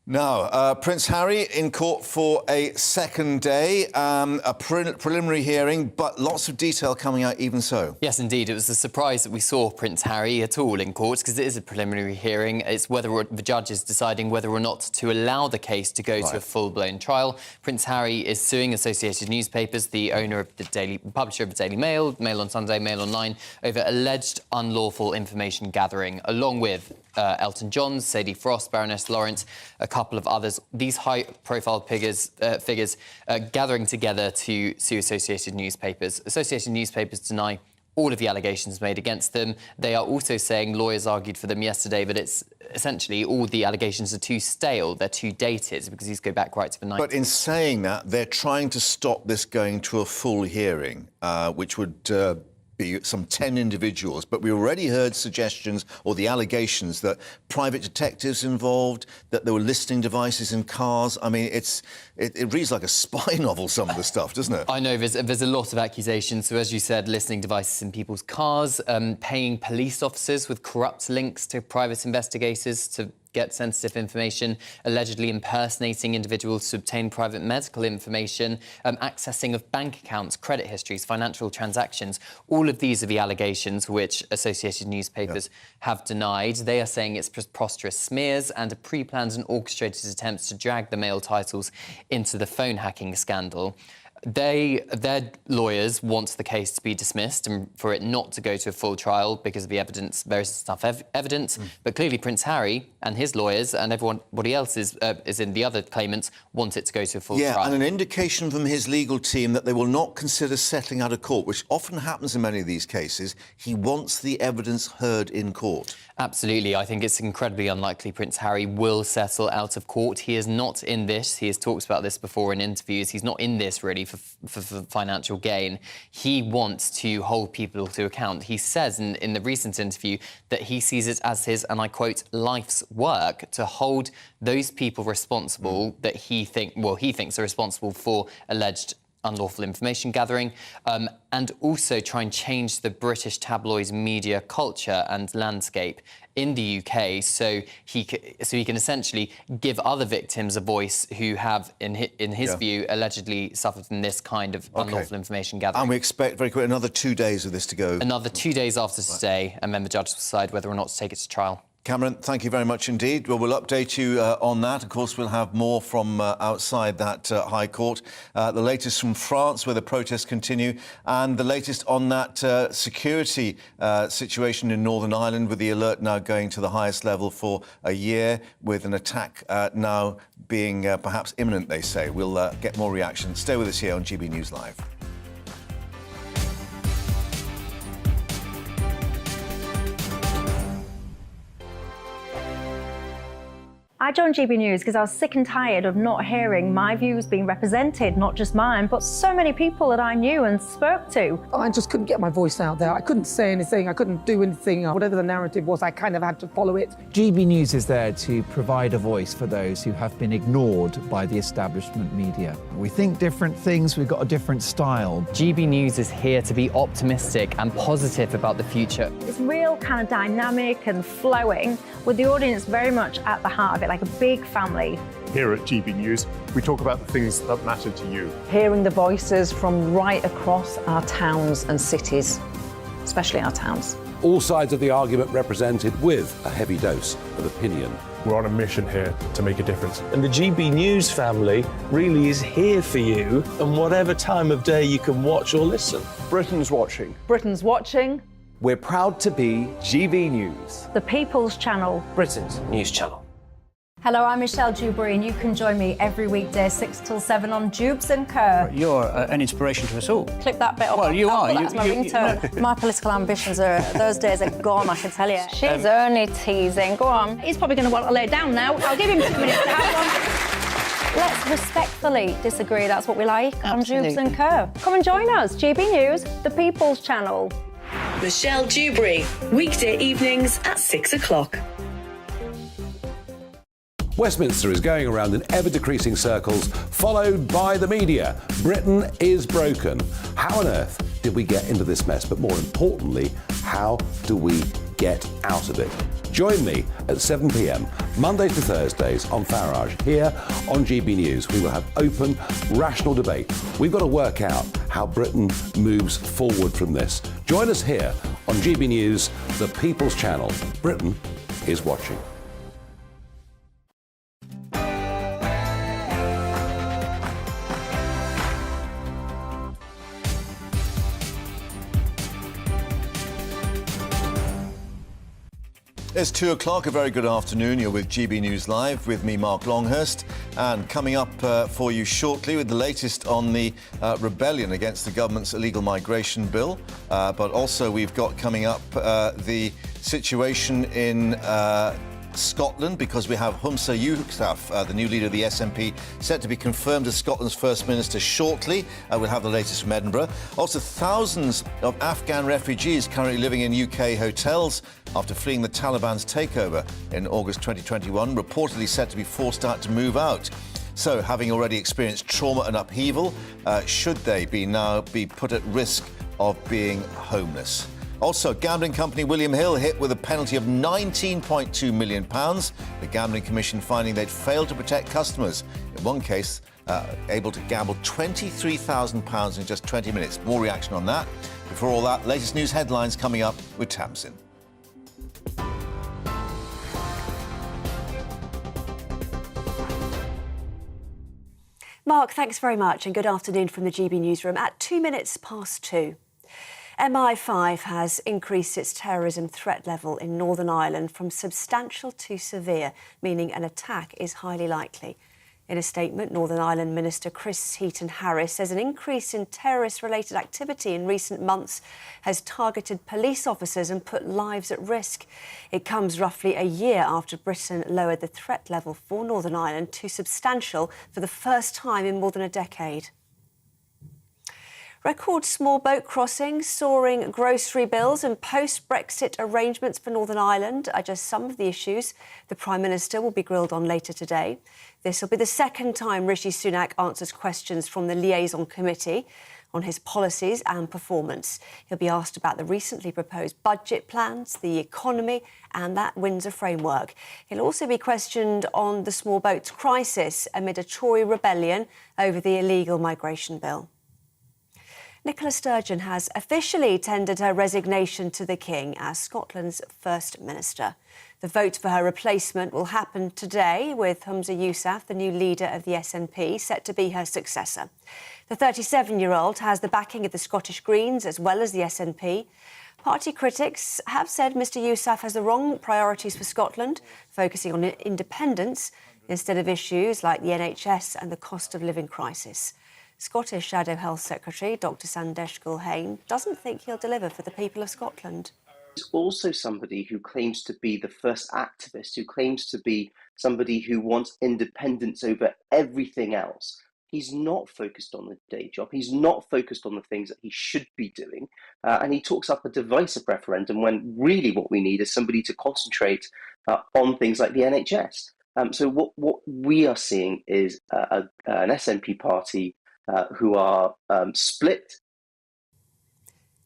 Now, Prince Harry in court for a second day, a preliminary hearing, but lots of detail coming out even so. Yes, indeed. It was a surprise that we saw Prince Harry at all in court, because it is a preliminary hearing. It's whether the judge is deciding whether or not to allow the case to go to a full-blown trial. Prince Harry is suing Associated Newspapers, the owner of the publisher of the Daily Mail, Mail on Sunday, Mail Online, over alleged unlawful information gathering, along with Elton John, Sadie Frost, Baroness Lawrence, a couple of others. These high-profile figures gathering together to sue Associated Newspapers. Associated Newspapers deny all of the allegations made against them. They are also saying, lawyers argued for them yesterday, but it's essentially all the allegations are too stale, they're too dated, because these go back right to the 90s. But in saying that, they're trying to stop this going to a full hearing, which would be some 10 individuals, but we already heard suggestions or the allegations that private detectives involved, that there were listening devices in cars. I mean, it reads like a spy novel, some of the stuff, doesn't it? I know, there's a lot of accusations. So, as you said, listening devices in people's cars, paying police officers with corrupt links to private investigators to get sensitive information, allegedly impersonating individuals to obtain private medical information, accessing of bank accounts, credit histories, financial transactions. All of these are the allegations which Associated Newspapers have denied. They are saying it's preposterous smears and a pre-planned and orchestrated attempts to drag the Mail titles into the phone hacking scandal. Their lawyers want the case to be dismissed and for it not to go to a full trial because of the evidence. There is enough evidence, but clearly Prince Harry and his lawyers and everybody else is in the other claimants want it to go to a full trial. Yeah, and an indication from his legal team that they will not consider settling out of court, which often happens in many of these cases. He wants the evidence heard in court. Absolutely. I think it's incredibly unlikely Prince Harry will settle out of court. He is not in this. He has talked about this before in interviews. He's not in this really for financial gain. He wants to hold people to account. He says in the recent interview that he sees it as his, and I quote, life's work to hold those people responsible that he thinks are responsible for alleged unlawful information gathering, and also try and change the British tabloid media culture and landscape in the UK, so he can essentially give other victims a voice who have, in his view, allegedly suffered from this kind of unlawful information gathering. And we expect very quickly another 2 days of this to go. Another 2 days after today, and then the judge will decide whether or not to take it to trial. Cameron, thank you very much indeed. Well, we'll update you on that. Of course, we'll have more from outside that High Court. The latest from France, where the protests continue, and the latest on that security situation in Northern Ireland, with the alert now going to the highest level for a year, with an attack now being perhaps imminent, they say. We'll get more reaction. Stay with us here on GB News Live. I joined GB News because I was sick and tired of not hearing my views being represented, not just mine, but so many people that I knew and spoke to. I just couldn't get my voice out there. I couldn't say anything. I couldn't do anything. Whatever the narrative was, I kind of had to follow it. GB News is there to provide a voice for those who have been ignored by the establishment media. We think different things. We've got a different style. GB News is here to be optimistic and positive about the future. It's real kind of dynamic and flowing, with the audience very much at the heart of it, like a big family. Here at GB News, we talk about the things that matter to you. Hearing the voices from right across our towns and cities, especially our towns. All sides of the argument represented with a heavy dose of opinion. We're on a mission here to make a difference. And the GB News family really is here for you, and whatever time of day you can watch or listen. Britain's watching. Britain's watching. We're proud to be GB News, The People's Channel, Britain's news channel. Hello, I'm Michelle Dewberry, and you can join me every weekday 6 till 7 on Dubes and Co. You're an inspiration to us all. Clip that bit up. Well, you are. That's my ringtone. My political ambitions those days are gone, I can tell you. She's only teasing. Go on. He's probably going to want to lay down now. I'll give him 2 minutes to have one. Let's respectfully disagree. That's what we like on Dubes and Co. Come and join us. GB News, The People's Channel. Michelle Dewberry, weekday evenings at 6 o'clock. Westminster is going around in ever-decreasing circles, followed by the media. Britain is broken. How on earth did we get into this mess? But more importantly, how do we get out of it? Join me at 7 p.m, Mondays to Thursdays on Farage, here on GB News. We will have open, rational debate. We've got to work out how Britain moves forward from this. Join us here on GB News, the People's Channel. Britain is watching. It's 2 o'clock. A very good afternoon. You're with GB News Live with me, Mark Longhurst. And coming up for you shortly with the latest on the rebellion against the government's illegal migration bill. But also we've got coming up the situation in Scotland, because we have Humza Yousaf, the new leader of the SNP, set to be confirmed as Scotland's First Minister shortly. We'll have the latest from Edinburgh. Also, thousands of Afghan refugees currently living in UK hotels after fleeing the Taliban's takeover in August 2021, reportedly set to be forced out to move out. So, having already experienced trauma and upheaval, should they now be put at risk of being homeless? Also, gambling company William Hill hit with a penalty of £19.2 million. The Gambling Commission finding they'd failed to protect customers. In one case, able to gamble £23,000 in just 20 minutes. More reaction on that. Before all that, latest news headlines coming up with Tamsin. Mark, thanks very much, and good afternoon from the GB Newsroom at 2 minutes past 2. MI5 has increased its terrorism threat level in Northern Ireland from substantial to severe, meaning an attack is highly likely. In a statement, Northern Ireland Minister Chris Heaton-Harris says an increase in terrorist-related activity in recent months has targeted police officers and put lives at risk. It comes roughly a year after Britain lowered the threat level for Northern Ireland to substantial for the first time in more than a decade. Record small boat crossings, soaring grocery bills and post-Brexit arrangements for Northern Ireland are just some of the issues the Prime Minister will be grilled on later today. This will be the second time Rishi Sunak answers questions from the Liaison Committee on his policies and performance. He'll be asked about the recently proposed budget plans, the economy and that Windsor framework. He'll also be questioned on the small boats crisis amid a Tory rebellion over the illegal migration bill. Nicola Sturgeon has officially tendered her resignation to the King as Scotland's First Minister. The vote for her replacement will happen today, with Humza Yousaf, the new leader of the SNP, set to be her successor. The 37-year-old has the backing of the Scottish Greens as well as the SNP. Party critics have said Mr Yousaf has the wrong priorities for Scotland, focusing on independence instead of issues like the NHS and the cost of living crisis. Scottish Shadow Health Secretary Dr Sandesh Gulhane doesn't think he'll deliver for the people of Scotland. He's also somebody who claims to be the first activist, who claims to be somebody who wants independence over everything else. He's not focused on the day job. He's not focused on the things that he should be doing. And he talks up a divisive referendum when really what we need is somebody to concentrate on things like the NHS. So what we are seeing is an SNP party who are split.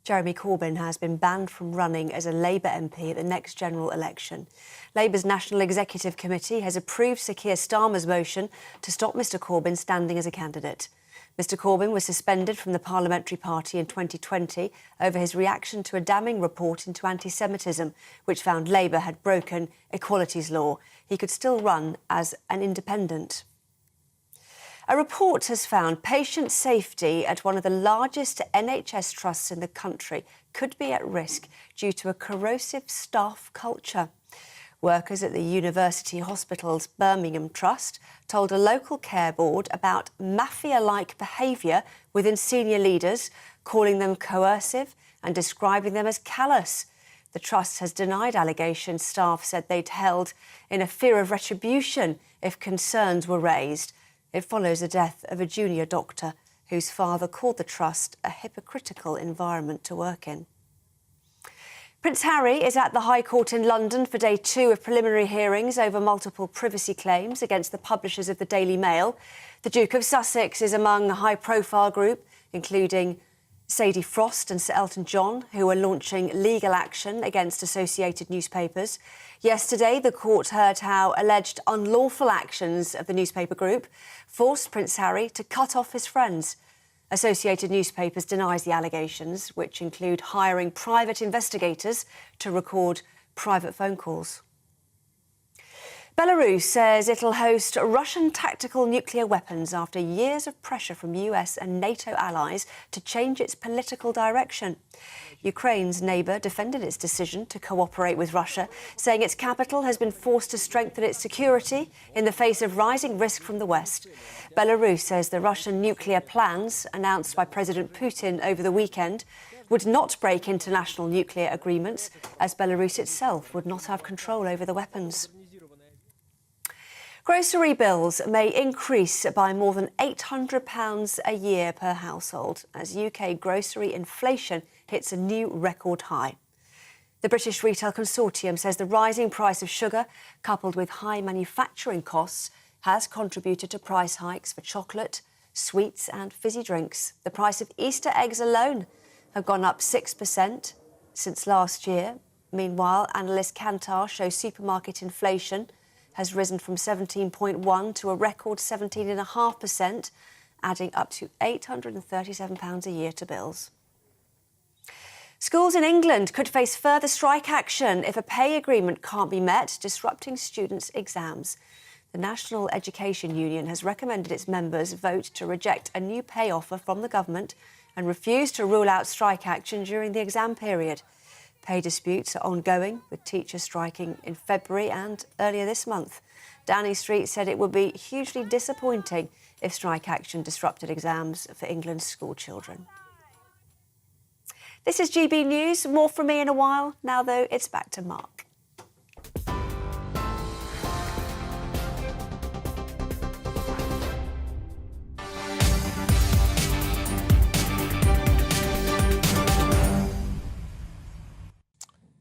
Jeremy Corbyn has been banned from running as a Labour MP at the next general election. Labour's National Executive Committee has approved Sir Keir Starmer's motion to stop Mr Corbyn standing as a candidate. Mr Corbyn was suspended from the parliamentary party in 2020 over his reaction to a damning report into anti-Semitism, which found Labour had broken equalities law. He could still run as an independent. A report has found patient safety at one of the largest NHS trusts in the country could be at risk due to a corrosive staff culture. Workers at the University Hospital's Birmingham Trust told a local care board about mafia-like behaviour within senior leaders, calling them coercive and describing them as callous. The Trust has denied allegations staff said they'd held in a fear of retribution if concerns were raised. It follows the death of a junior doctor whose father called the Trust a hypocritical environment to work in. Prince Harry is at the High Court in London for day 2 of preliminary hearings over multiple privacy claims against the publishers of the Daily Mail. The Duke of Sussex is among a high-profile group, including Sadie Frost and Sir Elton John, who are launching legal action against associated newspapers. Yesterday, the court heard how alleged unlawful actions of the newspaper group forced Prince Harry to cut off his friends. Associated Newspapers denies the allegations, which include hiring private investigators to record private phone calls. Belarus says it'll host Russian tactical nuclear weapons after years of pressure from US and NATO allies to change its political direction. Ukraine's neighbour defended its decision to cooperate with Russia, saying its capital has been forced to strengthen its security in the face of rising risk from the West. Belarus says the Russian nuclear plans, announced by President Putin over the weekend, would not break international nuclear agreements, as Belarus itself would not have control over the weapons. Grocery bills may increase by more than £800 a year per household as UK grocery inflation hits a new record high. The British Retail Consortium says the rising price of sugar, coupled with high manufacturing costs, has contributed to price hikes for chocolate, sweets and fizzy drinks. The price of Easter eggs alone have gone up 6% since last year. Meanwhile, analyst Kantar shows supermarket inflation has risen from 17.1% to a record 17.5%, adding up to £837 a year to bills. Schools in England could face further strike action if a pay agreement can't be met, disrupting students' exams. The National Education Union has recommended its members vote to reject a new pay offer from the government and refuse to rule out strike action during the exam period. Pay disputes are ongoing, with teachers striking in February and earlier this month. Downing Street said it would be hugely disappointing if strike action disrupted exams for England's school children. This is GB News. More from me in a while. Now, though, it's back to Mark.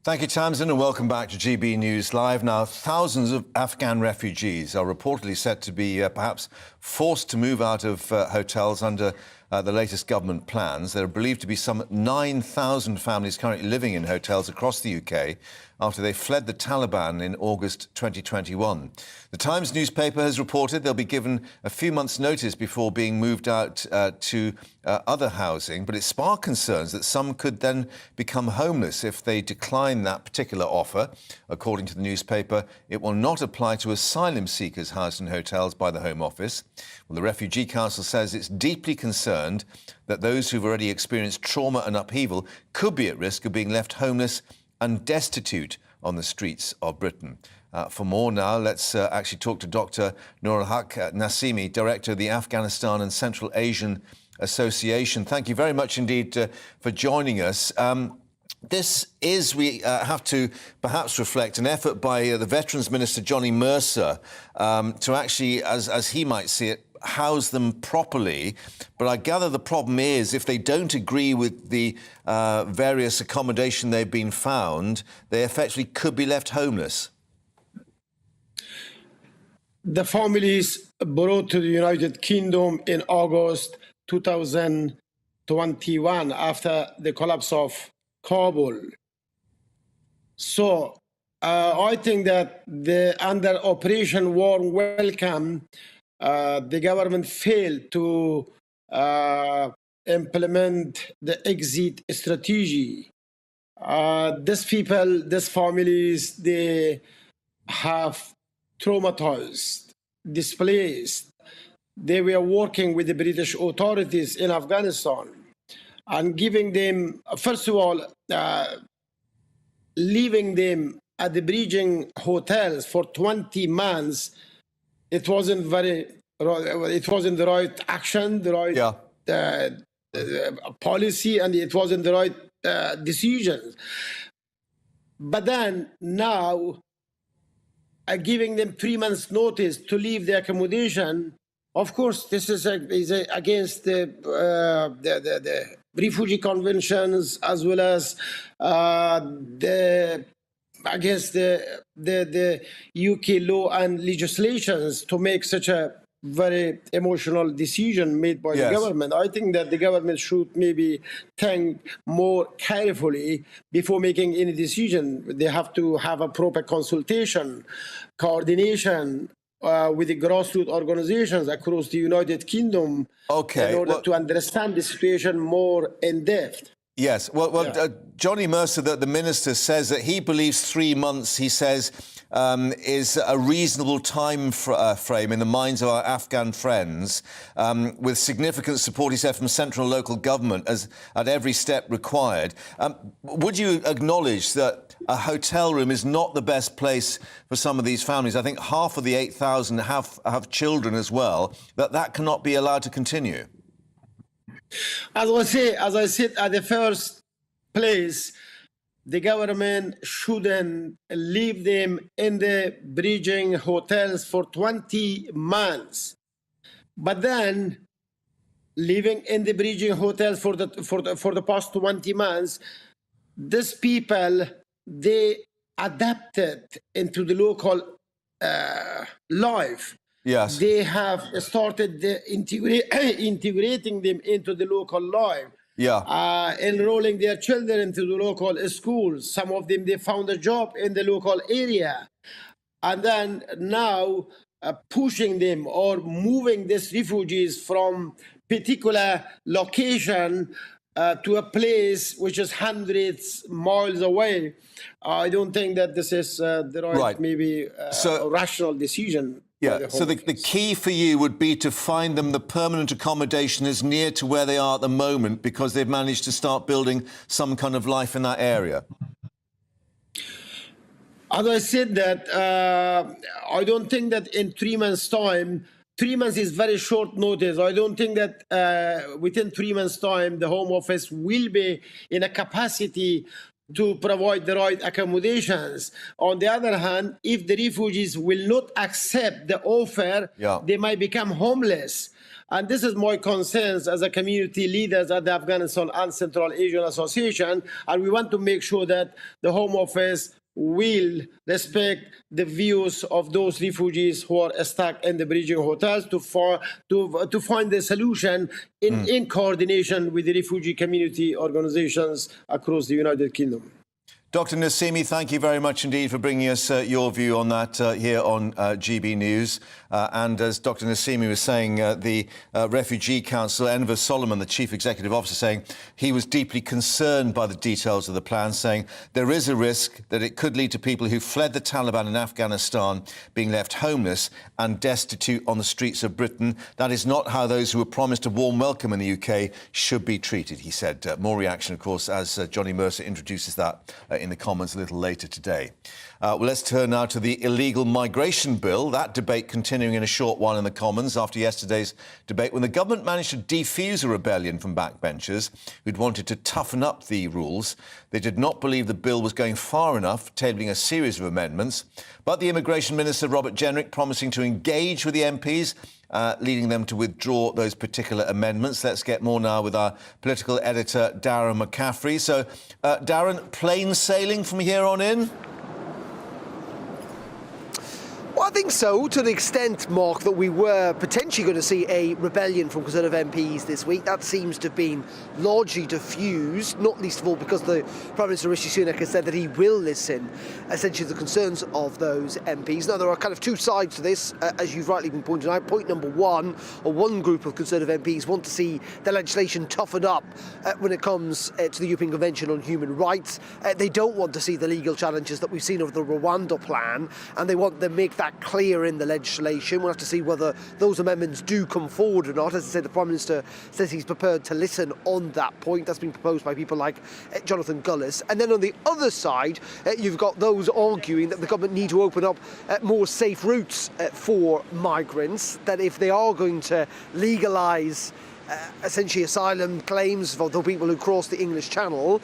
Thank you, Tamsin, and welcome back to GB News Live. Now, thousands of Afghan refugees are reportedly set to be perhaps forced to move out of hotels under the latest government plans. There are believed to be some 9,000 families currently living in hotels across the UK after they fled the Taliban in August 2021. The Times newspaper has reported they'll be given a few months' notice before being moved out to other housing, but it sparked concerns that some could then become homeless if they decline that particular offer. According to the newspaper, it will not apply to asylum seekers housed in hotels by the Home Office. Well, the Refugee Council says it's deeply concerned that those who've already experienced trauma and upheaval could be at risk of being left homeless and destitute on the streets of Britain. For more now, let's actually talk to Dr. Nurul Haq Nassimi, Director of the Afghanistan and Central Asian Association. Thank you very much indeed for joining us. This is, we have to perhaps reflect, an effort by the Veterans Minister, Johnny Mercer, to actually, as he might see it, house them properly. But I gather the problem is if they don't agree with the various accommodation they've been found, they effectively could be left homeless. The families brought to the United Kingdom in August 2021 after the collapse of Kabul. So I think that under Operation Warm Welcome, the government failed to implement the exit strategy. These people, these families, they have traumatized, displaced, they were working with the British authorities in Afghanistan and giving them, first of all, leaving them at the bridging hotels for 20 months. It wasn't the right action, the right policy, and it wasn't the right decision. But then now, giving them 3 months' notice to leave the accommodation, of course, this is against the refugee conventions, as well as against the UK law and legislations to make such a very emotional decision made by the government. I think that the government should maybe think more carefully before making any decision. They have to have a proper consultation, coordination with the grassroots organizations across the United Kingdom in order to understand the situation more in depth. Yes, Johnny Mercer, the minister, says that he believes 3 months, he says, is a reasonable time frame in the minds of our Afghan friends, with significant support, he said, from central and local government as at every step required. Would you acknowledge that a hotel room is not the best place for some of these families? I think half of the 8,000 have children as well, that cannot be allowed to continue. As I said at the first place, the government shouldn't leave them in the bridging hotels for 20 months. But then, living in the bridging hotels for the past 20 months, these people, they adapted into the local life. Yes. They have started integrating them into the local life. Enrolling their children into the local schools. Some of them, they found a job in the local area. And then now pushing them or moving these refugees from particular location to a place which is hundreds miles away. I don't think that this is the right. Maybe rational decision. Yeah, so the key for you would be to find them the permanent accommodation as near to where they are at the moment, because they've managed to start building some kind of life in that area. As I said that, I don't think that in 3 months' time, 3 months is very short notice. I don't think that within 3 months' time, the Home Office will be in a capacity to provide the right accommodations. On the other hand, if the refugees will not accept the offer, they might become homeless. And this is my concerns as a community leaders at the Afghanistan and Central Asian Association. And we want to make sure that the Home Office will respect the views of those refugees who are stuck in the bridging hotels to find the solution in coordination with the refugee community organizations across the United Kingdom. Dr. Nassimi, thank you very much indeed for bringing us your view on that here on GB News. And as Dr. Nassimi was saying, the Refugee Council, Enver Solomon, the Chief Executive Officer, saying he was deeply concerned by the details of the plan, saying there is a risk that it could lead to people who fled the Taliban in Afghanistan being left homeless and destitute on the streets of Britain. That is not how those who were promised a warm welcome in the UK should be treated, he said. More reaction, of course, as Johnny Mercer introduces that in the Commons a little later today. Well, let's turn now to the illegal migration bill. That debate continuing in a short while in the Commons after yesterday's debate, when the government managed to defuse a rebellion from backbenchers who'd wanted to toughen up the rules. They did not believe the bill was going far enough, tabling a series of amendments. But the Immigration Minister, Robert Jenrick, promising to engage with the MPs, leading them to withdraw those particular amendments. Let's get more now with our political editor, Darren McCaffrey. So, Darren, plain sailing from here on in? Well, I think so, to the extent, Mark, that we were potentially going to see a rebellion from Conservative MPs this week. That seems to have been largely diffused, not least of all because the Prime Minister Rishi Sunak has said that he will listen, essentially, to the concerns of those MPs. Now, there are kind of two sides to this, as you've rightly been pointing out. Point number one group of Conservative MPs want to see the legislation toughened up when it comes to the European Convention on Human Rights. They don't want to see the legal challenges that we've seen over the Rwanda plan, and they want to make that that clear in the legislation. We'll have to see whether those amendments do come forward or not. As I said, the Prime Minister says he's prepared to listen on that point. That's been proposed by people like Jonathan Gullis. And then on the other side, you've got those arguing that the government need to open up more safe routes for migrants, that if they are going to legalise essentially asylum claims for the people who cross the English Channel,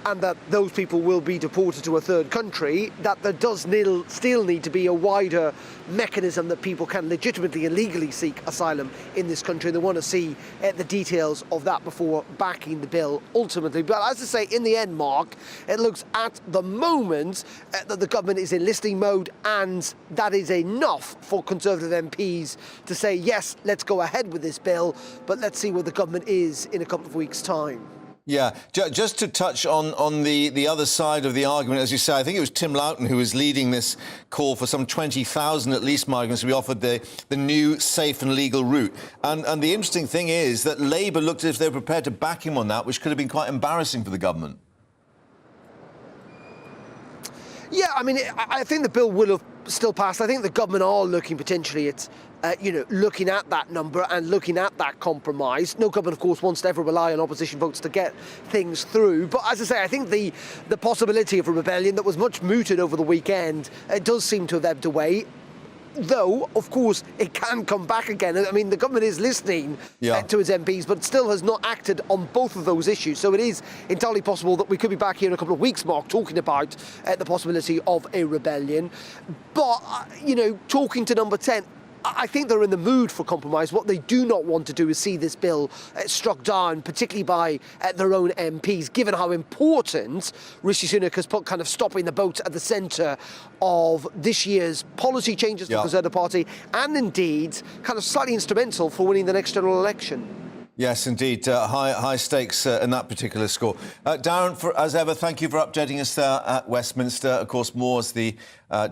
and that those people will be deported to a third country, that there does still need to be a wider mechanism that people can legitimately and legally seek asylum in this country. They want to see the details of that before backing the bill ultimately. But as I say, in the end, Mark, it looks at the moment that the government is in listening mode, and that is enough for Conservative MPs to say, yes, let's go ahead with this bill, but let's see where the government is in a couple of weeks' time. Yeah, just to touch on the other side of the argument, as you say, I think it was Tim Loughton who was leading this call for some 20,000 at least migrants to be offered the new safe and legal route. And the interesting thing is that Labour looked as if they were prepared to back him on that, which could have been quite embarrassing for the government. Yeah, I mean, I think the bill will have still passed. I think the government are looking potentially at, looking at that number and looking at that compromise. No government, of course, wants to ever rely on opposition votes to get things through. But as I say, I think the possibility of a rebellion that was much mooted over the weekend does seem to have ebbed away. Though, of course, it can come back again. I mean, the government is listening to its MPs, but still has not acted on both of those issues. So it is entirely possible that we could be back here in a couple of weeks, Mark, talking about the possibility of a rebellion. But, talking to Number 10, I think they're in the mood for compromise. What they do not want to do is see this bill struck down, particularly by their own MPs, given how important Rishi Sunak has put kind of stopping the boat at the centre of this year's policy changes for the Conservative Party, and indeed kind of slightly instrumental for winning the next general election. Yes, indeed. High stakes in that particular score. Darren, as ever, thank you for updating us there at Westminster. Of course, more as the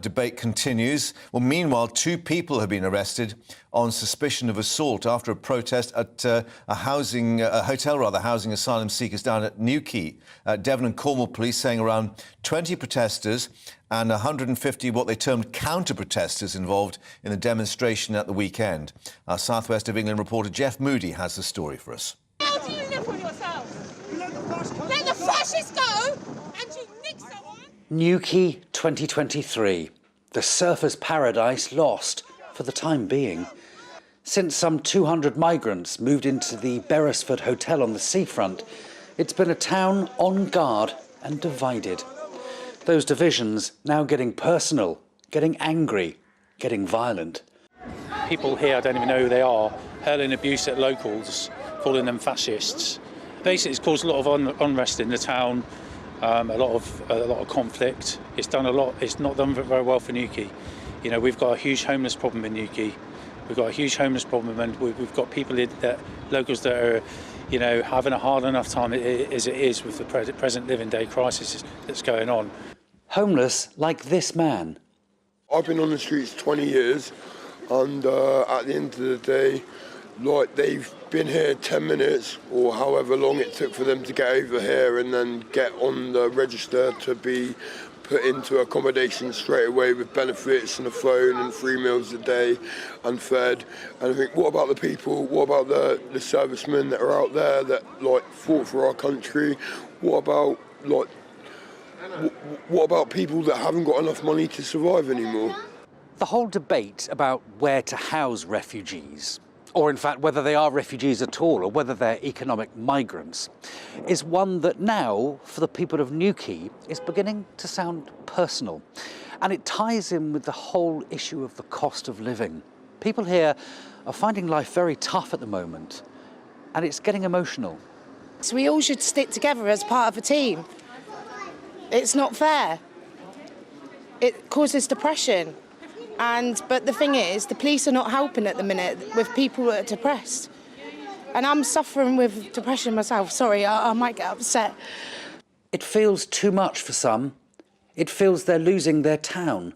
debate continues. Well, meanwhile, 2 people have been arrested on suspicion of assault after a protest at a hotel housing asylum seekers down at Newquay. Devon and Cornwall police saying around 20 protesters and 150 what they termed counter-protesters involved in the demonstration at the weekend. Our South West of England reporter Jeff Moody has the story for us. How do you live with yourself? Let the fascists go and you nick someone? Newquay 2023. The surfers' paradise lost for the time being. Since some 200 migrants moved into the Beresford Hotel on the seafront, it's been a town on guard and divided. Those divisions now getting personal, getting angry, getting violent. People here, I don't even know who they are, hurling abuse at locals, calling them fascists. Basically, it's caused a lot of unrest in the town, a lot of conflict. It's done a lot. It's not done very well for Newquay. We've got a huge homeless problem in Newquay. We've got a huge homeless problem, and we've got people locals that are, having a hard enough time as it is with the present living day crisis that's going on. Homeless like this man. I've been on the streets 20 years, and at the end of the day, they've been here 10 minutes or however long it took for them to get over here and then get on the register to be put into accommodation straight away with benefits and a phone and 3 meals a day and fed. And I think, what about the people? What about the servicemen that are out there that fought for our country? What about people that haven't got enough money to survive anymore? The whole debate about where to house refugees, or in fact whether they are refugees at all or whether they're economic migrants, is one that now, for the people of Newquay, is beginning to sound personal. And it ties in with the whole issue of the cost of living. People here are finding life very tough at the moment, and it's getting emotional. So we all should stick together as part of a team. It's not fair. It causes depression. But the thing is, the police are not helping at the minute with people that are depressed. And I'm suffering with depression myself. Sorry, I might get upset. It feels too much for some. It feels they're losing their town.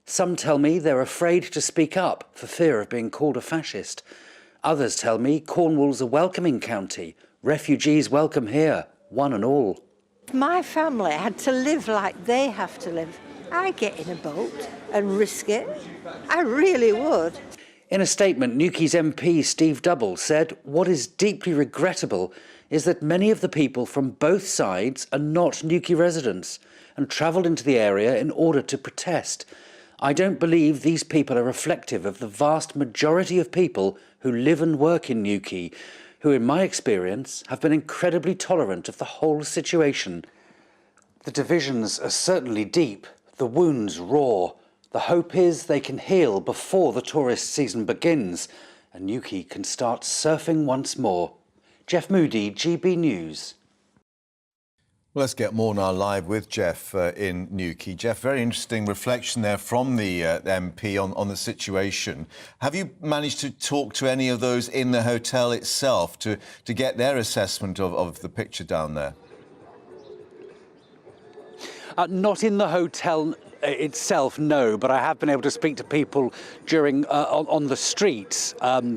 Some tell me they're afraid to speak up for fear of being called a fascist. Others tell me Cornwall's a welcoming county. Refugees welcome here, one and all. My family had to live like they have to live, I'd get in a boat and risk it. I really would. In a statement, Newquay's MP Steve Double said, "What is deeply regrettable is that many of the people from both sides are not Newquay residents and travelled into the area in order to protest. I don't believe these people are reflective of the vast majority of people who live and work in Newquay, who, in my experience, have been incredibly tolerant of the whole situation. The divisions are certainly deep, the wounds raw. The hope is they can heal before the tourist season begins and Newquay can start surfing once more." Jeff Moody, GB News. Well, let's get more now live with Jeff in Newquay. Jeff, very interesting reflection there from the MP on the situation. Have you managed to talk to any of those in the hotel itself to get their assessment of the picture down there? Not in the hotel itself, no, but I have been able to speak to people during on the streets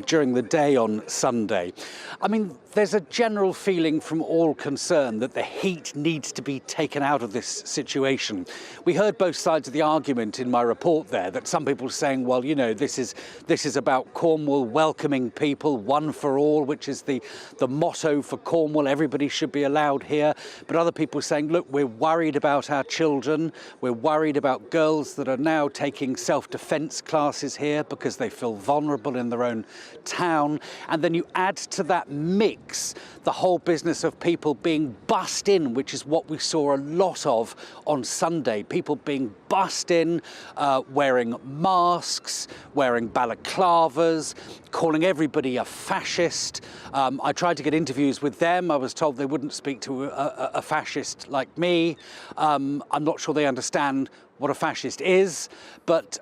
during the day on Sunday. I mean, there's a general feeling from all concerned that the heat needs to be taken out of this situation. We heard both sides of the argument in my report there, that some people saying, well, you know, this is about Cornwall welcoming people, one for all, which is the motto for Cornwall. Everybody should be allowed here. But other people saying, look, we're worried about our children. We're worried about girls that are now taking self-defense classes here because they feel vulnerable in their own town. And then you add to that mix the whole business of people being bussed in, which is what we saw a lot of on Sunday. People being bussed in, wearing masks, wearing balaclavas, calling everybody a fascist. I tried to get interviews with them. I was told they wouldn't speak to a fascist like me. I'm not sure they understand what a fascist is, but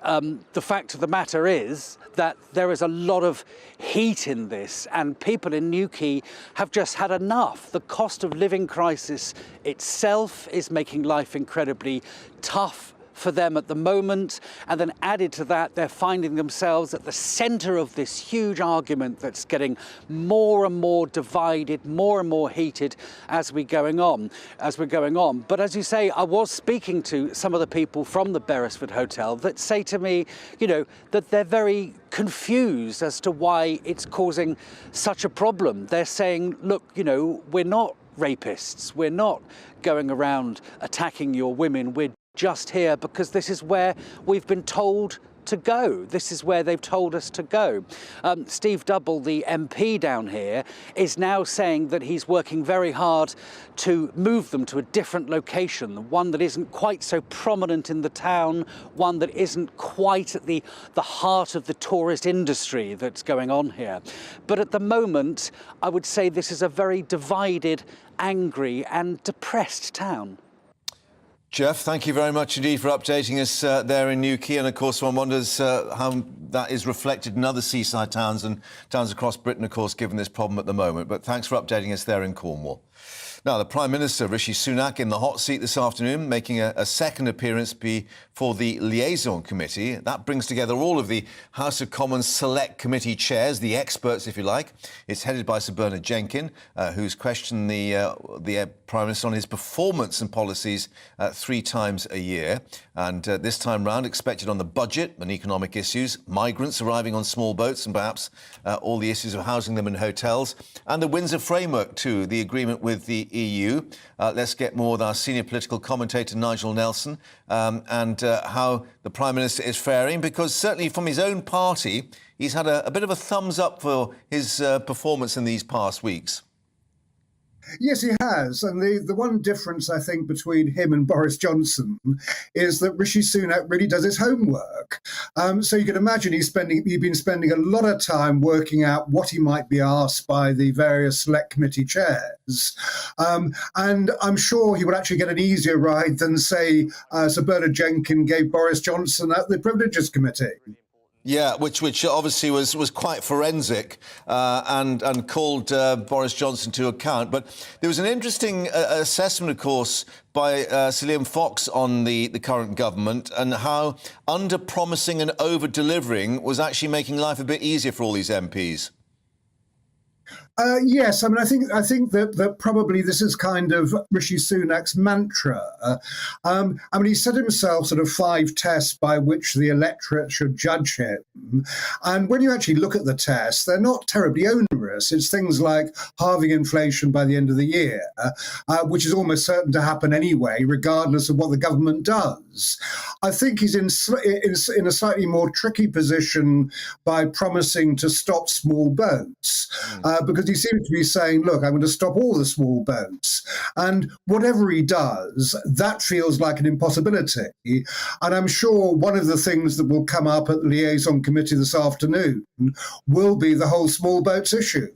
the fact of the matter is that there is a lot of heat in this, and people in Newquay have just had enough. The cost of living crisis itself is making life incredibly tough for them at the moment, and then added to that, they're finding themselves at the centre of this huge argument that's getting more and more divided, more and more heated as we're going on. But as you say, I was speaking to some of the people from the Beresford Hotel that say to me, you know, that they're very confused as to why it's causing such a problem. They're saying, look, you know, we're not rapists, we're not going around attacking your women, we're just here because this is where we've been told to go. This is where they've told us to go. Steve Double, the MP down here, is now saying that he's working very hard to move them to a different location, one that isn't quite so prominent in the town, one that isn't quite at the heart of the tourist industry that's going on here. But at the moment, I would say this is a very divided, angry and depressed town. Jeff, thank you very much indeed for updating us there in Newquay. And of course, one wonders how that is reflected in other seaside towns and towns across Britain, of course, given this problem at the moment. But thanks for updating us there in Cornwall. Now, the Prime Minister, Rishi Sunak, in the hot seat this afternoon, making a second appearance before the Liaison Committee. That brings together all of the House of Commons Select Committee chairs, the experts, if you like. It's headed by Sir Bernard Jenkin, who's questioned the Prime Minister on his performance and policies 3 times a year. And this time round, expected on the budget and economic issues, migrants arriving on small boats and perhaps all the issues of housing them in hotels, and the Windsor Framework too, the agreement with the EU. Let's get more with our senior political commentator Nigel Nelson and how the Prime Minister is faring, because certainly from his own party, he's had a bit of a thumbs up for his performance in these past weeks. Yes, he has. And the one difference, I think, between him and Boris Johnson is that Rishi Sunak really does his homework. So you can imagine he's been spending a lot of time working out what he might be asked by the various select committee chairs. And I'm sure he would actually get an easier ride than, say, Sir Bernard Jenkin gave Boris Johnson at the Privileges Committee. Yeah, which obviously was quite forensic and called Boris Johnson to account. But there was an interesting assessment, of course, by Sir Liam Fox on the current government and how under-promising and over-delivering was actually making life a bit easier for all these MPs. Yes, I mean, I think that probably this is kind of Rishi Sunak's mantra. I mean, he set himself sort of 5 tests by which the electorate should judge him, and when you actually look at the tests, they're not terribly onerous. It's things like halving inflation by the end of the year, which is almost certain to happen anyway, regardless of what the government does. I think he's in a slightly more tricky position by promising to stop small boats, because he seems to be saying, look, I'm going to stop all the small boats. And whatever he does, that feels like an impossibility. And I'm sure one of the things that will come up at the liaison committee this afternoon will be the whole small boats issue.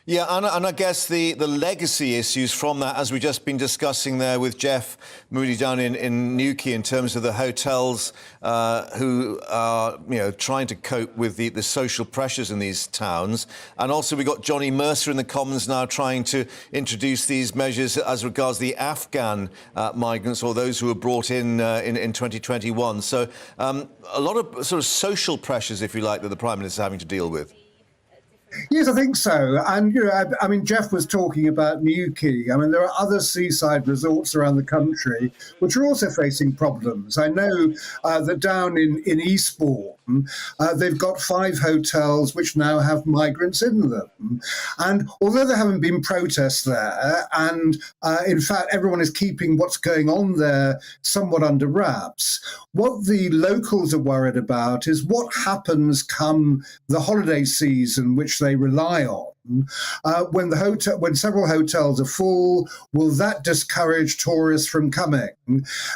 Yeah, and I guess the legacy issues from that, as we've just been discussing there with Jeff Moody down in Newquay, in terms of the hotels who are, trying to cope with the social pressures in these towns. And also we've got Johnny Mercer in the Commons now trying to introduce these measures as regards the Afghan migrants, or those who were brought in 2021. So a lot of sort of social pressures, if you like, that the Prime Minister is having to deal with. Yes, I think so. And, I mean, Jeff was talking about Newquay. I mean, there are other seaside resorts around the country which are also facing problems. I know that down in Eastbourne, they've got 5 hotels which now have migrants in them. And although there haven't been protests there, and in fact, everyone is keeping what's going on there somewhat under wraps, what the locals are worried about is what happens come the holiday season, which they rely on. When several hotels are full, will that discourage tourists from coming?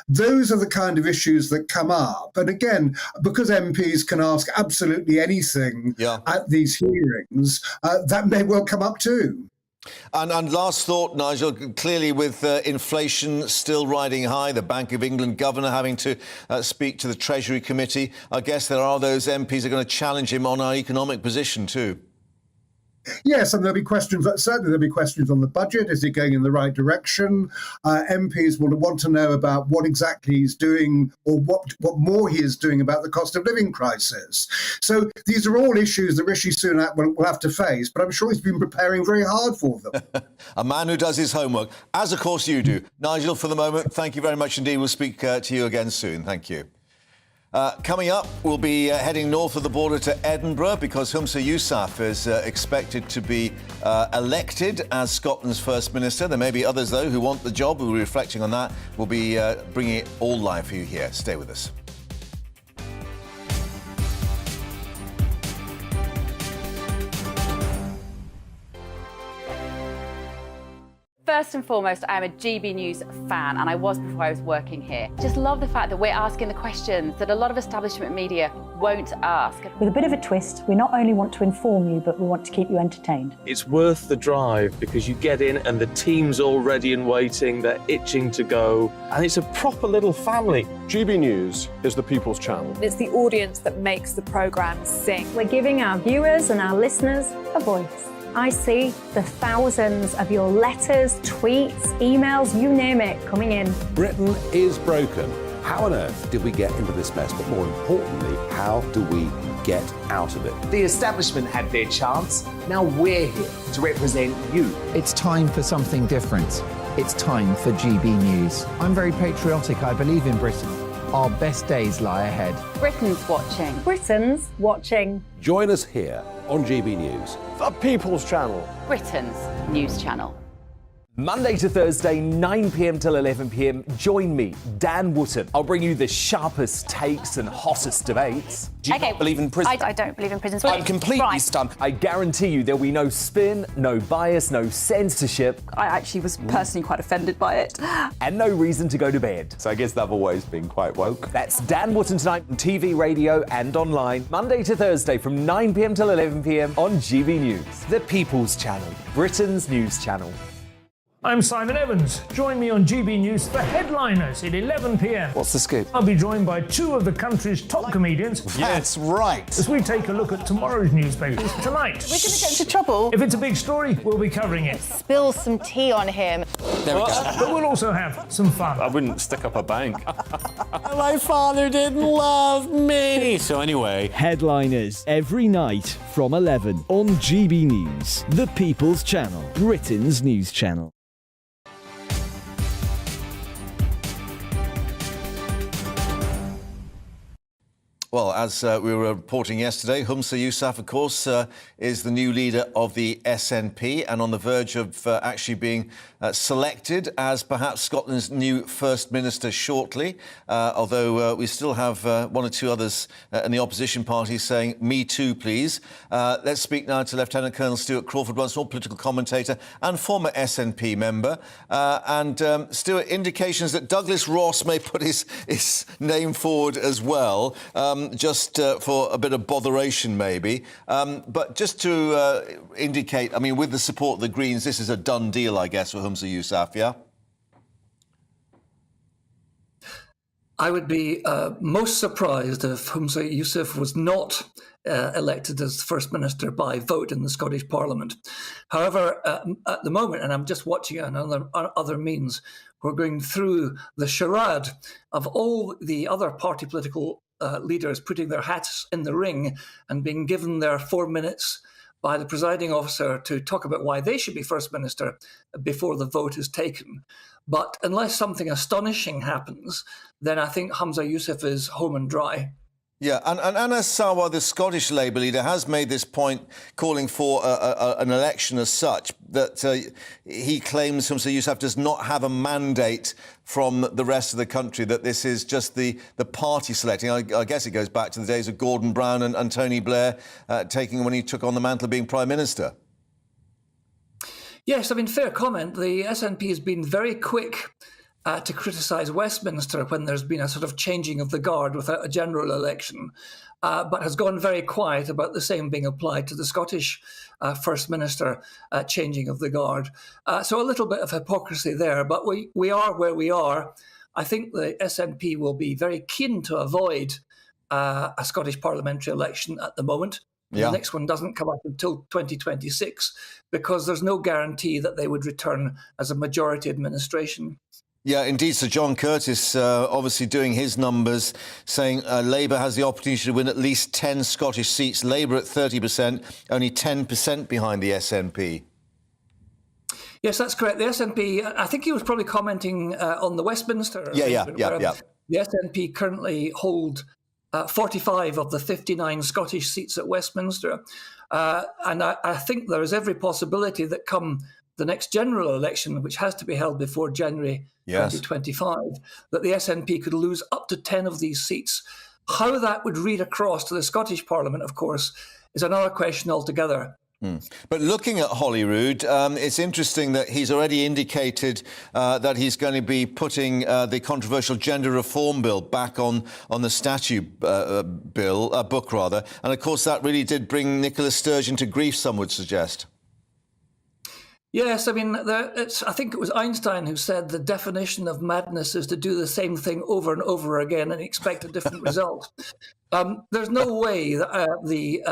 Those are the kind of issues that come up. And again, because MPs can ask absolutely anything at these hearings, that may well come up too. And last thought, Nigel, clearly with inflation still riding high, the Bank of England governor having to speak to the Treasury Committee, I guess there are those MPs that are going to challenge him on our economic position too. Yes, and there'll be questions. Certainly, there'll be questions on the budget. Is he going in the right direction? MPs will want to know about what exactly he's doing, or what more he is doing about the cost of living crisis. So these are all issues that Rishi Sunak will have to face. But I'm sure he's been preparing very hard for them. A man who does his homework, as of course you do. Nigel, for the moment, thank you very much indeed. We'll speak to you again soon. Thank you. Coming up, we'll be heading north of the border to Edinburgh, because Humza Yousaf is expected to be elected as Scotland's First Minister. There may be others, though, who want the job. We'll be reflecting on that. We'll be bringing it all live for you here. Stay with us. First and foremost, I am a GB News fan, and I was before I was working here. Just love the fact that we're asking the questions that a lot of establishment media won't ask. With a bit of a twist, we not only want to inform you, but we want to keep you entertained. It's worth the drive, because you get in and the team's all ready and waiting, they're itching to go, and it's a proper little family. GB News is the people's channel. It's the audience that makes the programme sing. We're giving our viewers and our listeners a voice. I see the thousands of your letters, tweets, emails, you name it, coming in. Britain is broken. How on earth did we get into this mess? But more importantly, how do we get out of it? The establishment had their chance. Now we're here to represent you. It's time for something different. It's time for GB News. I'm very patriotic. I believe in Britain. Our best days lie ahead. Britain's watching. Britain's watching. Join us here on GB News. The People's Channel. Britain's news channel. Monday to Thursday, 9 p.m. till 11 p.m. Join me, Dan Wootton. I'll bring you the sharpest takes and hottest debates. Do you not believe in prisons? I don't believe in prisons. I'm completely stunned. I guarantee you there'll be no spin, no bias, no censorship. I actually was personally quite offended by it. And no reason to go to bed. So I guess they've always been quite woke. That's Dan Wootton tonight on TV, radio and online. Monday to Thursday from 9 p.m. till 11 p.m. on GB News. The People's Channel, Britain's news channel. I'm Simon Evans. Join me on GB News for Headliners at 11 p.m. What's the scoop? I'll be joined by two of the country's top comedians. That's right. As we take a look at tomorrow's newspapers tonight. We're going to get into trouble. If it's a big story, we'll be covering it. Spill some tea on him. There we go. But we'll also have some fun. I wouldn't stick up a bank. My father didn't love me. So anyway. Headliners every night from 11 on GB News, the People's Channel, Britain's news channel. Well, as we were reporting yesterday, Humza Yousaf, of course, is the new leader of the SNP and on the verge of actually being selected as perhaps Scotland's new First Minister shortly, although we still have one or two others in the opposition party saying, me too, please. Let's speak now to Lieutenant Colonel Stuart Crawford, once more political commentator and former SNP member. Stuart, indications that Douglas Ross may put his name forward as well. Just for a bit of botheration, maybe. But just to indicate, I mean, with the support of the Greens, this is a done deal, I guess, for Humza Yousaf, yeah? I would be most surprised if Humza Yousaf was not elected as First Minister by vote in the Scottish Parliament. However, at the moment, and I'm just watching it on other means, we're going through the charade of all the other party political leaders putting their hats in the ring and being given their 4 minutes by the presiding officer to talk about why they should be First Minister before the vote is taken. But unless something astonishing happens, then I think Humza Yousaf is home and dry. Yeah, and Anas Sarwar, the Scottish Labour leader, has made this point, calling for an election as such, that he claims Humza Yousaf does not have a mandate from the rest of the country, that this is just the party selecting. I guess it goes back to the days of Gordon Brown and Tony Blair taking when he took on the mantle of being Prime Minister. Yes, I mean, fair comment. The SNP has been very quick to criticise Westminster when there's been a sort of changing of the guard without a general election, but has gone very quiet about the same being applied to the Scottish First Minister changing of the guard. So a little bit of hypocrisy there, but we are where we are. I think the SNP will be very keen to avoid a Scottish parliamentary election at the moment. Yeah. The next one doesn't come up until 2026 because there's no guarantee that they would return as a majority administration. Yeah, indeed. Sir John Curtis obviously doing his numbers, saying Labour has the opportunity to win at least 10 Scottish seats. Labour at 30%, only 10% behind the SNP. Yes, that's correct. The SNP, I think he was probably commenting on the Westminster. Yeah. The SNP currently hold 45 of the 59 Scottish seats at Westminster. And I think there is every possibility that come the next general election, which has to be held before January 2025, that the SNP could lose up to 10 of these seats. How that would read across to the Scottish Parliament, of course, is another question altogether. But looking at Holyrood, it's interesting that he's already indicated that he's going to be putting the controversial gender reform bill back on the statute book, rather. And, of course, that really did bring Nicola Sturgeon to grief, some would suggest. Yes, I mean, I think it was Einstein who said the definition of madness is to do the same thing over and over again and expect a different result. There's no way that the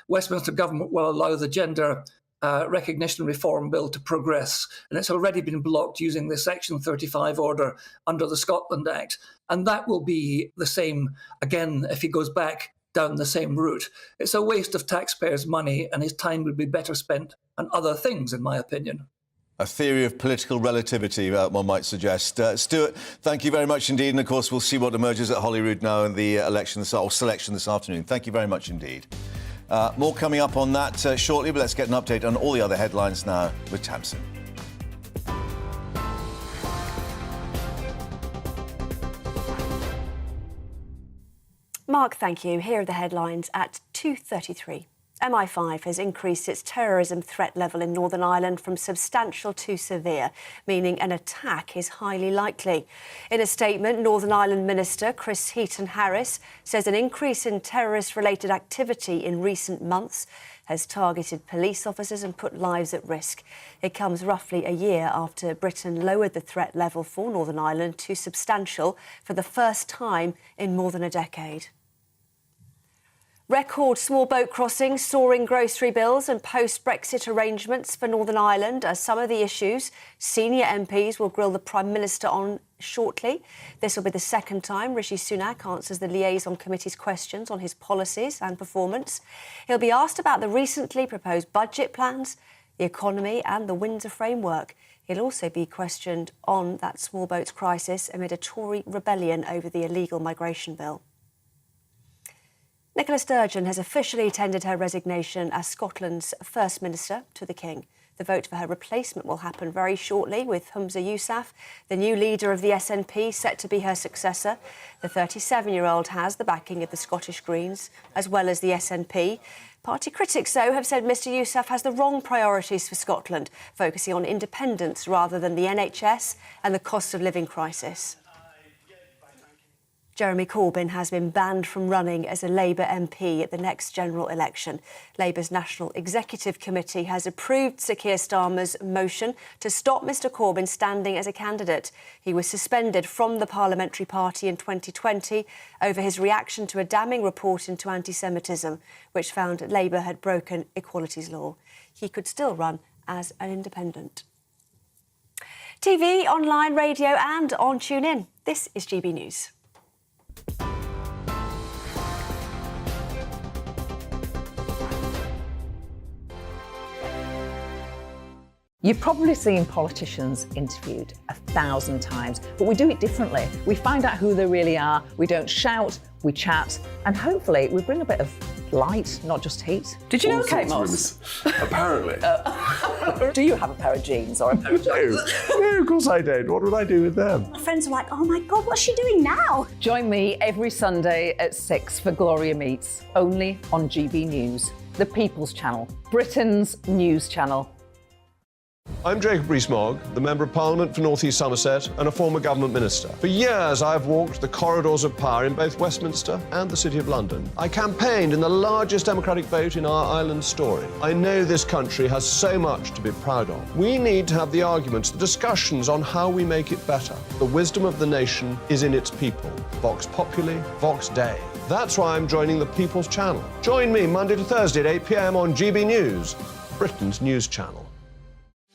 Westminster government will allow the gender recognition reform bill to progress, and it's already been blocked using the Section 35 order under the Scotland Act. And that will be the same again if he goes back down the same route. It's a waste of taxpayers' money, and his time would be better spent on other things, in my opinion. A theory of political relativity, one might suggest. Stuart, thank you very much indeed. And, of course, we'll see what emerges at Holyrood now in the selection this afternoon. Thank you very much indeed. More coming up on that shortly, but let's get an update on all the other headlines now with Tamsin. Mark, thank you. Here are the headlines at 2:33. MI5 has increased its terrorism threat level in Northern Ireland from substantial to severe, meaning an attack is highly likely. In a statement, Northern Ireland Minister Chris Heaton-Harris says an increase in terrorist-related activity in recent months has targeted police officers and put lives at risk. It comes roughly a year after Britain lowered the threat level for Northern Ireland to substantial for the first time in more than a decade. Record small boat crossings, soaring grocery bills and post-Brexit arrangements for Northern Ireland are some of the issues senior MPs will grill the Prime Minister on shortly. This will be the second time Rishi Sunak answers the Liaison Committee's questions on his policies and performance. He'll be asked about the recently proposed budget plans, the economy and the Windsor framework. He'll also be questioned on that small boats crisis amid a Tory rebellion over the illegal migration bill. Nicola Sturgeon has officially tendered her resignation as Scotland's First Minister to the King. The vote for her replacement will happen very shortly, with Humza Yousaf, the new leader of the SNP, set to be her successor. The 37-year-old has the backing of the Scottish Greens, as well as the SNP. Party critics, though, have said Mr Yousaf has the wrong priorities for Scotland, focusing on independence rather than the NHS and the cost of living crisis. Jeremy Corbyn has been banned from running as a Labour MP at the next general election. Labour's National Executive Committee has approved Sir Keir Starmer's motion to stop Mr Corbyn standing as a candidate. He was suspended from the parliamentary party in 2020 over his reaction to a damning report into anti-Semitism, which found Labour had broken equalities law. He could still run as an independent. TV, online, radio and on TuneIn. This is GB News. You've probably seen politicians interviewed 1,000 times, but we do it differently. We find out who they really are, we don't shout, we chat, and hopefully we bring a bit of light, not just heat. Did you know Kate Moss? Apparently. Do you have a pair of jeans or a pair of jeans? No, of course I don't. What would I do with them? My friends are like, oh my God, what's she doing now? Join me every Sunday at 6 for Gloria Meets, only on GB News, the People's Channel, Britain's news channel. I'm Jacob Rees-Mogg, the Member of Parliament for North East Somerset and a former government minister. For years, I've walked the corridors of power in both Westminster and the City of London. I campaigned in the largest democratic vote in our island's story. I know this country has so much to be proud of. We need to have the arguments, the discussions on how we make it better. The wisdom of the nation is in its people. Vox Populi, Vox Dei. That's why I'm joining the People's Channel. Join me Monday to Thursday at 8 p.m. on GB News, Britain's news channel.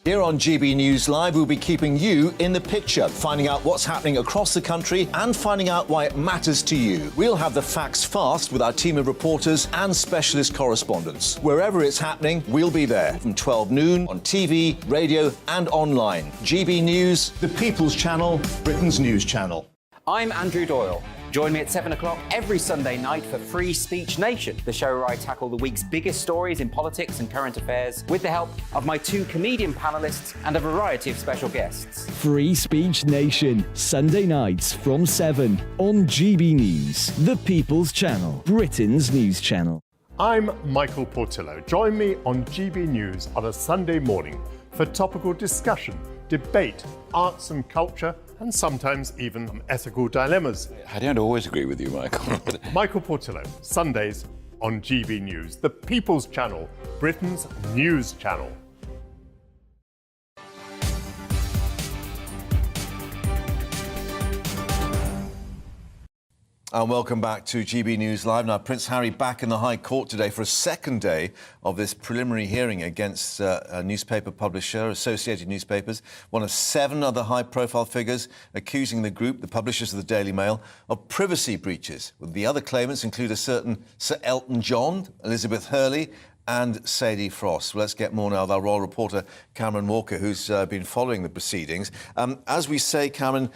Here on GB News Live, we'll be keeping you in the picture, finding out what's happening across the country and finding out why it matters to you. We'll have the facts fast with our team of reporters and specialist correspondents. Wherever it's happening, we'll be there from 12 noon on TV, radio and online. GB News, the People's Channel, Britain's news channel. I'm Andrew Doyle. Join me at 7 o'clock every Sunday night for Free Speech Nation, the show where I tackle the week's biggest stories in politics and current affairs with the help of my two comedian panellists and a variety of special guests. Free Speech Nation, Sunday nights from 7 on GB News, the People's Channel, Britain's news channel. I'm Michael Portillo. Join me on GB News on a Sunday morning for topical discussion, debate, arts and culture, and sometimes even ethical dilemmas. I don't always agree with you, Michael. Michael Portillo, Sundays on GB News, the People's Channel, Britain's news channel. And welcome back to GB News Live. Now, Prince Harry back in the High Court today for a second day of this preliminary hearing against a newspaper publisher, Associated Newspapers, one of 7 other high-profile figures accusing the group, the publishers of the Daily Mail, of privacy breaches. The other claimants include a certain Sir Elton John, Elizabeth Hurley and Sadie Frost. Well, let's get more now with our royal reporter, Cameron Walker, who's been following the proceedings. As we say, Cameron,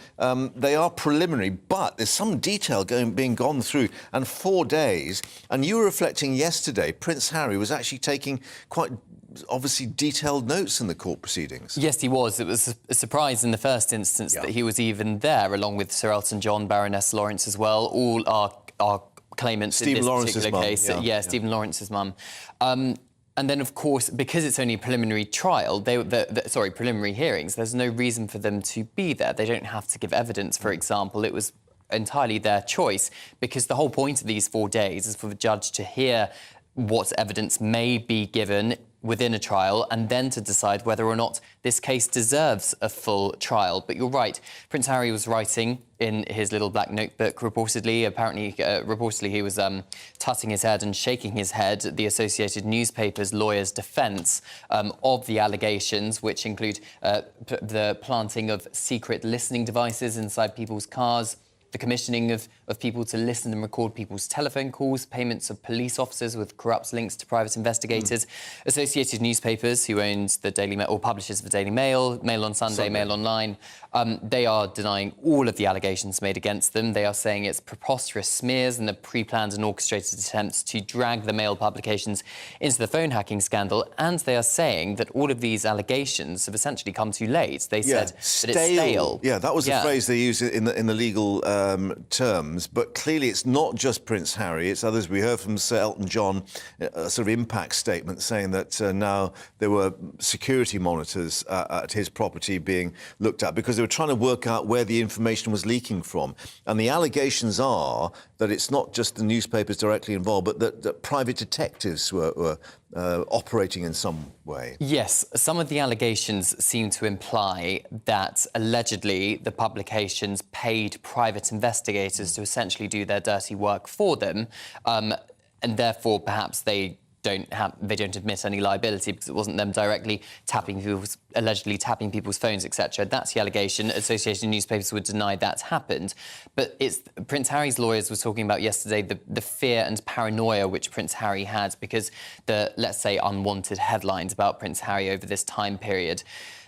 they are preliminary, but there's some detail being gone through, and 4 days. And you were reflecting yesterday, Prince Harry was actually taking quite obviously detailed notes in the court proceedings. Yes, he was. It was a surprise in the first instance that he was even there, along with Sir Elton John, Baroness Lawrence as well. All are claimants in Stephen this Lawrence's particular mum, case. yeah. Stephen Lawrence's mum. And then, of course, because it's only a preliminary trial, preliminary hearings, there's no reason for them to be there. They don't have to give evidence, for example. It was entirely their choice, because the whole point of these 4 days is for the judge to hear what evidence may be given within a trial and then to decide whether or not this case deserves a full trial. But you're right, Prince Harry was writing in his little black notebook, reportedly. Reportedly he was tutting his head and shaking his head at the Associated Newspaper's lawyer's defence of the allegations, which include the planting of secret listening devices inside people's cars, the commissioning of people to listen and record people's telephone calls, payments of police officers with corrupt links to private investigators, Associated Newspapers, who owns the Daily Mail, or publishes the Daily Mail, Mail on Sunday, Mail Online. They are denying all of the allegations made against them. They are saying it's preposterous smears and a pre-planned and orchestrated attempt to drag the Mail publications into the phone hacking scandal. And they are saying that all of these allegations have essentially come too late. They said that it's stale. Yeah, that was the phrase they used in the legal terms. But clearly it's not just Prince Harry, it's others. We heard from Sir Elton John, a sort of impact statement saying that now there were security monitors at his property being looked at because they were trying to work out where the information was leaking from. And the allegations are that it's not just the newspapers directly involved, but that private detectives were operating in some way. Yes, some of the allegations seem to imply that allegedly the publications paid private investigators to essentially do their dirty work for them, and therefore perhaps they don't admit any liability because it wasn't them directly allegedly tapping people's phones, etc. That's the allegation. Associated Newspapers would deny that happened. But it's Prince Harry's lawyers were talking about yesterday the fear and paranoia which Prince Harry had because the, let's say, unwanted headlines about Prince Harry over this time period.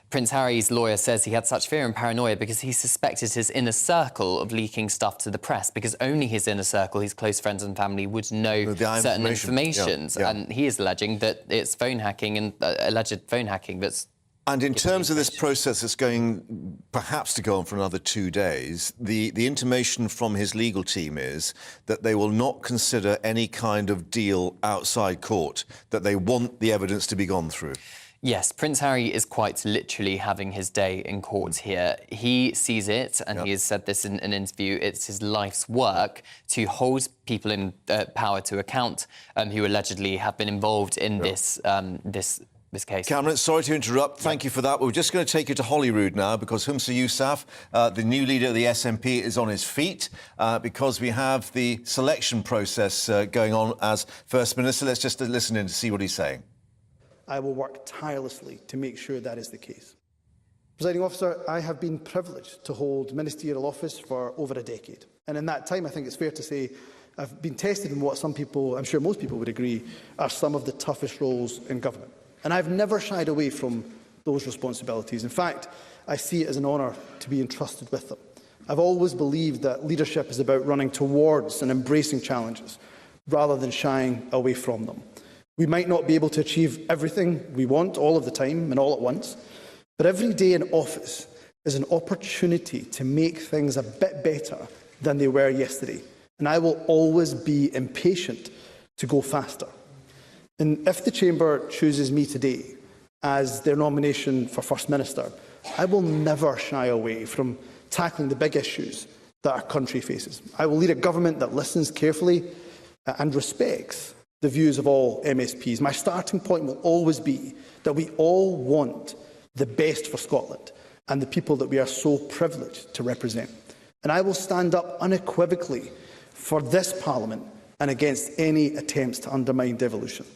Prince Harry's lawyer says he had such fear and paranoia because he suspected his inner circle of leaking stuff to the press, because only his inner circle, his close friends and family, would know certain information. Yeah. And he is alleging that it's phone hacking and alleged phone hacking that's... And in terms of this process that's going perhaps to go on for another 2 days, the intimation from his legal team is that they will not consider any kind of deal outside court, that they want the evidence to be gone through. Yes, Prince Harry is quite literally having his day in court here. He sees it, and he has said this in an interview, it's his life's work to hold people in power to account who allegedly have been involved in this case. Cameron, sorry to interrupt. Thank you for that. We're just going to take you to Holyrood now because Humza Yousaf, the new leader of the SNP, is on his feet because we have the selection process going on as First Minister. Let's just listen in to see what he's saying. I will work tirelessly to make sure that is the case. Presiding Officer, I have been privileged to hold ministerial office for over a decade. And in that time, I think it's fair to say I've been tested in what some people, I'm sure most people would agree, are some of the toughest roles in government. And I've never shied away from those responsibilities. In fact, I see it as an honour to be entrusted with them. I've always believed that leadership is about running towards and embracing challenges, rather than shying away from them. We might not be able to achieve everything we want all of the time and all at once, but every day in office is an opportunity to make things a bit better than they were yesterday. And I will always be impatient to go faster. And if the Chamber chooses me today as their nomination for First Minister, I will never shy away from tackling the big issues that our country faces. I will lead a government that listens carefully and respects the views of all MSPs. My starting point will always be that we all want the best for Scotland and the people that we are so privileged to represent. And I will stand up unequivocally for this Parliament and against any attempts to undermine devolution.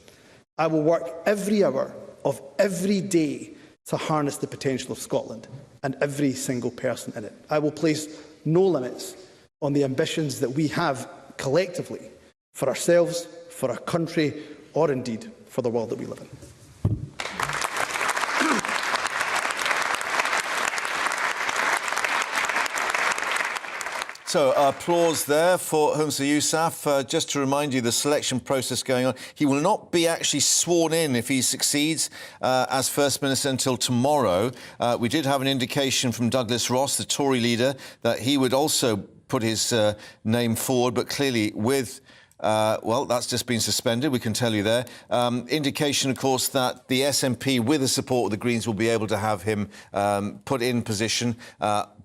I will work every hour of every day to harness the potential of Scotland and every single person in it. I will place no limits on the ambitions that we have collectively for ourselves, for our country, or indeed for the world that we live in. So, applause there for Humza Yousaf. Just to remind you, the selection process going on. He will not be actually sworn in if he succeeds as First Minister until tomorrow. We did have an indication from Douglas Ross, the Tory leader, that he would also put his name forward, but clearly with Well, that's just been suspended, we can tell you there. Indication, of course, that the SNP, with the support of the Greens, will be able to have him put in position,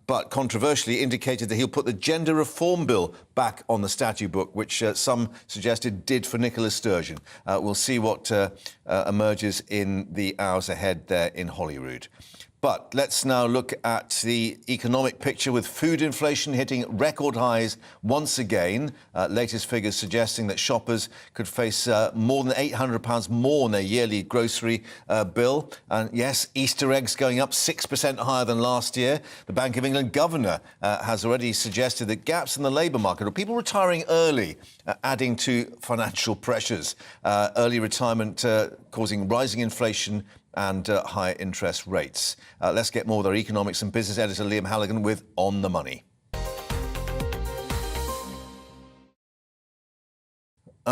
but controversially indicated that he'll put the gender reform bill back on the statute book, which some suggested did for Nicola Sturgeon. We'll see what emerges in the hours ahead there in Holyrood. But let's now look at the economic picture, with food inflation hitting record highs once again. Latest figures suggesting that shoppers could face more than £800 more in their yearly grocery bill. And yes, Easter eggs going up 6% higher than last year. The Bank of England governor has already suggested that gaps in the labour market, or people retiring early, adding to financial pressures. Early retirement causing rising inflation and higher interest rates. Let's get more with our economics and business editor Liam Halligan with On the Money.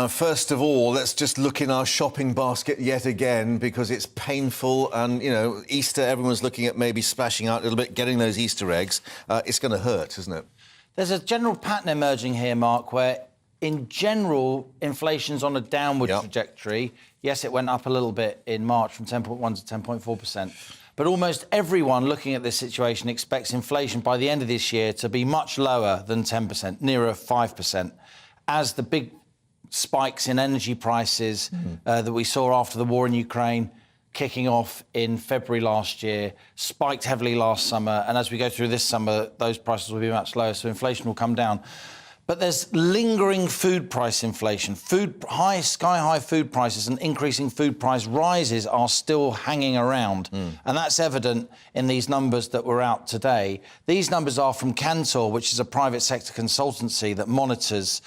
First of all, let's just look in our shopping basket yet again, because it's painful. And, you know, Easter, everyone's looking at maybe splashing out a little bit, getting those Easter eggs. It's going to hurt, isn't it? There's a general pattern emerging here, Mark, where in general, inflation's on a downward trajectory. Yes, it went up a little bit in March from 10.1 to 10.4%. But almost everyone looking at this situation expects inflation by the end of this year to be much lower than 10%, nearer 5%, as the big spikes in energy prices that we saw after the war in Ukraine kicking off in February last year, spiked heavily last summer. And as we go through this summer, those prices will be much lower, so inflation will come down. But there's lingering food price inflation. Sky-high food prices and increasing food price rises are still hanging around. And that's evident in these numbers that were out today. These numbers are from Kantar, which is a private sector consultancy that monitors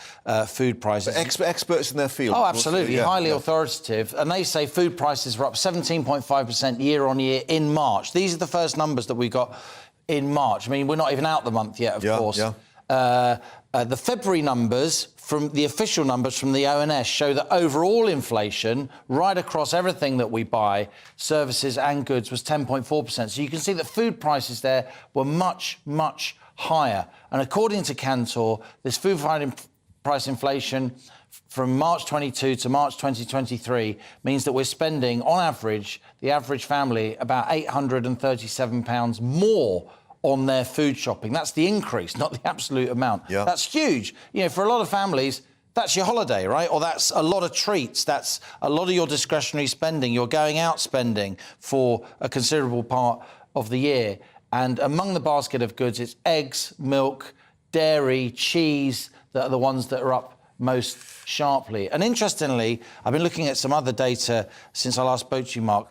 food prices. But experts in their field. Oh, absolutely. Highly authoritative. And they say food prices were up 17.5% year on year in March. These are the first numbers that we got in March. I mean, we're not even out the month yet, of course. The February numbers, from the official numbers from the ONS, show that overall inflation, right across everything that we buy, services and goods, was 10.4%. So you can see that food prices there were much, much higher. And according to Kantar, this food price inflation from March 22 to March 2023 means that we're spending, on average, the average family, about £837 more on their food shopping. That's the increase, not the absolute amount. That's huge. You know, for a lot of families, that's your holiday, right? Or that's a lot of treats. That's a lot of your discretionary spending. You're going out spending for a considerable part of the year. And among the basket of goods, it's eggs, milk, dairy, cheese that are the ones that are up most sharply. And interestingly, I've been looking at some other data since I last spoke to you, Mark.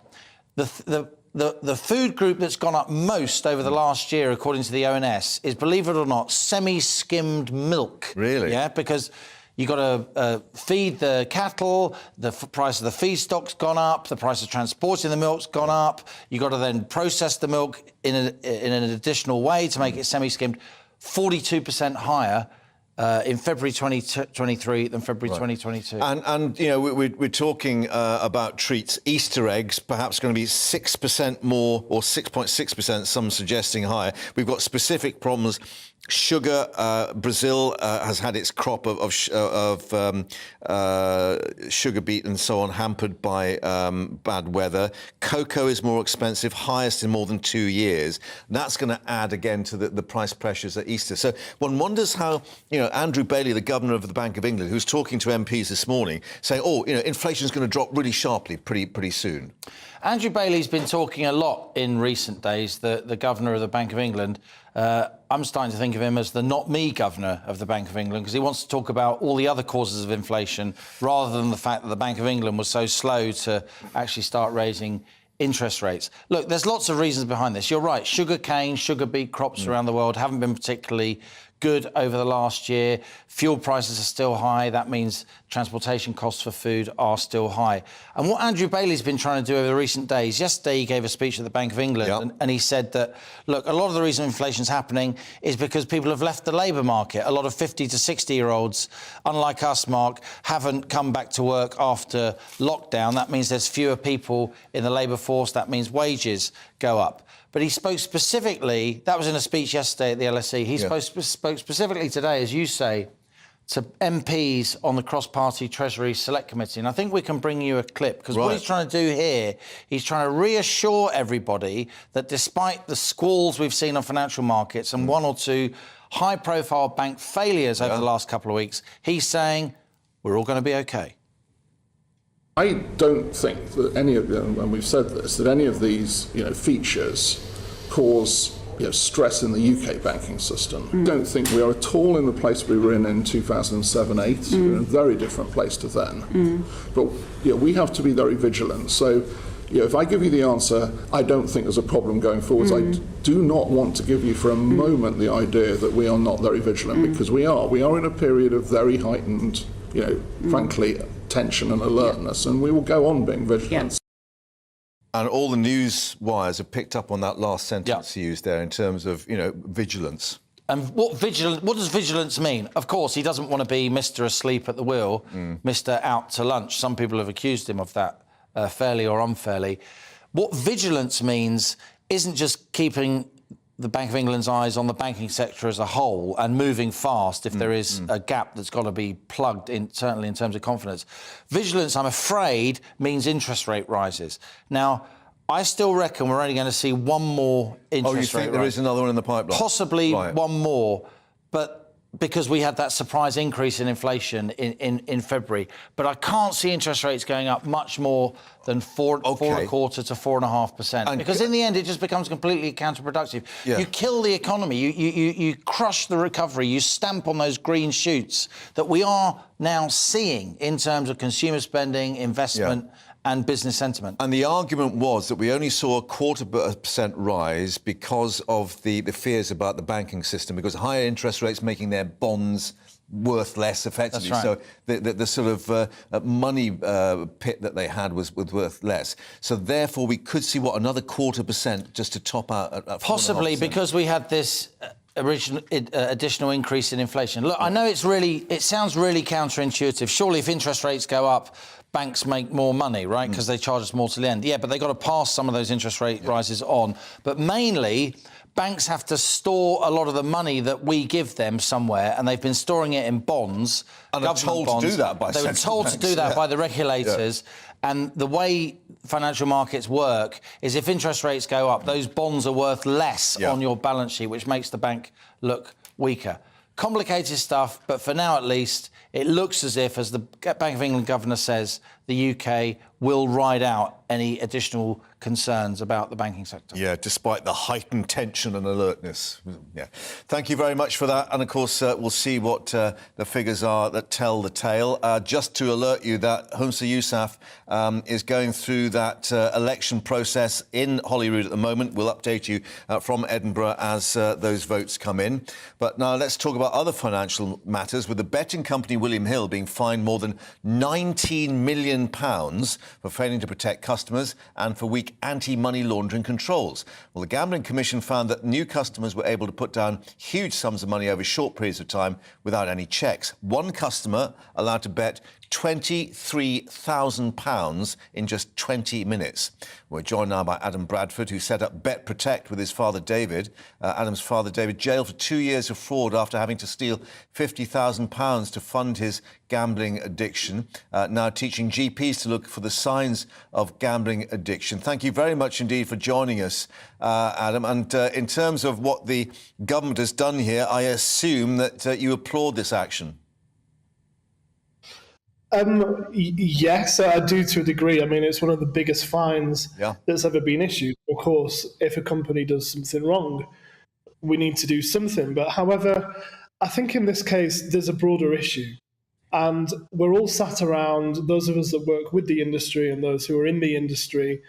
The food group that's gone up most over the last year, according to the ONS, is, believe it or not, semi-skimmed milk. Really? Yeah, because you've got to feed the cattle, the price of the feedstock's gone up, the price of transporting the milk's gone up, you've got to then process the milk in an additional way to make it semi-skimmed, 42% higher in February 2023 than February 2022. And you know, we're talking about treats. Easter eggs perhaps going to be 6% more, or 6.6%, some suggesting higher. We've got specific problems. Sugar, Brazil has had its crop of sugar beet and so on hampered by bad weather. Cocoa is more expensive, highest in more than 2 years. That's going to add again to the price pressures at Easter. So one wonders how, you know, Andrew Bailey, the governor of the Bank of England, who's talking to MPs this morning, saying, oh, you know, inflation's going to drop really sharply pretty soon. Andrew Bailey's been talking a lot in recent days, the governor of the Bank of England. I'm starting to think of him as the not me governor of the Bank of England, because he wants to talk about all the other causes of inflation rather than the fact that the Bank of England was so slow to actually start raising interest rates. Look, there's lots of reasons behind this. You're right, sugar cane, sugar beet crops around the world haven't been particularly good over the last year. Fuel prices are still high. That means transportation costs for food are still high. And what Andrew Bailey's been trying to do over the recent days, yesterday he gave a speech at the Bank of England and he said that, look, a lot of the reason inflation's happening is because people have left the labour market. A lot of 50 to 60-year-olds, unlike us, Mark, haven't come back to work after lockdown. That means there's fewer people in the labour force. That means wages go up. But he spoke specifically, that was in a speech yesterday at the LSE, he spoke specifically today, as you say, to MPs on the cross-party Treasury Select Committee. And I think we can bring you a clip, because what he's trying to do here, he's trying to reassure everybody that despite the squalls we've seen on financial markets and one or two high-profile bank failures over the last couple of weeks, he's saying we're all going to be OK. I don't think that any of them, and we've said this, that any of these features cause stress in the UK banking system. I don't think we are at all in the place we were in 2007-8. We're in a very different place to then. But we have to be very vigilant. So if I give you the answer, I don't think there's a problem going forwards. I do not want to give you for a moment the idea that we are not very vigilant, because we are. We are in a period of very heightened, frankly, tension and alertness, and we will go on being vigilant. And all the news wires have picked up on that last sentence you used there in terms of, vigilance. And what does vigilance mean? Of course, he doesn't want to be Mr. Asleep at the wheel, Mr. Out to lunch. Some people have accused him of that, fairly or unfairly. What vigilance means isn't just keeping the Bank of England's eyes on the banking sector as a whole and moving fast if there is a gap that's got to be plugged in, certainly in terms of confidence. Vigilance, I'm afraid, means interest rate rises. Now, I still reckon we're only going to see one more interest rate rise. Oh, you think there is another one in the pipeline? Possibly one more, but because we had that surprise increase in inflation in February. But I can't see interest rates going up much more than 4.25% to 4.5%. Because in the end, it just becomes completely counterproductive. You kill the economy, you crush the recovery, you stamp on those green shoots that we are now seeing in terms of consumer spending, investment, and business sentiment. And the argument was that we only saw a 0.25% rise because of the fears about the banking system, because higher interest rates making their bonds worth less effectively. That's right. So the sort of money pit that they had was worth less. So therefore we could see, another 0.25% just to top out at possibly 4.5%. Because we had this additional increase in inflation. Look, I know it sounds really counterintuitive. Surely if interest rates go up, banks make more money, right? Because they charge us more to the end. Yeah, but they've got to pass some of those interest rate rises on. But mainly, banks have to store a lot of the money that we give them somewhere, and they've been storing it in bonds. And they're told to do that by They were told to do that by the regulators. And the way financial markets work is if interest rates go up, those bonds are worth less on your balance sheet, which makes the bank look weaker. Complicated stuff, but for now at least, it looks as if, as the Bank of England governor says, the UK will ride out any additional concerns about the banking sector. Yeah, despite the heightened tension and alertness. Yeah. Thank you very much for that. And, of course, we'll see what the figures are that tell the tale. Just to alert you that Humza Yousaf is going through that election process in Holyrood at the moment. We'll update you from Edinburgh as those votes come in. But now let's talk about other financial matters, with the betting company William Hill being fined more than £19 million for failing to protect customers and for weak anti-money laundering controls. Well, the Gambling Commission found that new customers were able to put down huge sums of money over short periods of time without any checks. One customer allowed to bet £23,000 in just 20 minutes. We're joined now by Adam Bradford, who set up Bet Protect with his father David. Adam's father David jailed for 2 years of fraud after having to steal £50,000 to fund his gambling addiction, now teaching GPs to look for the signs of gambling addiction. Thank you very much indeed for joining us, Adam. And in terms of what the government has done here, I assume that you applaud this action. Yes, I do to a degree. I mean, it's one of the biggest fines that's ever been issued. Of course, if a company does something wrong, we need to do something. But however, I think in this case, there's a broader issue. And we're all sat around, those of us that work with the industry and those who are in the industry,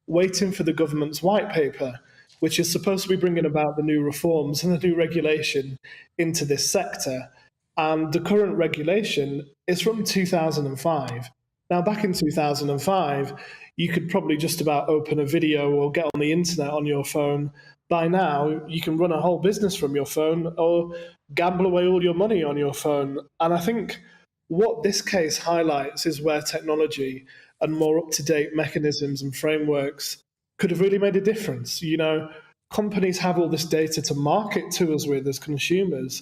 waiting for the government's white paper, which is supposed to be bringing about the new reforms and the new regulation into this sector. And the current regulation is from 2005. Now, back in 2005, you could probably just about open a video or get on the internet on your phone. By now, you can run a whole business from your phone or gamble away all your money on your phone. And I think what this case highlights is where technology and more up-to-date mechanisms and frameworks could have really made a difference. You know, companies have all this data to market to us with as consumers,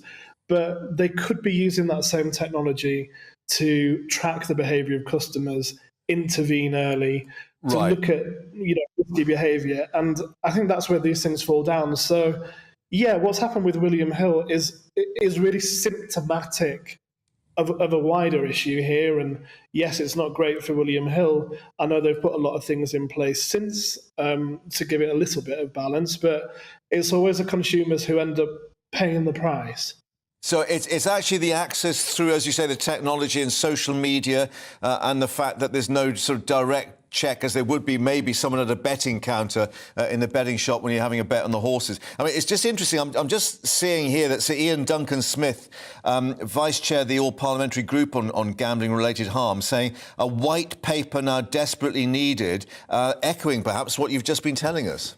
but they could be using that same technology to track the behaviour of customers, intervene early, to look at risky behaviour, and I think that's where these things fall down. So, yeah, what's happened with William Hill is really symptomatic of a wider issue here. And yes, it's not great for William Hill. I know they've put a lot of things in place since to give it a little bit of balance, but it's always the consumers who end up paying the price. So it's actually the access through, as you say, the technology and social media and the fact that there's no sort of direct check, as there would be maybe someone at a betting counter in the betting shop when you're having a bet on the horses. I mean, it's just interesting. I'm just seeing here that Sir Ian Duncan-Smith, Vice Chair of the All-Parliamentary Group on Gambling-Related Harm, saying a white paper now desperately needed, echoing perhaps what you've just been telling us.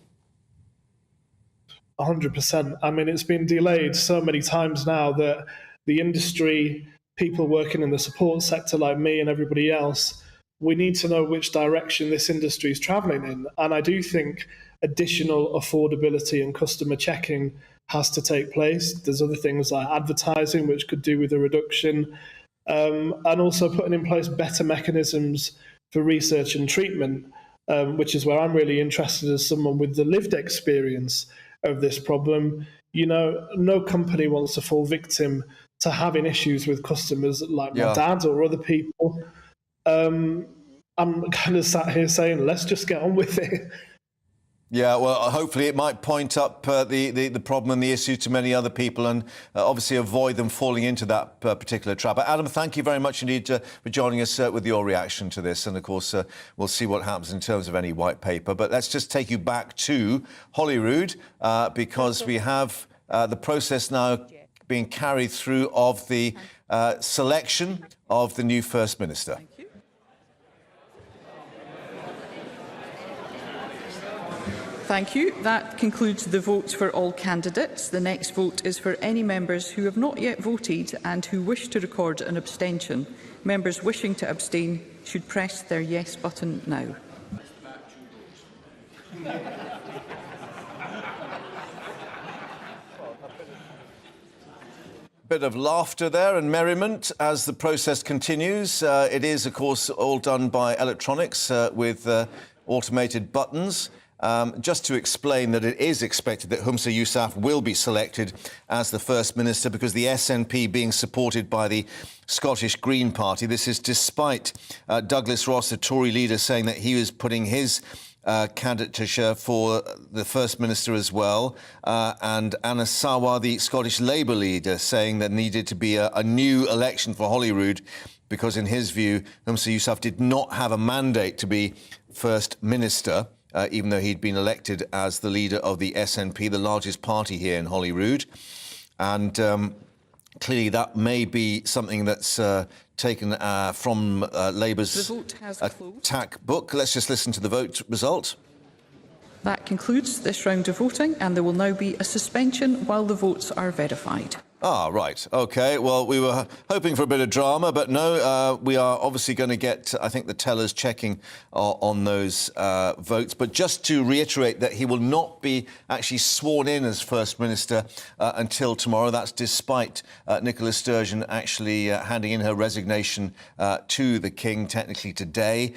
100%. I mean, it's been delayed so many times now that the industry, people working in the support sector like me and everybody else, we need to know which direction this industry is travelling in. And I do think additional affordability and customer checking has to take place. There's other things like advertising, which could do with a reduction, and also putting in place better mechanisms for research and treatment, which is where I'm really interested as someone with the lived experience of this problem. You know, no company wants to fall victim to having issues with customers like my dad or other people. I'm kind of sat here saying, let's just get on with it. Yeah, well, hopefully it might point up the problem and the issue to many other people and obviously avoid them falling into that particular trap. Adam, thank you very much indeed for joining us with your reaction to this. And, of course, we'll see what happens in terms of any white paper. But let's just take you back to Holyrood because we have the process now being carried through of the selection of the new First Minister. Thank you. That concludes the votes for all candidates. The next vote is for any members who have not yet voted and who wish to record an abstention. Members wishing to abstain should press their yes button now. Bit of laughter there and merriment as the process continues. It is, of course, all done by electronics with automated buttons. Just to explain that it is expected that Humza Yousaf will be selected as the First Minister because the SNP being supported by the Scottish Green Party. This is despite Douglas Ross, the Tory leader, saying that he was putting his candidature for the First Minister as well, and Anna Sawar, the Scottish Labour leader, saying there needed to be a new election for Holyrood because, in his view, Humza Yousaf did not have a mandate to be First Minister. Even though he'd been elected as the leader of the SNP, the largest party here in Holyrood. And clearly that may be something that's taken from Labour's attack book. Let's just listen to the vote result. That concludes this round of voting, and there will now be a suspension while the votes are verified. Ah, right. OK. Well, we were hoping for a bit of drama, but no, we are obviously going to get, I think, the tellers checking on those votes. But just to reiterate that he will not be actually sworn in as First Minister until tomorrow. That's despite Nicola Sturgeon actually handing in her resignation to the King technically today.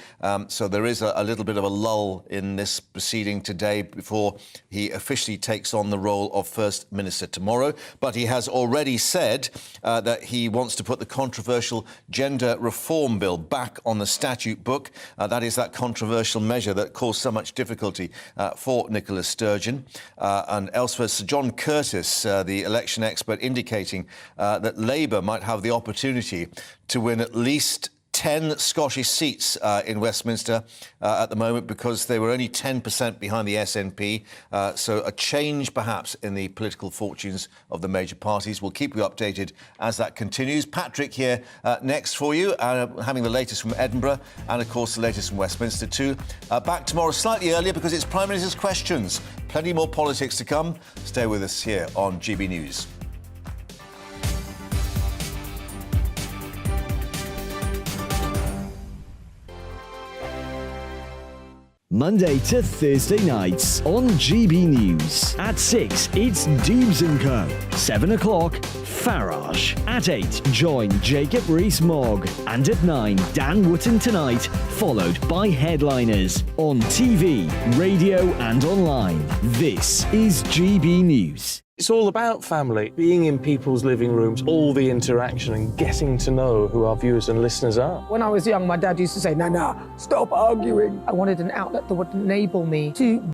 So there is a little bit of a lull in this proceeding today before he officially takes on the role of First Minister tomorrow. But he has already said that he wants to put the controversial gender reform bill back on the statute book. That is that controversial measure that caused so much difficulty for Nicola Sturgeon. And elsewhere, Sir John Curtis, the election expert, indicating that Labour might have the opportunity to win at least 10 Scottish seats in Westminster at the moment because they were only 10% behind the SNP. So a change perhaps in the political fortunes of the major parties. We'll keep you updated as that continues. Patrick here next for you, having the latest from Edinburgh and, of course, the latest from Westminster too. Back tomorrow slightly earlier because it's Prime Minister's Questions. Plenty more politics to come. Stay with us here on GB News. Monday to Thursday nights on GB News. At 6, it's Dubes & Co. 7 o'clock, Farage. At 8, join Jacob Rees-Mogg. And at 9, Dan Wootton Tonight, followed by Headliners. On TV, radio and online. This is GB News. It's all about family, being in people's living rooms, all the interaction and getting to know who our viewers and listeners are. When I was young, my dad used to say, "No, stop arguing." I wanted an outlet that would enable me to